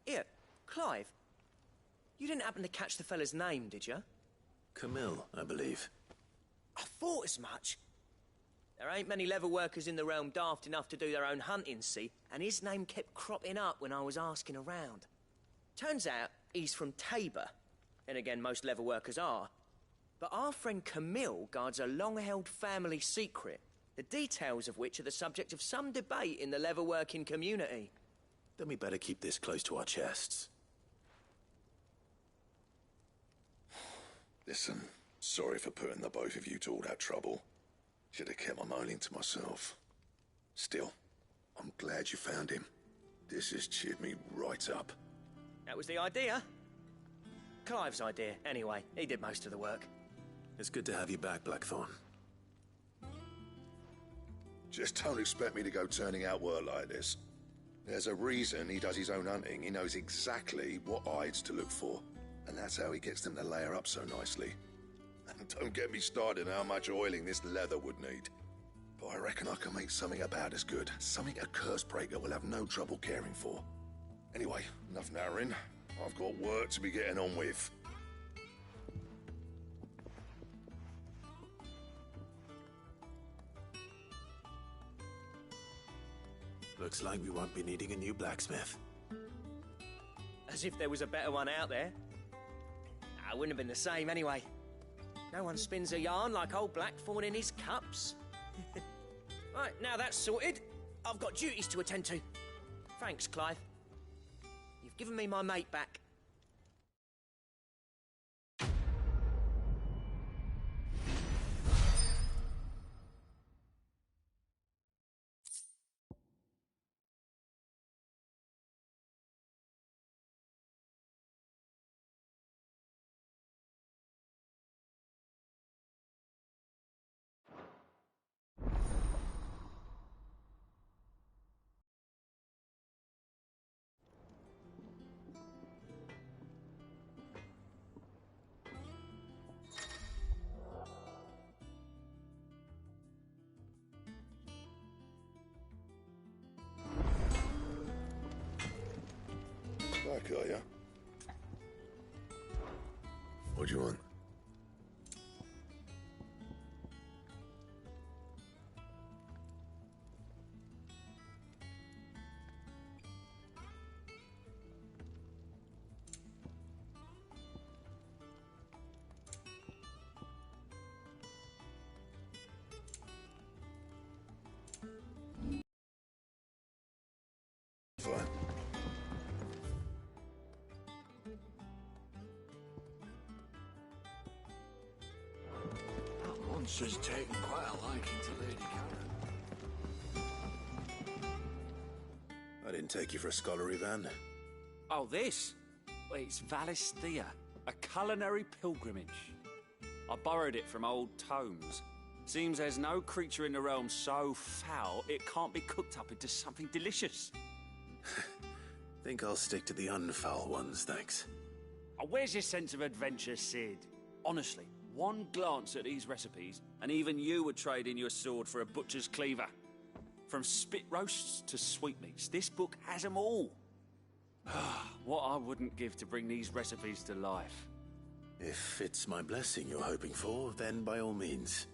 Here, Clive, you didn't happen to catch the fella's name, did you? Camille, I believe. I thought as much. There ain't many leather workers in the realm daft enough to do their own hunting, see? And his name kept cropping up when I was asking around. Turns out he's from Tabor. And again, most leather workers are. But our friend Camille guards a long-held family secret, the details of which are the subject of some debate in the leather-working community. Then we better keep this close to our chests. Listen, sorry for putting the both of you to all that trouble. Should have kept my moaning to myself. Still, I'm glad you found him. This has cheered me right up. That was the idea. Clive's idea, anyway. He did most of the work. It's good to have you back, Blackthorn. Just don't expect me to go turning out work like this. There's a reason he does his own hunting. He knows exactly what hides to look for. And that's how he gets them to layer up so nicely. And don't get me started on how much oiling this leather would need. But I reckon I can make something about as good. Something a Cursebreaker will have no trouble caring for. Anyway, enough narrowing. I've got work to be getting on with. Looks like we won't be needing a new blacksmith. As if there was a better one out there. It wouldn't have been the same anyway. No one spins a yarn like old Blackthorn in his cups. Right, now that's sorted, I've got duties to attend to. Thanks, Clive. You've given me my mate back. Back, are ya? What do you want? Fine. Monster's taken quite a liking to Lady Karen. I didn't take you for a scholarly van. Oh, this? Well, it's Valisthea, a culinary pilgrimage. I borrowed it from old tomes. Seems there's no creature in the realm so foul it can't be cooked up into something delicious. Think I'll stick to the unfoul ones, thanks. Oh, where's your sense of adventure, Sid? Honestly, one glance at these recipes, and even you would trade in your sword for a butcher's cleaver. From spit roasts to sweetmeats, this book has them all. What I wouldn't give to bring these recipes to life. If it's my blessing you're hoping for, then by all means.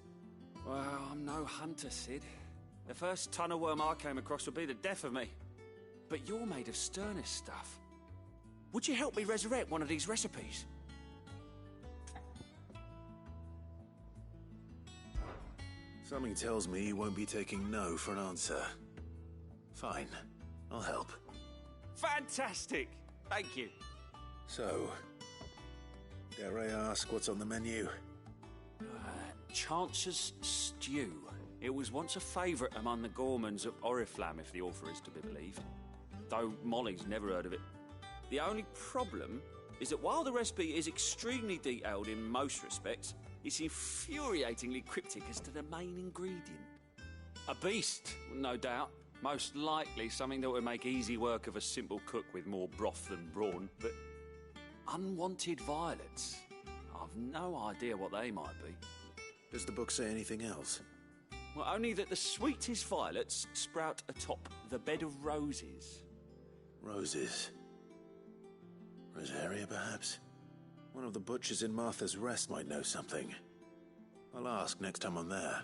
Well, I'm no hunter, Sid. The first ton of worm I came across would be the death of me. But you're made of sterner stuff. Would you help me resurrect one of these recipes? Something tells me you won't be taking no for an answer. Fine, I'll help. Fantastic! Thank you. So, dare I ask what's on the menu? Chance's Stew. It was once a favourite among the gourmands of Oriflamme, if the author is to be believed. Though Molly's never heard of it. The only problem is that while the recipe is extremely detailed in most respects, it's infuriatingly cryptic as to the main ingredient. A beast, no doubt. Most likely something that would make easy work of a simple cook with more broth than brawn, but unwanted violets. I've no idea what they might be. Does the book say anything else? Well, only that the sweetest violets sprout atop the bed of roses. Roses. Rosaria, perhaps? One of the butchers in Martha's Rest might know something. I'll ask next time I'm there.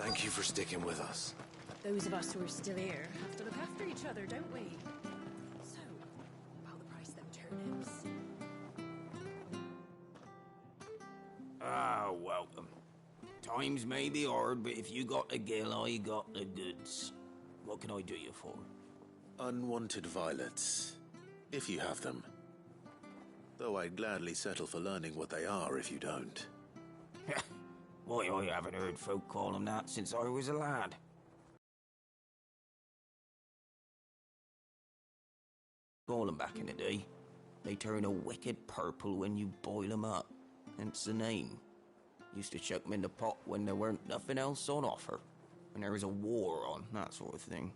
Thank you for sticking with us. Those of us who are still here have to look after each other, don't we? So, about the price of them turnips. Ah, welcome. Times may be hard, but if you got the gill, I got the goods. What can I do you for? Unwanted violets, if you have them. Though I'd gladly settle for learning what they are if you don't. Why, I haven't heard folk call them that since I was a lad. Call them back in the day. They turn a wicked purple when you boil them up. Hence the name. Used to chuck them in the pot when there weren't nothing else on offer. When there was a war on, that sort of thing.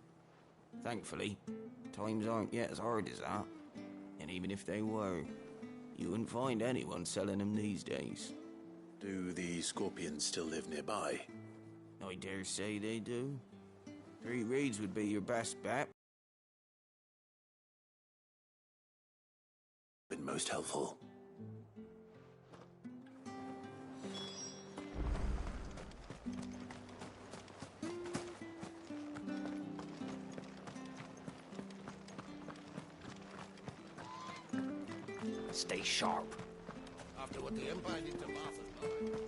Thankfully, times aren't yet as hard as that. And even if they were, you wouldn't find anyone selling them these days. Do the scorpions still live nearby? I dare say they do. 3 reeds would be your best bet. Been most helpful. Stay sharp. After what the Empire did to Martha's mother.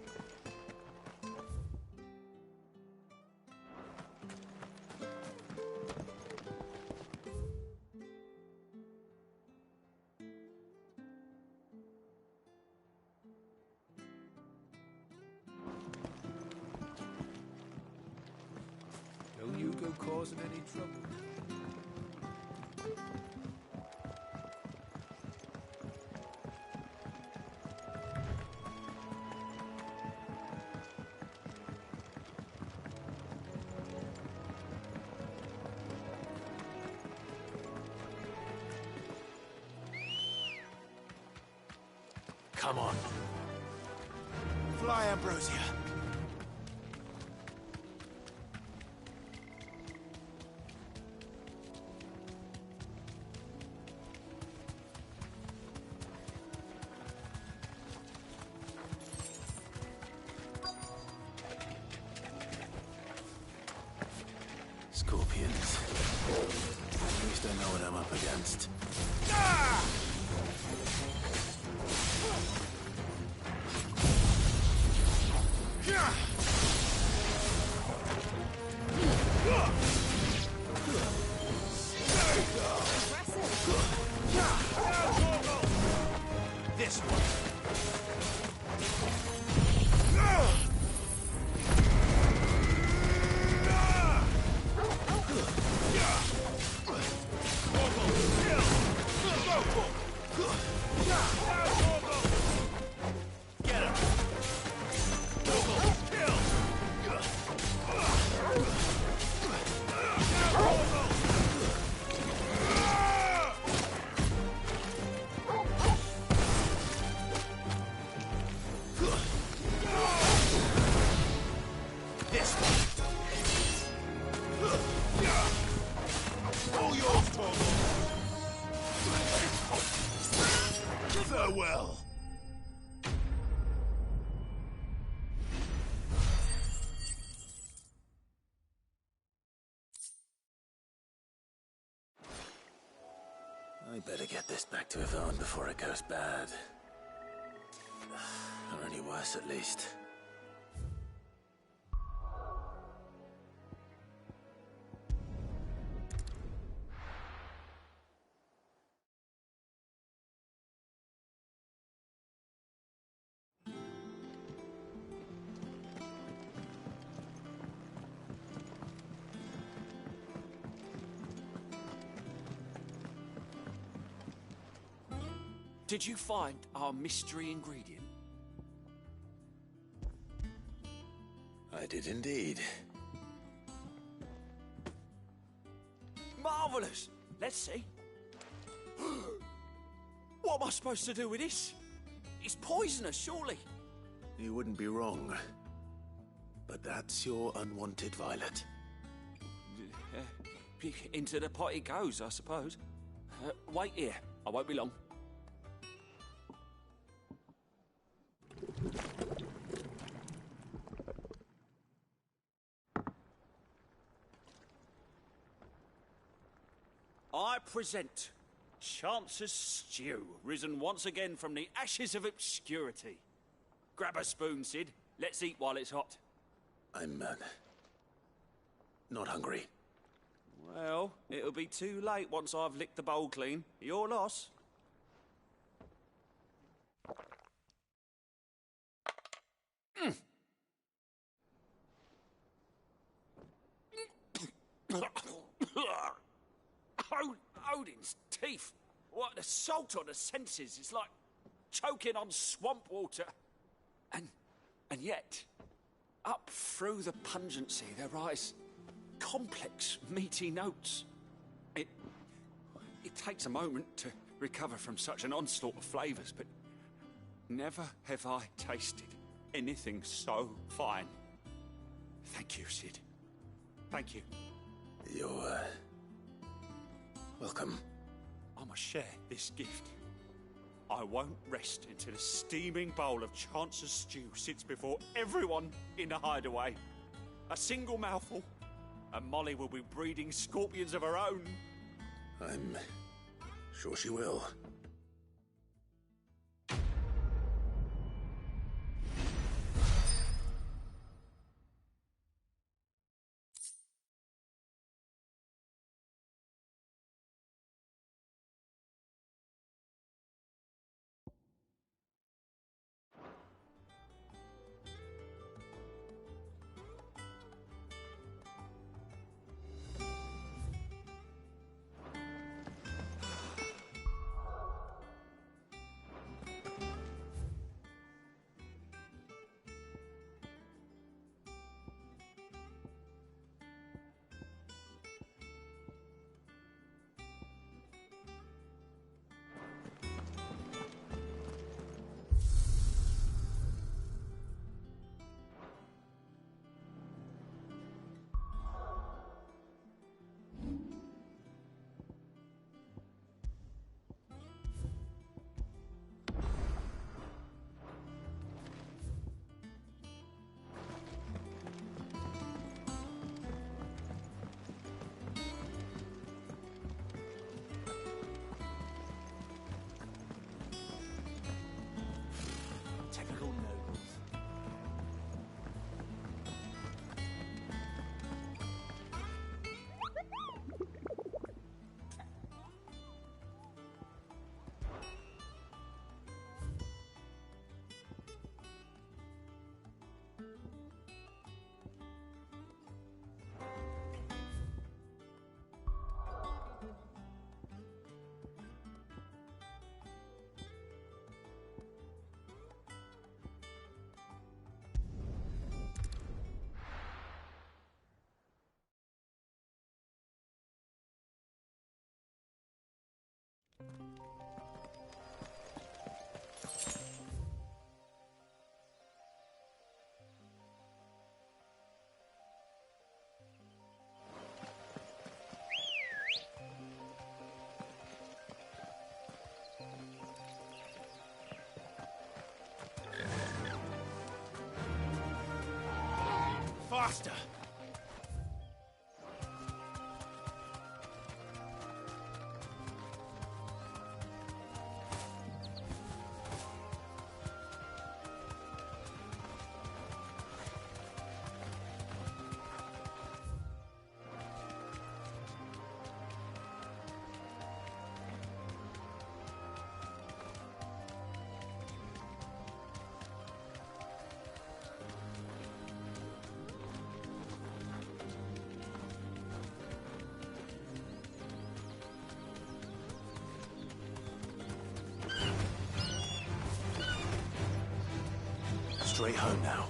Don't you go causing any trouble. Come on. Fly, Ambrosia. Scorpions. At least I know what I'm up against. This one. Get him. This one. All yours, Torgal. Farewell. I better get this back to Yvonne before it goes bad. Or any worse, at least. Did you find our mystery ingredient? I did indeed. Marvellous! Let's see. What am I supposed to do with this? It's poisonous, surely. You wouldn't be wrong. But that's your unwanted violet. Into the pot it goes, I suppose. Wait here. I won't be long. I present Chance's Stew, risen once again from the ashes of obscurity. Grab a spoon, Sid. Let's eat while it's hot. I'm, not hungry. Well, it'll be too late once I've licked the bowl clean. Your loss. Odin's teeth. What an assault on the senses. It's like choking on swamp water. And yet, up through the pungency, there rise complex, meaty notes. It takes a moment to recover from such an onslaught of flavours, but never have I tasted anything so fine. Thank you, Sid. Thank you. You're, welcome. I must share this gift. I won't rest until a steaming bowl of Chance's stew sits before everyone in the hideaway. A single mouthful, and Molly will be breeding scorpions of her own. I'm sure she will. Faster! Straight home now.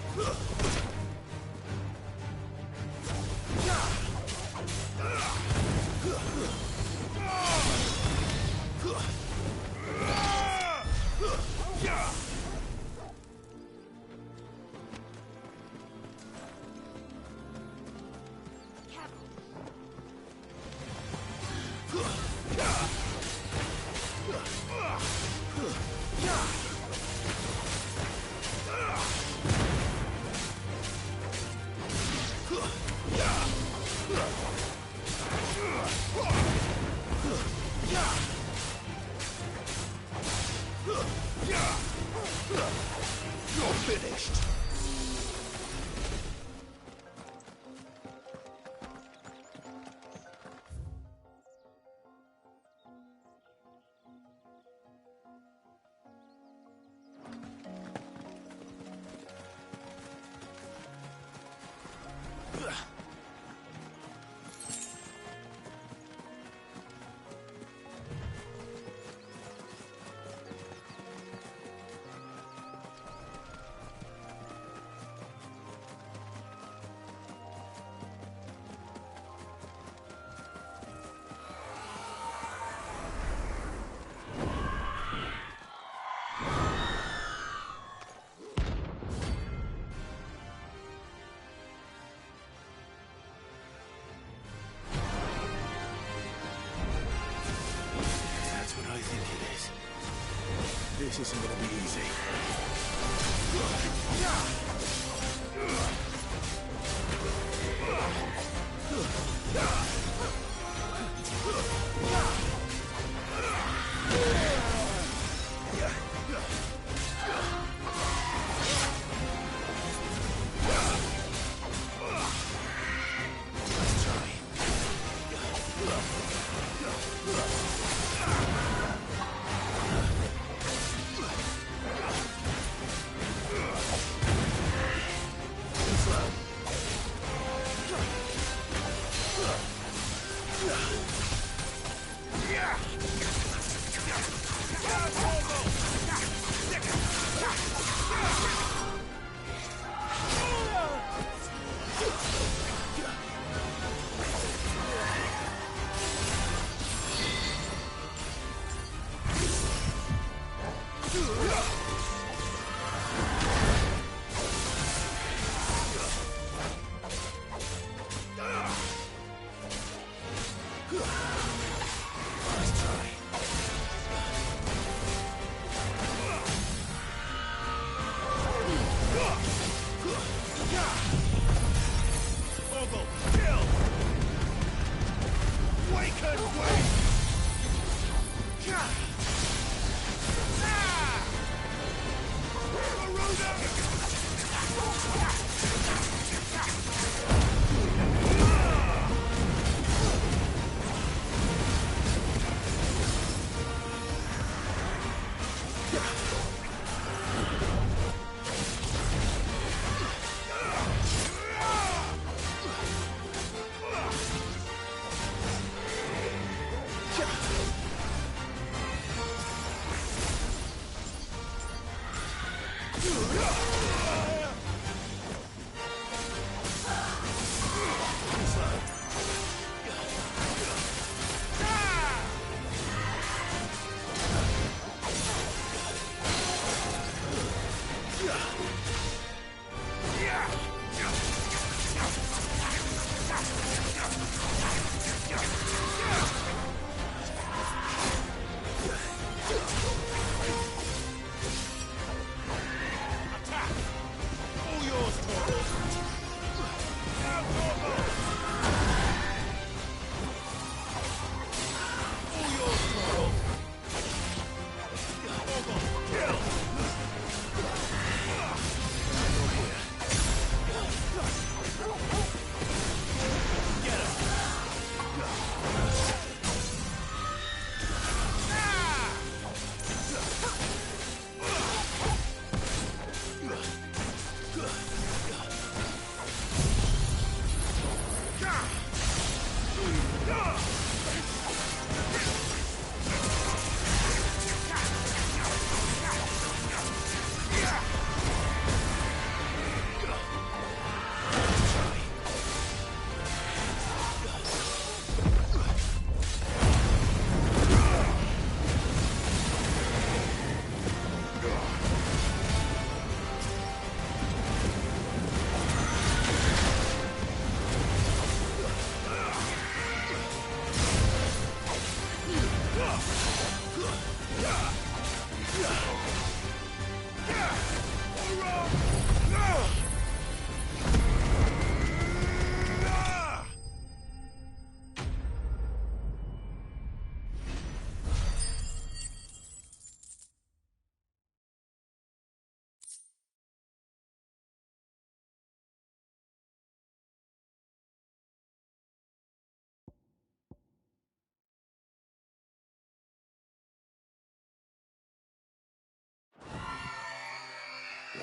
finished. That's what I think it is. This isn't gonna be easy.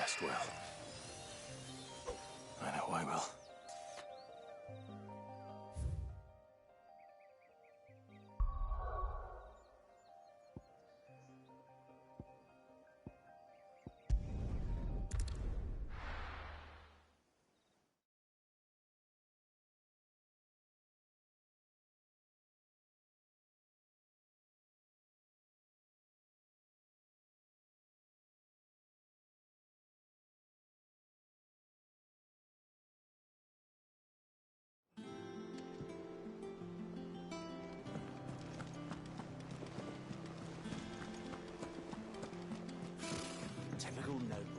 rest well. I know I will. Typical nobles.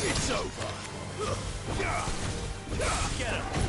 It's over. Get him.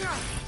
Yeah!